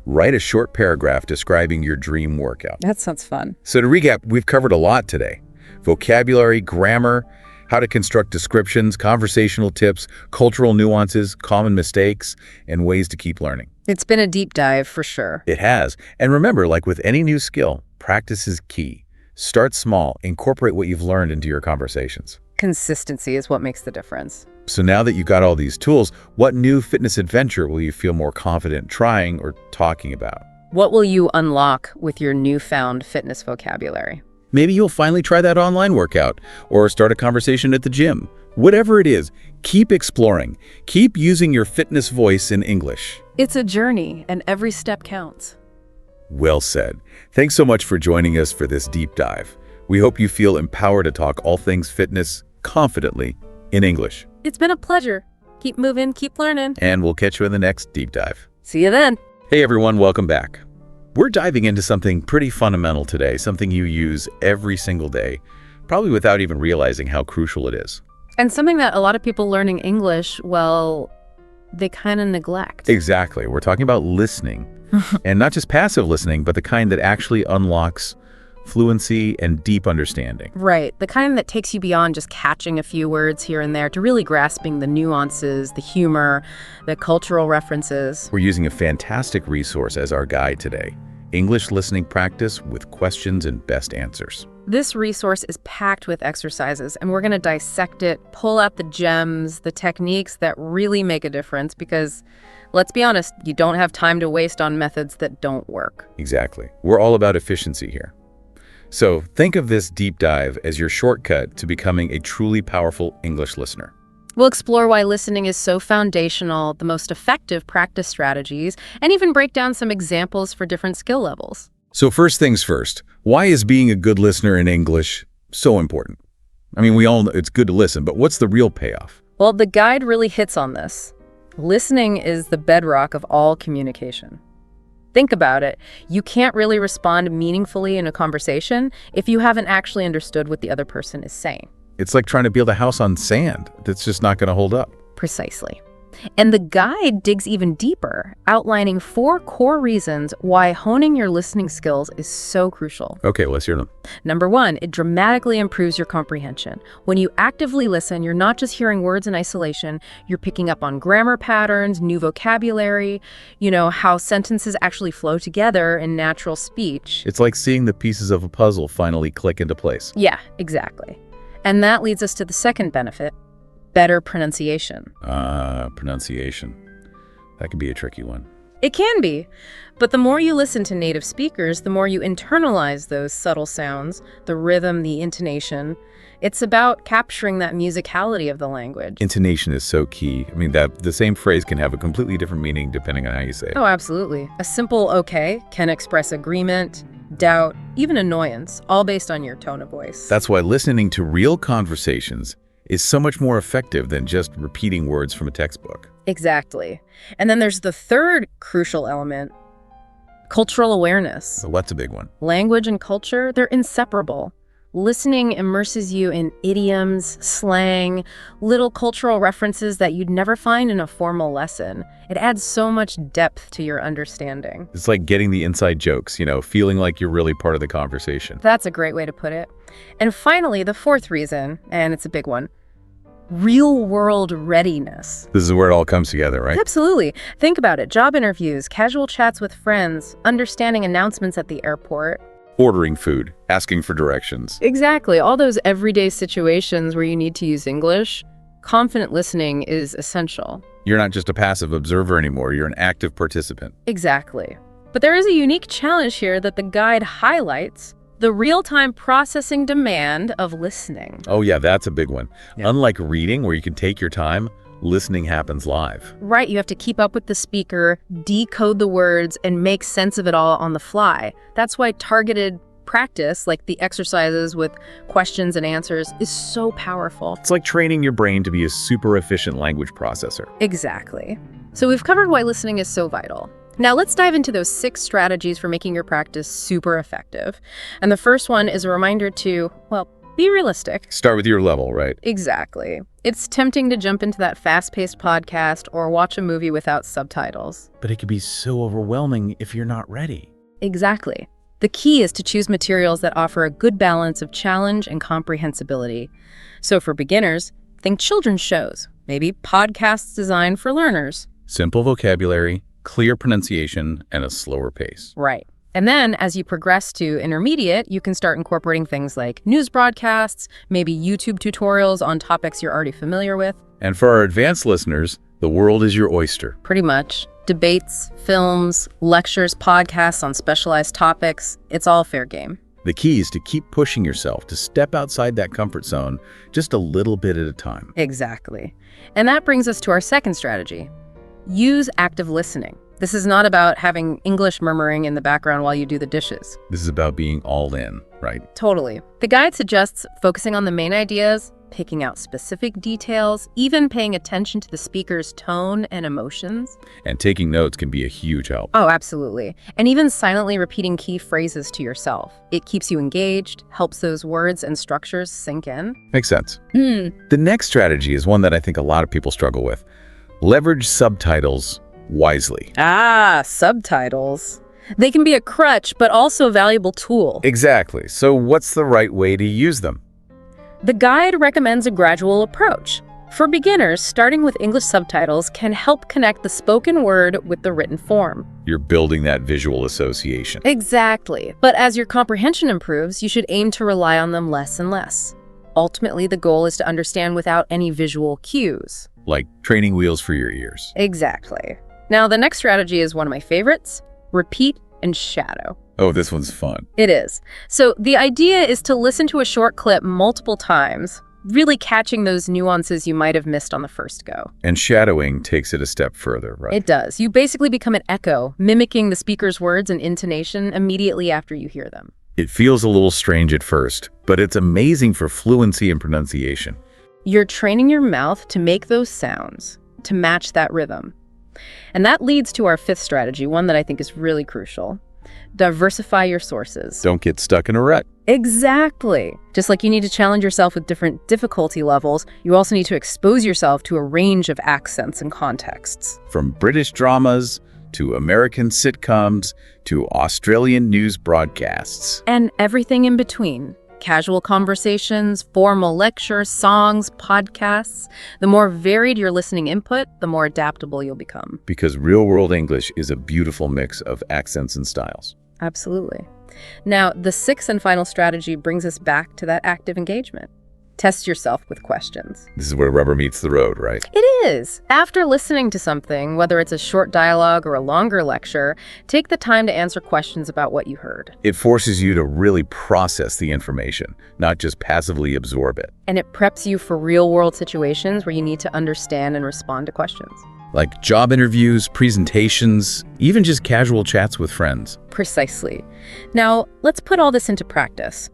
Speaker 2: Write a short paragraph describing your dream workout.
Speaker 1: That sounds fun.
Speaker 2: So to recap, we've covered a lot today. Vocabulary, grammar, how to construct descriptions, conversational tips, cultural nuances, common mistakes, and ways to keep learning.
Speaker 1: It's been a deep dive for sure.
Speaker 2: It has. And remember, like with any new skill, practice is key. Start small, incorporate what you've learned into your conversations.
Speaker 1: Consistency is what makes the difference.
Speaker 2: So now that you've got all these tools, what new fitness adventure will you feel more confident trying or talking about?
Speaker 1: What will you unlock with your newfound fitness vocabulary?
Speaker 2: Maybe you'll finally try that online workout or start a conversation at the gym. Whatever it is, keep exploring. Keep using your fitness voice in English.
Speaker 1: It's a journey, and every step counts.
Speaker 2: Well said. Thanks so much for joining us for this deep dive. We hope you feel empowered to talk all things fitness confidently in English.
Speaker 1: It's been a pleasure. Keep moving, keep learning.
Speaker 2: And we'll catch you in the next deep dive.
Speaker 1: See you then.
Speaker 2: Hey everyone, welcome back. We're diving into something pretty fundamental today, something you use every single day, probably without even realizing how crucial it is.
Speaker 1: And something that a lot of people learning English, well, they kind of neglect.
Speaker 2: Exactly. We're talking about listening. And not just passive listening, but the kind that actually unlocks fluency and deep understanding.
Speaker 1: Right. The kind that takes you beyond just catching a few words here and there to really grasping the nuances, the humor, the cultural references.
Speaker 2: We're using a fantastic resource as our guide today, English Listening Practice with Questions and Best Answers.
Speaker 1: This resource is packed with exercises, and we're going to dissect it, pull out the gems, the techniques that really make a difference, because let's be honest, you don't have time to waste on methods that don't work.
Speaker 2: Exactly. We're all about efficiency here. So think of this deep dive as your shortcut to becoming a truly powerful English listener.
Speaker 1: We'll explore why listening is so foundational, the most effective practice strategies, and even break down some examples for different skill levels.
Speaker 2: So first things first, why is being a good listener in English so important? I mean, we all know it's good to listen, but what's the real payoff?
Speaker 1: Well, the guide really hits on this. Listening is the bedrock of all communication. Think about it. You can't really respond meaningfully in a conversation if you haven't actually understood what the other person is saying.
Speaker 2: It's like trying to build a house on sand. That's just not going to hold up.
Speaker 1: Precisely. And the guide digs even deeper, outlining 4 core reasons why honing your listening skills is so crucial.
Speaker 2: Okay, let's hear them.
Speaker 1: Number 1, it dramatically improves your comprehension. When you actively listen, you're not just hearing words in isolation, you're picking up on grammar patterns, new vocabulary, how sentences actually flow together in natural speech.
Speaker 2: It's like seeing the pieces of a puzzle finally click into place.
Speaker 1: Yeah, exactly. And that leads us to the second benefit. Better pronunciation.
Speaker 2: Pronunciation. That can be a tricky one.
Speaker 1: It can be, but the more you listen to native speakers, the more you internalize those subtle sounds, the rhythm, the intonation. It's about capturing that musicality of the language.
Speaker 2: Intonation is so key. I mean, that the same phrase can have a completely different meaning depending on how you say it.
Speaker 1: Oh, absolutely. A simple okay can express agreement, doubt, even annoyance, all based on your tone of voice.
Speaker 2: That's why listening to real conversations is so much more effective than just repeating words from a textbook.
Speaker 1: Exactly. And then there's the third crucial element, cultural awareness.
Speaker 2: So that's a big one.
Speaker 1: Language and culture, they're inseparable. Listening immerses you in idioms, slang, little cultural references that you'd never find in a formal lesson. It adds so much depth to your understanding.
Speaker 2: It's like getting the inside jokes, feeling like you're really part of the conversation.
Speaker 1: That's a great way to put it. And finally, the fourth reason, and it's a big one, real-world readiness.
Speaker 2: This is where it all comes together, right?
Speaker 1: Absolutely. Think about it. Job interviews, casual chats with friends, understanding announcements at the airport.
Speaker 2: Ordering food, asking for directions.
Speaker 1: Exactly. All those everyday situations where you need to use English, confident listening is essential.
Speaker 2: You're not just a passive observer anymore. You're an active participant.
Speaker 1: Exactly. But there is a unique challenge here that the guide highlights: the real-time processing demand of listening.
Speaker 2: Oh yeah, that's a big one.
Speaker 1: Yeah.
Speaker 2: Unlike reading, where you can take your time, listening happens live.
Speaker 1: Right, you have to keep up with the speaker, decode the words, and make sense of it all on the fly. That's why targeted practice, like the exercises with questions and answers, is so powerful.
Speaker 2: It's like training your brain to be a super efficient language processor.
Speaker 1: Exactly. So we've covered why listening is so vital. Now let's dive into those 6 strategies for making your practice super effective. And the first one is a reminder to, be realistic.
Speaker 2: Start with your level, right?
Speaker 1: Exactly. It's tempting to jump into that fast-paced podcast or watch a movie without subtitles.
Speaker 2: But it can be so overwhelming if you're not ready.
Speaker 1: Exactly. The key is to choose materials that offer a good balance of challenge and comprehensibility. So for beginners, think children's shows, maybe podcasts designed for learners.
Speaker 2: Simple vocabulary, clear pronunciation, and a slower pace.
Speaker 1: Right. And then as you progress to intermediate, you can start incorporating things like news broadcasts, maybe YouTube tutorials on topics you're already familiar with.
Speaker 2: And for our advanced listeners, the world is your oyster.
Speaker 1: Pretty much. Debates, films, lectures, podcasts on specialized topics, it's all fair game.
Speaker 2: The key is to keep pushing yourself to step outside that comfort zone just a little bit at a time.
Speaker 1: Exactly. And that brings us to our second strategy. Use active listening. This is not about having English murmuring in the background while you do the dishes.
Speaker 2: This is about being all in, right?
Speaker 1: Totally. The guide suggests focusing on the main ideas, picking out specific details, even paying attention to the speaker's tone and emotions.
Speaker 2: And taking notes can be a huge help.
Speaker 1: Oh, absolutely. And even silently repeating key phrases to yourself. It keeps you engaged, helps those words and structures sink in.
Speaker 2: Makes sense. The next strategy is one that I think a lot of people struggle with. Leverage subtitles wisely.
Speaker 1: Subtitles. They can be a crutch, but also a valuable tool.
Speaker 2: Exactly. So what's the right way to use them?
Speaker 1: The guide recommends a gradual approach. For beginners, starting with English subtitles can help connect the spoken word with the written form.
Speaker 2: You're building that visual association.
Speaker 1: Exactly. But as your comprehension improves, you should aim to rely on them less and less. Ultimately, the goal is to understand without any visual cues.
Speaker 2: Like training wheels for your ears.
Speaker 1: Exactly. Now, the next strategy is one of my favorites: repeat and shadow.
Speaker 2: Oh, this one's fun.
Speaker 1: It is. So the idea is to listen to a short clip multiple times, really catching those nuances you might have missed on the first go.
Speaker 2: And shadowing takes it a step further, right?
Speaker 1: It does. You basically become an echo, mimicking the speaker's words and intonation immediately after you hear them.
Speaker 2: It feels a little strange at first, but it's amazing for fluency and pronunciation.
Speaker 1: You're training your mouth to make those sounds, to match that rhythm. And that leads to our fifth strategy, one that I think is really crucial. Diversify your sources.
Speaker 2: Don't get stuck in a rut.
Speaker 1: Exactly. Just like you need to challenge yourself with different difficulty levels, you also need to expose yourself to a range of accents and contexts.
Speaker 2: From British dramas to American sitcoms to Australian news broadcasts.
Speaker 1: And everything in between. Casual conversations, formal lectures, songs, podcasts. The more varied your listening input, the more adaptable you'll become.
Speaker 2: Because real-world English is a beautiful mix of accents and styles.
Speaker 1: Absolutely. Now, the sixth and final strategy brings us back to that active engagement. Test yourself with questions.
Speaker 2: This is where rubber meets the road, right?
Speaker 1: It is. After listening to something, whether it's a short dialogue or a longer lecture, take the time to answer questions about what you heard.
Speaker 2: It forces you to really process the information, not just passively absorb it.
Speaker 1: And it preps you for real-world situations where you need to understand and respond to questions.
Speaker 2: Like job interviews, presentations, even just casual chats with friends.
Speaker 1: Precisely. Now, let's put all this into practice.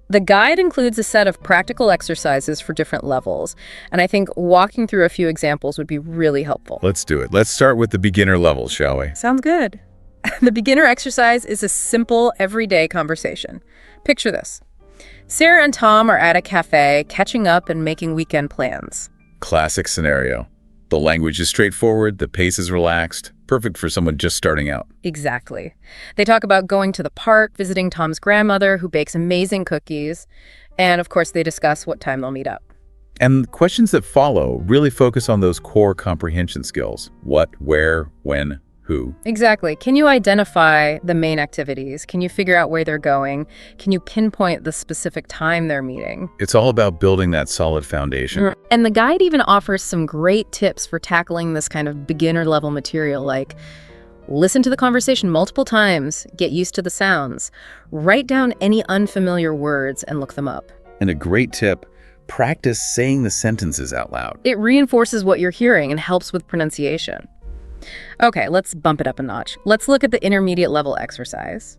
Speaker 1: The guide includes a set of practical exercises for different levels, and I think walking through a few examples would be really helpful.
Speaker 2: Let's do it. Let's start with the beginner level, shall we?
Speaker 1: Sounds good. The beginner exercise is a simple, everyday conversation. Picture this. Sarah and Tom are at a cafe, catching up and making weekend plans.
Speaker 2: Classic scenario. The language is straightforward, the pace is relaxed, perfect for someone just starting out.
Speaker 1: Exactly. They talk about going to the park, visiting Tom's grandmother, who bakes amazing cookies, and of course they discuss what time they'll meet up.
Speaker 2: And questions that follow really focus on those core comprehension skills. What, where, when, who.
Speaker 1: Exactly. Can you identify the main activities? Can you figure out where they're going? Can you pinpoint the specific time they're meeting?
Speaker 2: It's all about building that solid foundation.
Speaker 1: And the guide even offers some great tips for tackling this kind of beginner-level material, like listen to the conversation multiple times, get used to the sounds, write down any unfamiliar words and look them up.
Speaker 2: And a great tip, practice saying the sentences out loud.
Speaker 1: It reinforces what you're hearing and helps with pronunciation. Okay, let's bump it up a notch. Let's look at the intermediate level exercise.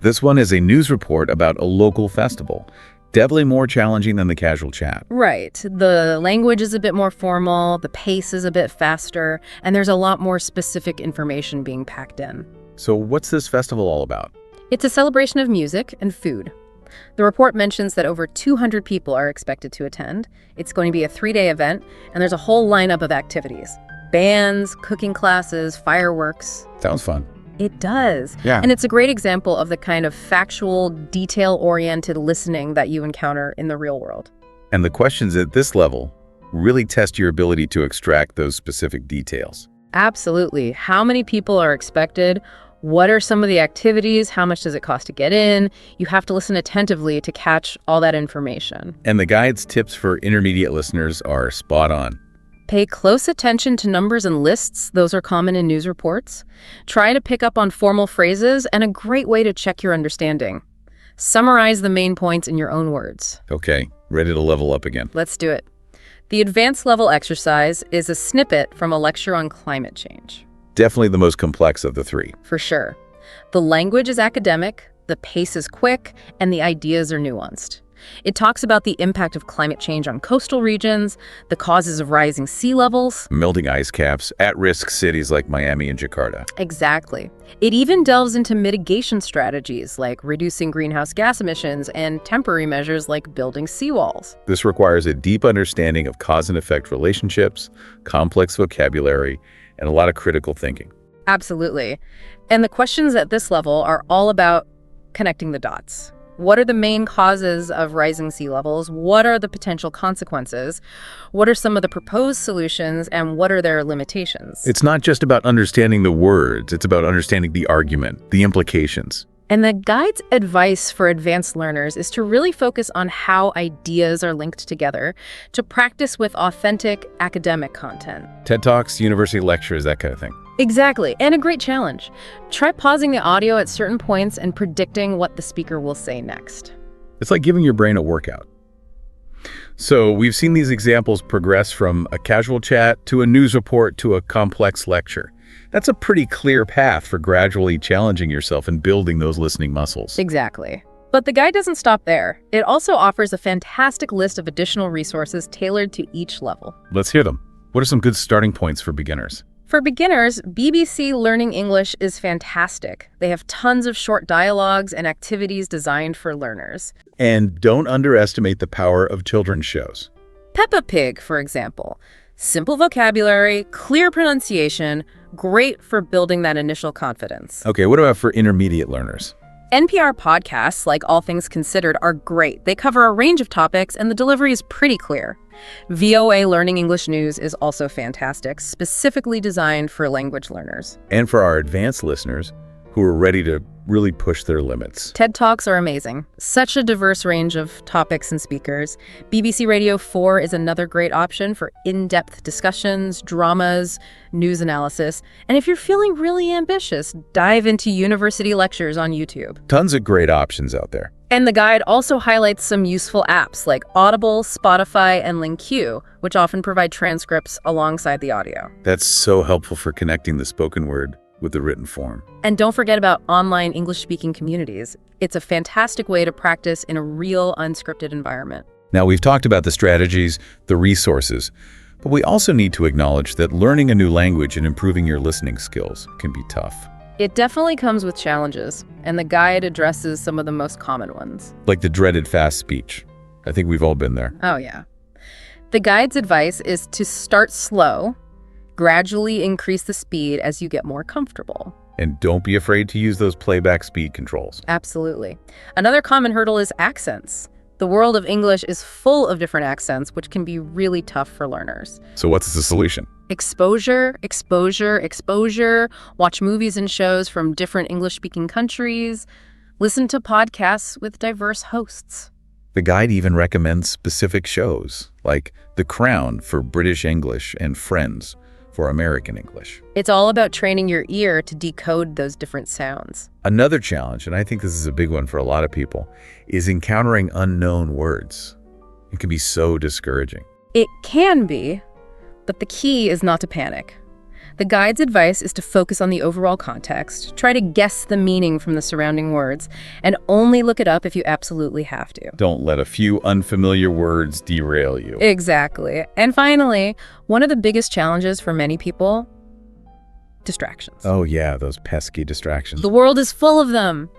Speaker 2: This one is a news report about a local festival. Definitely more challenging than the casual chat.
Speaker 1: Right. The language is a bit more formal, the pace is a bit faster, and there's a lot more specific information being packed in.
Speaker 2: So what's this festival all about?
Speaker 1: It's a celebration of music and food. The report mentions that over 200 people are expected to attend. It's going to be a 3-day event, and there's a whole lineup of activities. Bands, cooking classes, fireworks.
Speaker 2: Sounds fun.
Speaker 1: It does.
Speaker 2: Yeah.
Speaker 1: And it's a great example of the kind of factual, detail-oriented listening that you encounter in the real world.
Speaker 2: And the questions at this level really test your ability to extract those specific details.
Speaker 1: Absolutely. How many people are expected? What are some of the activities? How much does it cost to get in? You have to listen attentively to catch all that information.
Speaker 2: And the guide's tips for intermediate listeners are spot on.
Speaker 1: Pay close attention to numbers and lists. Those are common in news reports. Try to pick up on formal phrases, and a great way to check your understanding. Summarize the main points in your own words.
Speaker 2: Okay, ready to level up again.
Speaker 1: Let's do it. The advanced level exercise is a snippet from a lecture on climate change.
Speaker 2: Definitely the most complex of the three.
Speaker 1: For sure. The language is academic, the pace is quick, and the ideas are nuanced. It talks about the impact of climate change on coastal regions, the causes of rising sea levels,
Speaker 2: Melting ice caps, at-risk cities like Miami and Jakarta.
Speaker 1: Exactly. It even delves into mitigation strategies like reducing greenhouse gas emissions and temporary measures like building seawalls.
Speaker 2: This requires a deep understanding of cause and effect relationships, complex vocabulary, and a lot of critical thinking.
Speaker 1: Absolutely. And the questions at this level are all about connecting the dots. What are the main causes of rising sea levels? What are the potential consequences? What are some of the proposed solutions, and what are their limitations?
Speaker 2: It's not just about understanding the words, it's about understanding the argument, the implications.
Speaker 1: And the guide's advice for advanced learners is to really focus on how ideas are linked together, to practice with authentic academic content.
Speaker 2: TED Talks, university lectures, that kind of thing.
Speaker 1: Exactly, and a great challenge. Try pausing the audio at certain points and predicting what the speaker will say next.
Speaker 2: It's like giving your brain a workout. So we've seen these examples progress from a casual chat to a news report to a complex lecture. That's a pretty clear path for gradually challenging yourself and building those listening muscles.
Speaker 1: Exactly. But the guide doesn't stop there. It also offers a fantastic list of additional resources tailored to each level.
Speaker 2: Let's hear them. What are some good starting points for beginners?
Speaker 1: For beginners, BBC Learning English is fantastic. They have tons of short dialogues and activities designed for learners.
Speaker 2: And don't underestimate the power of children's shows.
Speaker 1: Peppa Pig, for example. Simple vocabulary, clear pronunciation, great for building that initial confidence.
Speaker 2: Okay, what about for intermediate learners?
Speaker 1: NPR podcasts, like All Things Considered, are great. They cover a range of topics, and the delivery is pretty clear. VOA Learning English News is also fantastic, specifically designed for language learners.
Speaker 2: And for our advanced listeners who are ready to really push their limits.
Speaker 1: TED Talks are amazing. Such a diverse range of topics and speakers. BBC Radio 4 is another great option for in-depth discussions, dramas, news analysis. And if you're feeling really ambitious, dive into university lectures on YouTube.
Speaker 2: Tons of great options out there.
Speaker 1: And the guide also highlights some useful apps like Audible, Spotify, and LingQ, which often provide transcripts alongside the audio.
Speaker 2: That's so helpful for connecting the spoken word with the written form.
Speaker 1: And don't forget about online English-speaking communities. It's a fantastic way to practice in a real, unscripted environment.
Speaker 2: Now, we've talked about the strategies, the resources, but we also need to acknowledge that learning a new language and improving your listening skills can be tough.
Speaker 1: It definitely comes with challenges, and the guide addresses some of the most common ones.
Speaker 2: Like the dreaded fast speech. I think we've all been there.
Speaker 1: Oh, yeah. The guide's advice is to start slow, gradually increase the speed as you get more comfortable.
Speaker 2: And don't be afraid to use those playback speed controls.
Speaker 1: Absolutely. Another common hurdle is accents. The world of English is full of different accents, which can be really tough for learners.
Speaker 2: So what's the solution?
Speaker 1: Exposure, exposure, exposure. Watch movies and shows from different English-speaking countries. Listen to podcasts with diverse hosts.
Speaker 2: The guide even recommends specific shows, like The Crown for British English and Friends for American English.
Speaker 1: It's all about training your ear to decode those different sounds.
Speaker 2: Another challenge, and I think this is a big one for a lot of people, is encountering unknown words. It can be so discouraging.
Speaker 1: It can be, but the key is not to panic. The guide's advice is to focus on the overall context, try to guess the meaning from the surrounding words, and only look it up if you absolutely have to.
Speaker 2: Don't let a few unfamiliar words derail you.
Speaker 1: Exactly. And finally, one of the biggest challenges for many people, distractions.
Speaker 2: Oh yeah, those pesky distractions.
Speaker 1: The world is full of them.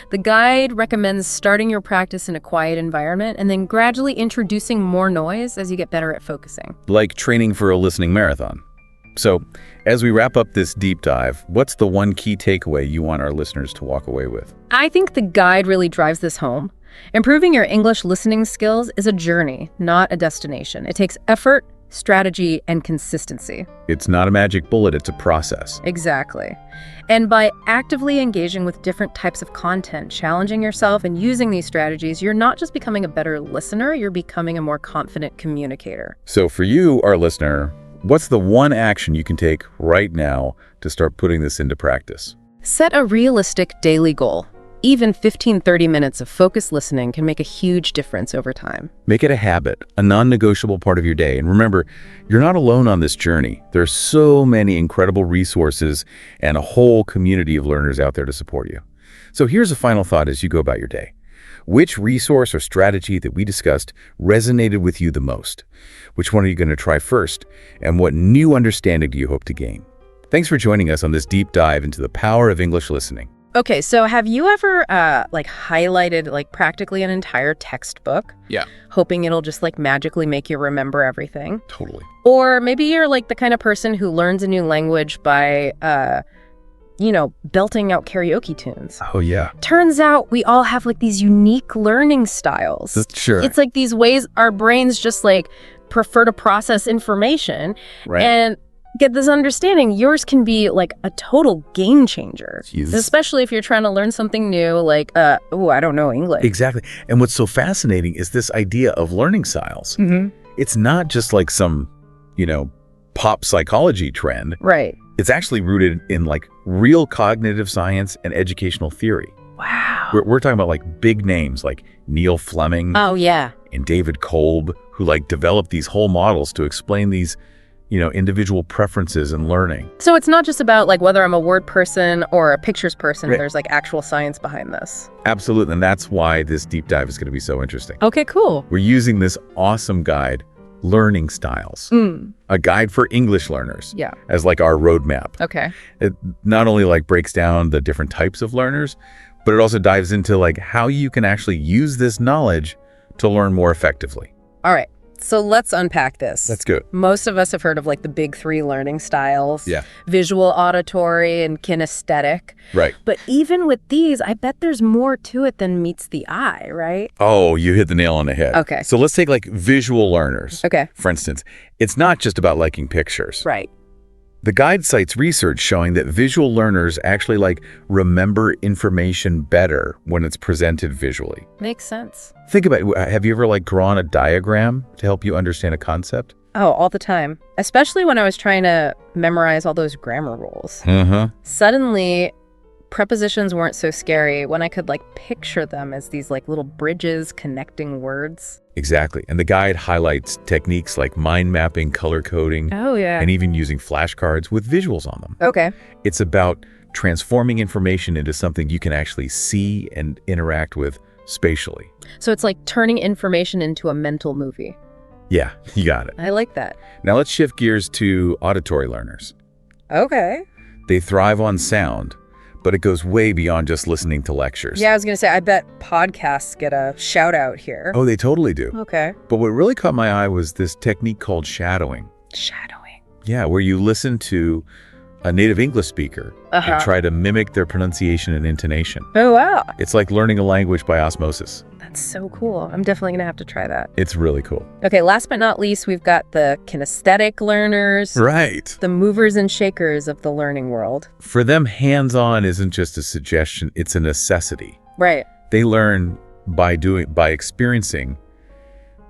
Speaker 1: The guide recommends starting your practice in a quiet environment and then gradually introducing more noise as you get better at focusing.
Speaker 2: Like training for a listening marathon. So, as we wrap up this deep dive, what's the one key takeaway you want our listeners to walk away with?
Speaker 1: I think the guide really drives this home. Improving your English listening skills is a journey, not a destination. It takes effort, strategy, and consistency.
Speaker 2: It's not a magic bullet, it's a process.
Speaker 1: Exactly. And by actively engaging with different types of content, challenging yourself, and using these strategies, you're not just becoming a better listener, you're becoming a more confident communicator.
Speaker 2: So for you, our listener, what's the one action you can take right now to start putting this into practice?
Speaker 1: Set a realistic daily goal. Even 15-30 minutes of focused listening can make a huge difference over time.
Speaker 2: Make it a habit, a non-negotiable part of your day. And remember, you're not alone on this journey. There are so many incredible resources and a whole community of learners out there to support you. So here's a final thought as you go about your day. Which resource or strategy that we discussed resonated with you the most? Which one are you going to try first? And what new understanding do you hope to gain? Thanks for joining us on this deep dive into the power of English listening.
Speaker 1: Okay, so have you ever highlighted practically an entire textbook?
Speaker 2: Yeah.
Speaker 1: Hoping it'll just magically make you remember everything?
Speaker 2: Totally.
Speaker 1: Or maybe you're the kind of person who learns a new language by belting out karaoke tunes.
Speaker 2: Oh, yeah.
Speaker 1: Turns out we all have these unique learning styles.
Speaker 2: Sure.
Speaker 1: It's these ways our brains just prefer to process information.
Speaker 2: Right.
Speaker 1: And get this understanding, yours can be a total game changer.
Speaker 2: Jesus.
Speaker 1: Especially if you're trying to learn something new, I don't know English.
Speaker 2: Exactly. And what's so fascinating is this idea of learning styles.
Speaker 1: Mm-hmm.
Speaker 2: It's not just some, pop psychology trend.
Speaker 1: Right.
Speaker 2: It's actually rooted in real cognitive science and educational theory.
Speaker 1: Wow.
Speaker 2: We're talking about big names like Neil Fleming.
Speaker 1: Oh, yeah.
Speaker 2: And David Kolb, who developed these whole models to explain these individual preferences in learning.
Speaker 1: So it's not just about whether I'm a word person or a pictures person.
Speaker 2: Right.
Speaker 1: There's actual science behind this.
Speaker 2: Absolutely. And that's why this deep dive is going to be so interesting.
Speaker 1: Okay, cool.
Speaker 2: We're using this awesome guide learning styles. A guide for English learners.
Speaker 1: Yeah.
Speaker 2: As like our roadmap.
Speaker 1: Okay.
Speaker 2: It not only like breaks down the different types of learners, but it also dives into like how you can actually use this knowledge to learn more effectively.
Speaker 1: All right. So let's unpack this.
Speaker 2: That's good.
Speaker 1: Most of us have heard of like the big three learning styles.
Speaker 2: Yeah.
Speaker 1: Visual, auditory, and kinesthetic.
Speaker 2: Right.
Speaker 1: But even with these, I bet there's more to it than meets the eye, right?
Speaker 2: Oh, you hit the nail on the head.
Speaker 1: Okay.
Speaker 2: So let's take like visual learners.
Speaker 1: Okay.
Speaker 2: For instance, it's not just about liking pictures.
Speaker 1: Right.
Speaker 2: The guide cites research showing that visual learners actually like remember information better when it's presented visually.
Speaker 1: Makes sense.
Speaker 2: Think about it. Have you ever like drawn a diagram to help you understand a concept?
Speaker 1: Oh, all the time. Especially when I was trying to memorize all those grammar rules. Suddenly, prepositions weren't so scary when I could like picture them as these like little bridges connecting words.
Speaker 2: Exactly. And the guide highlights techniques like mind mapping, color coding,
Speaker 1: Oh, yeah.
Speaker 2: and even using flashcards with visuals on them.
Speaker 1: Okay.
Speaker 2: It's about transforming information into something you can actually see and interact with spatially.
Speaker 1: So it's like turning information into a mental movie.
Speaker 2: Yeah, you got it.
Speaker 1: I like that.
Speaker 2: Now let's shift gears to auditory learners.
Speaker 1: Okay.
Speaker 2: They thrive on sound, but it goes way beyond just listening to lectures.
Speaker 1: Yeah, I was going to say, I bet podcasts get a shout out here.
Speaker 2: Oh, they totally do.
Speaker 1: Okay.
Speaker 2: But what really caught my eye was this technique called shadowing.
Speaker 1: Shadowing.
Speaker 2: Yeah, where you listen to a native English speaker and try to mimic their pronunciation and intonation.
Speaker 1: Oh, wow.
Speaker 2: It's like learning a language by osmosis.
Speaker 1: That's so cool. I'm definitely going to have to try that.
Speaker 2: It's really cool.
Speaker 1: Okay, last but not least, we've got the kinesthetic learners.
Speaker 2: Right.
Speaker 1: The movers and shakers of the learning world.
Speaker 2: For them, hands-on isn't just a suggestion, it's a necessity.
Speaker 1: Right.
Speaker 2: They learn by experiencing,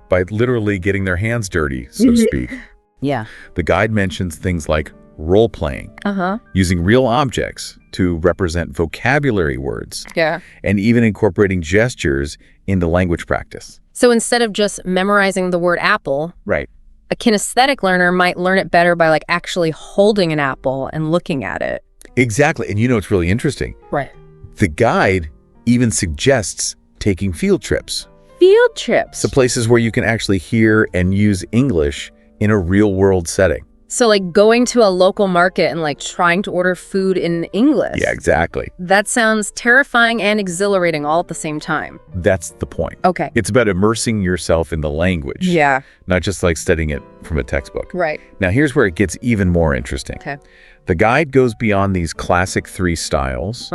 Speaker 2: by literally getting their hands dirty, so to speak.
Speaker 1: Yeah.
Speaker 2: The guide mentions things like role-playing, using real objects to represent vocabulary words, and even incorporating gestures into language practice.
Speaker 1: So instead of just memorizing the word apple,
Speaker 2: Right.
Speaker 1: a kinesthetic learner might learn it better by like actually holding an apple and looking at it.
Speaker 2: Exactly. And you know what's really interesting?
Speaker 1: Right.
Speaker 2: The guide even suggests taking field trips.
Speaker 1: Field trips.
Speaker 2: So places where you can actually hear and use English in a real-world setting.
Speaker 1: So like going to a local market and like trying to order food in English.
Speaker 2: Yeah, exactly.
Speaker 1: That sounds terrifying and exhilarating all at the same time.
Speaker 2: That's the point.
Speaker 1: Okay.
Speaker 2: It's about immersing yourself in the language.
Speaker 1: Yeah.
Speaker 2: Not just like studying it from a textbook.
Speaker 1: Right.
Speaker 2: Now, here's where it gets even more interesting.
Speaker 1: Okay.
Speaker 2: The guide goes beyond these classic three styles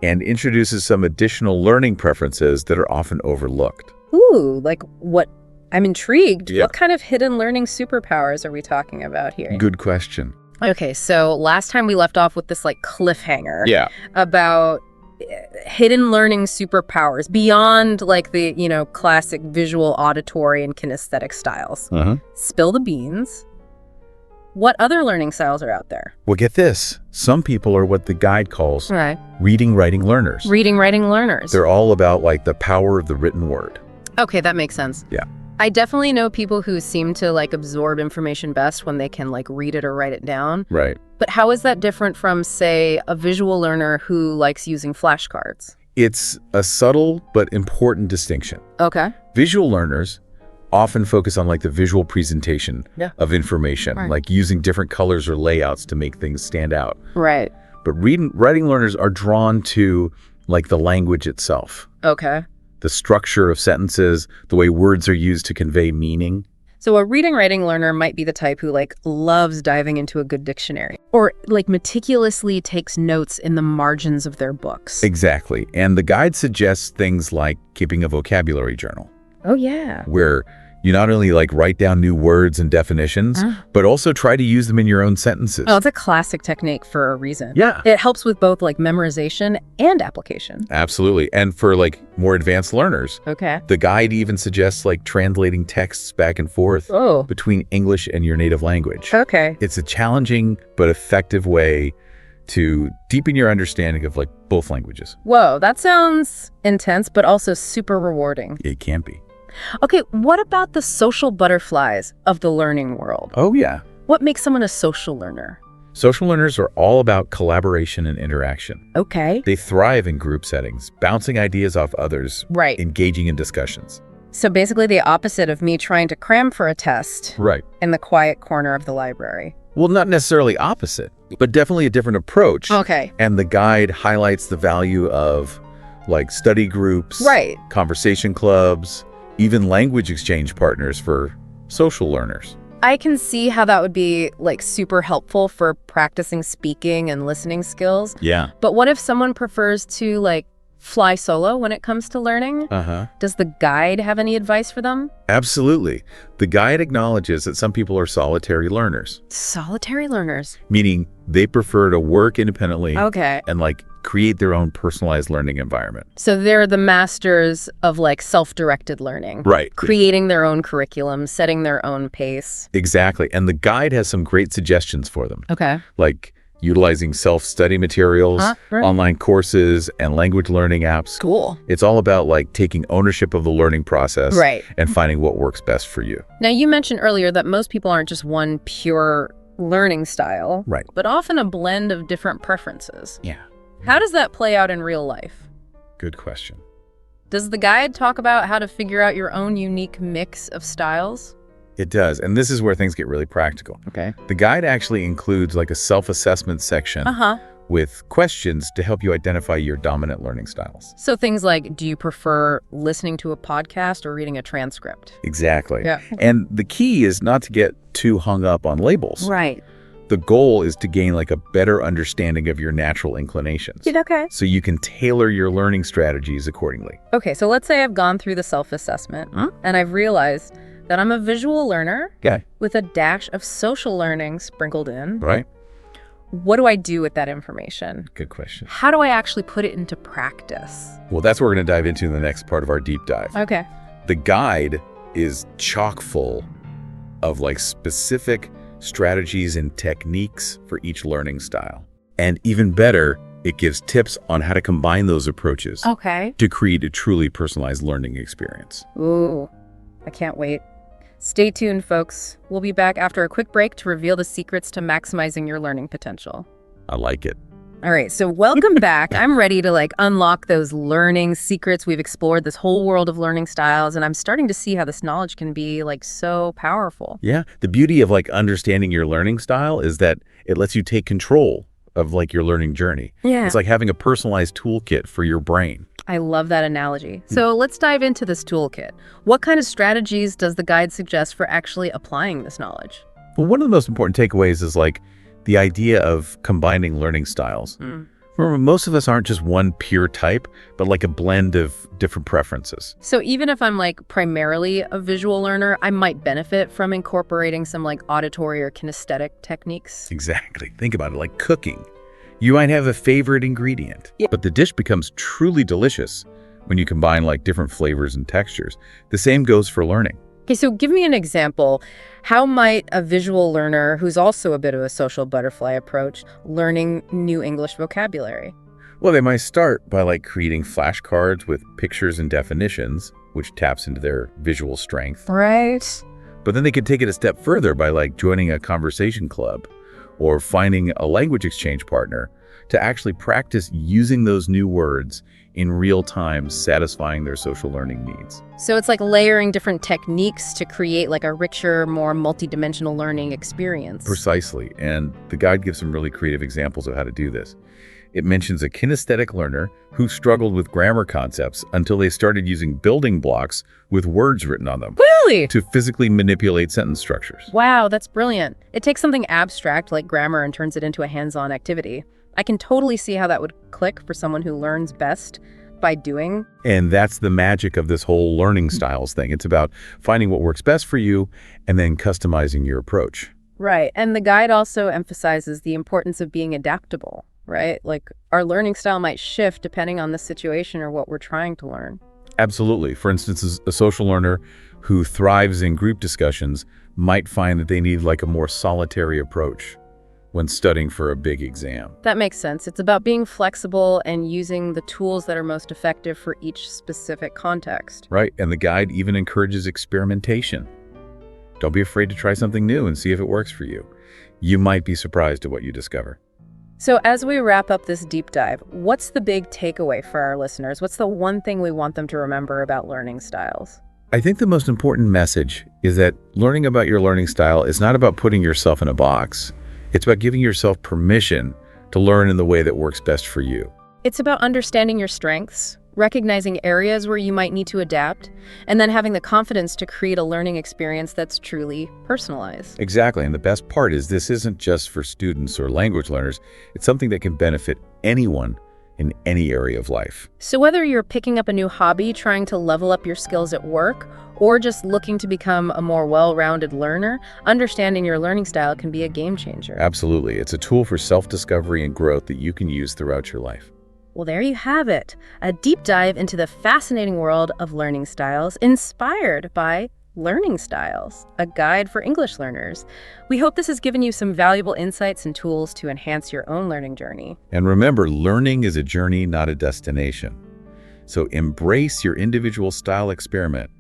Speaker 2: and introduces some additional learning preferences that are often overlooked.
Speaker 1: Ooh, like what? I'm intrigued.
Speaker 2: Yeah.
Speaker 1: What kind of hidden learning superpowers are we talking about here?
Speaker 2: Good question.
Speaker 1: Okay, so last time we left off with this like cliffhanger about hidden learning superpowers beyond like the, classic visual, auditory, and kinesthetic styles. Spill the beans. What other learning styles are out there?
Speaker 2: Well, get this. Some people are what the guide calls reading, writing learners.
Speaker 1: Reading, writing learners.
Speaker 2: They're all about like the power of the written word.
Speaker 1: Okay, that makes sense.
Speaker 2: Yeah.
Speaker 1: I definitely know people who seem to like absorb information best when they can like read it or write it down.
Speaker 2: Right.
Speaker 1: But how is that different from, say, a visual learner who likes using flashcards?
Speaker 2: It's a subtle but important distinction.
Speaker 1: Okay.
Speaker 2: Visual learners often focus on like the visual presentation of information, like using different colors or layouts to make things stand out.
Speaker 1: Right.
Speaker 2: But writing learners are drawn to like the language itself.
Speaker 1: Okay.
Speaker 2: The structure of sentences, the way words are used to convey meaning.
Speaker 1: So a reading writing learner might be the type who like loves diving into a good dictionary or like meticulously takes notes in the margins of their books.
Speaker 2: Exactly. And the guide suggests things like keeping a vocabulary journal.
Speaker 1: Oh, yeah.
Speaker 2: Where you not only like write down new words and definitions, but also try to use them in your own sentences.
Speaker 1: Oh, it's a classic technique for a reason.
Speaker 2: Yeah.
Speaker 1: It helps with both like memorization and application.
Speaker 2: Absolutely. And for like more advanced learners,
Speaker 1: the
Speaker 2: guide even suggests like translating texts back and forth between English and your native language.
Speaker 1: Okay.
Speaker 2: It's a challenging but effective way to deepen your understanding of like both languages.
Speaker 1: Whoa, that sounds intense, but also super rewarding.
Speaker 2: It can be.
Speaker 1: Okay, what about the social butterflies of the learning world?
Speaker 2: Oh, yeah.
Speaker 1: What makes someone a social learner?
Speaker 2: Social learners are all about collaboration and interaction.
Speaker 1: Okay.
Speaker 2: They thrive in group settings, bouncing ideas off others,
Speaker 1: Right.
Speaker 2: engaging in discussions.
Speaker 1: So basically the opposite of me trying to cram for a test
Speaker 2: Right.
Speaker 1: in the quiet corner of the library.
Speaker 2: Well, not necessarily opposite, but definitely a different approach.
Speaker 1: Okay.
Speaker 2: And the guide highlights the value of like study groups,
Speaker 1: Right.
Speaker 2: conversation clubs, even language exchange partners for social learners.
Speaker 1: I can see how that would be like super helpful for practicing speaking and listening skills.
Speaker 2: Yeah.
Speaker 1: But what if someone prefers to like fly solo when it comes to learning? Does the guide have any advice for them?
Speaker 2: Absolutely. The guide acknowledges that some people are solitary learners,
Speaker 1: Solitary learners.
Speaker 2: meaning they prefer to work independently
Speaker 1: Okay.
Speaker 2: and like create their own personalized learning environment.
Speaker 1: So they're the masters of like self-directed learning.
Speaker 2: Right.
Speaker 1: Creating their own curriculum, setting their own pace.
Speaker 2: Exactly. And the guide has some great suggestions for them,
Speaker 1: Okay.
Speaker 2: like utilizing self-study materials,
Speaker 1: Right.
Speaker 2: online courses, and language learning apps.
Speaker 1: Cool.
Speaker 2: It's all about like taking ownership of the learning process
Speaker 1: Right.
Speaker 2: and finding what works best for you.
Speaker 1: Now, you mentioned earlier that most people aren't just one pure learning style,
Speaker 2: Right.
Speaker 1: but often a blend of different preferences.
Speaker 2: Yeah.
Speaker 1: How does that play out in real life?
Speaker 2: Good question.
Speaker 1: Does the guide talk about how to figure out your own unique mix of styles?
Speaker 2: It does. And this is where things get really practical.
Speaker 1: Okay.
Speaker 2: The guide actually includes like a self-assessment section with questions to help you identify your dominant learning styles.
Speaker 1: So things like, do you prefer listening to a podcast or reading a transcript?
Speaker 2: Exactly.
Speaker 1: Yeah.
Speaker 2: And the key is not to get too hung up on labels.
Speaker 1: Right.
Speaker 2: The goal is to gain like a better understanding of your natural inclinations.
Speaker 1: Okay.
Speaker 2: So you can tailor your learning strategies accordingly.
Speaker 1: Okay, so let's say I've gone through the self-assessment and I've realized that I'm a visual learner
Speaker 2: Okay.
Speaker 1: with a dash of social learning sprinkled in.
Speaker 2: Right?
Speaker 1: What do I do with that information?
Speaker 2: Good question.
Speaker 1: How do I actually put it into practice?
Speaker 2: Well, that's what we're going to dive into in the next part of our deep dive.
Speaker 1: Okay.
Speaker 2: The guide is chock full of like specific strategies and techniques for each learning style. And even better, it gives tips on how to combine those approaches
Speaker 1: Okay.
Speaker 2: to create a truly personalized learning experience.
Speaker 1: Ooh, I can't wait. Stay tuned, folks. We'll be back after a quick break to reveal the secrets to maximizing your learning potential.
Speaker 2: I like it.
Speaker 1: All right, so welcome back. I'm ready to like unlock those learning secrets. We've explored this whole world of learning styles, and I'm starting to see how this knowledge can be like so powerful.
Speaker 2: Yeah. The beauty of like understanding your learning style is that it lets you take control of like your learning journey.
Speaker 1: Yeah.
Speaker 2: It's like having a personalized toolkit for your brain.
Speaker 1: I love that analogy. So let's dive into this toolkit. What kind of strategies does the guide suggest for actually applying this knowledge?
Speaker 2: Well, one of the most important takeaways is like the idea of combining learning styles. Remember, most of us aren't just one pure type, but like a blend of different preferences.
Speaker 1: So even if I'm like primarily a visual learner, I might benefit from incorporating some like auditory or kinesthetic techniques.
Speaker 2: Exactly. Think about it, like cooking. You might have a favorite ingredient, but the dish becomes truly delicious when you combine like different flavors and textures. The same goes for learning.
Speaker 1: Okay, so give me an example. How might a visual learner, who's also a bit of a social butterfly approach, learning new English vocabulary?
Speaker 2: Well, they might start by like creating flashcards with pictures and definitions, which taps into their visual strength.
Speaker 1: Right.
Speaker 2: But then they could take it a step further by like joining a conversation club or finding a language exchange partner to actually practice using those new words in real time, satisfying their social learning needs.
Speaker 1: So it's like layering different techniques to create like a richer, more multidimensional learning experience.
Speaker 2: Precisely. And the guide gives some really creative examples of how to do this. It mentions a kinesthetic learner who struggled with grammar concepts until they started using building blocks with words written on them
Speaker 1: Really?
Speaker 2: to physically manipulate sentence structures.
Speaker 1: Wow, that's brilliant. It takes something abstract like grammar and turns it into a hands-on activity. I can totally see how that would click for someone who learns best by doing.
Speaker 2: And that's the magic of this whole learning styles thing. It's about finding what works best for you and then customizing your approach.
Speaker 1: Right. And the guide also emphasizes the importance of being adaptable, right? Like our learning style might shift depending on the situation or what we're trying to learn.
Speaker 2: Absolutely. For instance, a social learner who thrives in group discussions might find that they need like a more solitary approach when studying for a big exam.
Speaker 1: That makes sense. It's about being flexible and using the tools that are most effective for each specific context.
Speaker 2: Right. And the guide even encourages experimentation. Don't be afraid to try something new and see if it works for you. You might be surprised at what you discover.
Speaker 1: So as we wrap up this deep dive, what's the big takeaway for our listeners? What's the one thing we want them to remember about learning styles?
Speaker 2: I think the most important message is that learning about your learning style is not about putting yourself in a box. It's about giving yourself permission to learn in the way that works best for you.
Speaker 1: It's about understanding your strengths, recognizing areas where you might need to adapt, and then having the confidence to create a learning experience that's truly personalized.
Speaker 2: Exactly, and the best part is this isn't just for students or language learners. It's something that can benefit anyone in any area of life.
Speaker 1: So whether you're picking up a new hobby, trying to level up your skills at work, or just looking to become a more well-rounded learner, understanding your learning style can be a game changer.
Speaker 2: Absolutely. It's a tool for self-discovery and growth that you can use throughout your life.
Speaker 1: Well, there you have it, a deep dive into the fascinating world of learning styles inspired by Learning Styles, a guide for English learners. We hope this has given you some valuable insights and tools to enhance your own learning journey.
Speaker 2: And remember, learning is a journey, not a destination. So embrace your individual style experiment,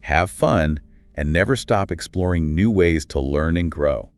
Speaker 2: have fun, and never stop exploring new ways to learn and grow.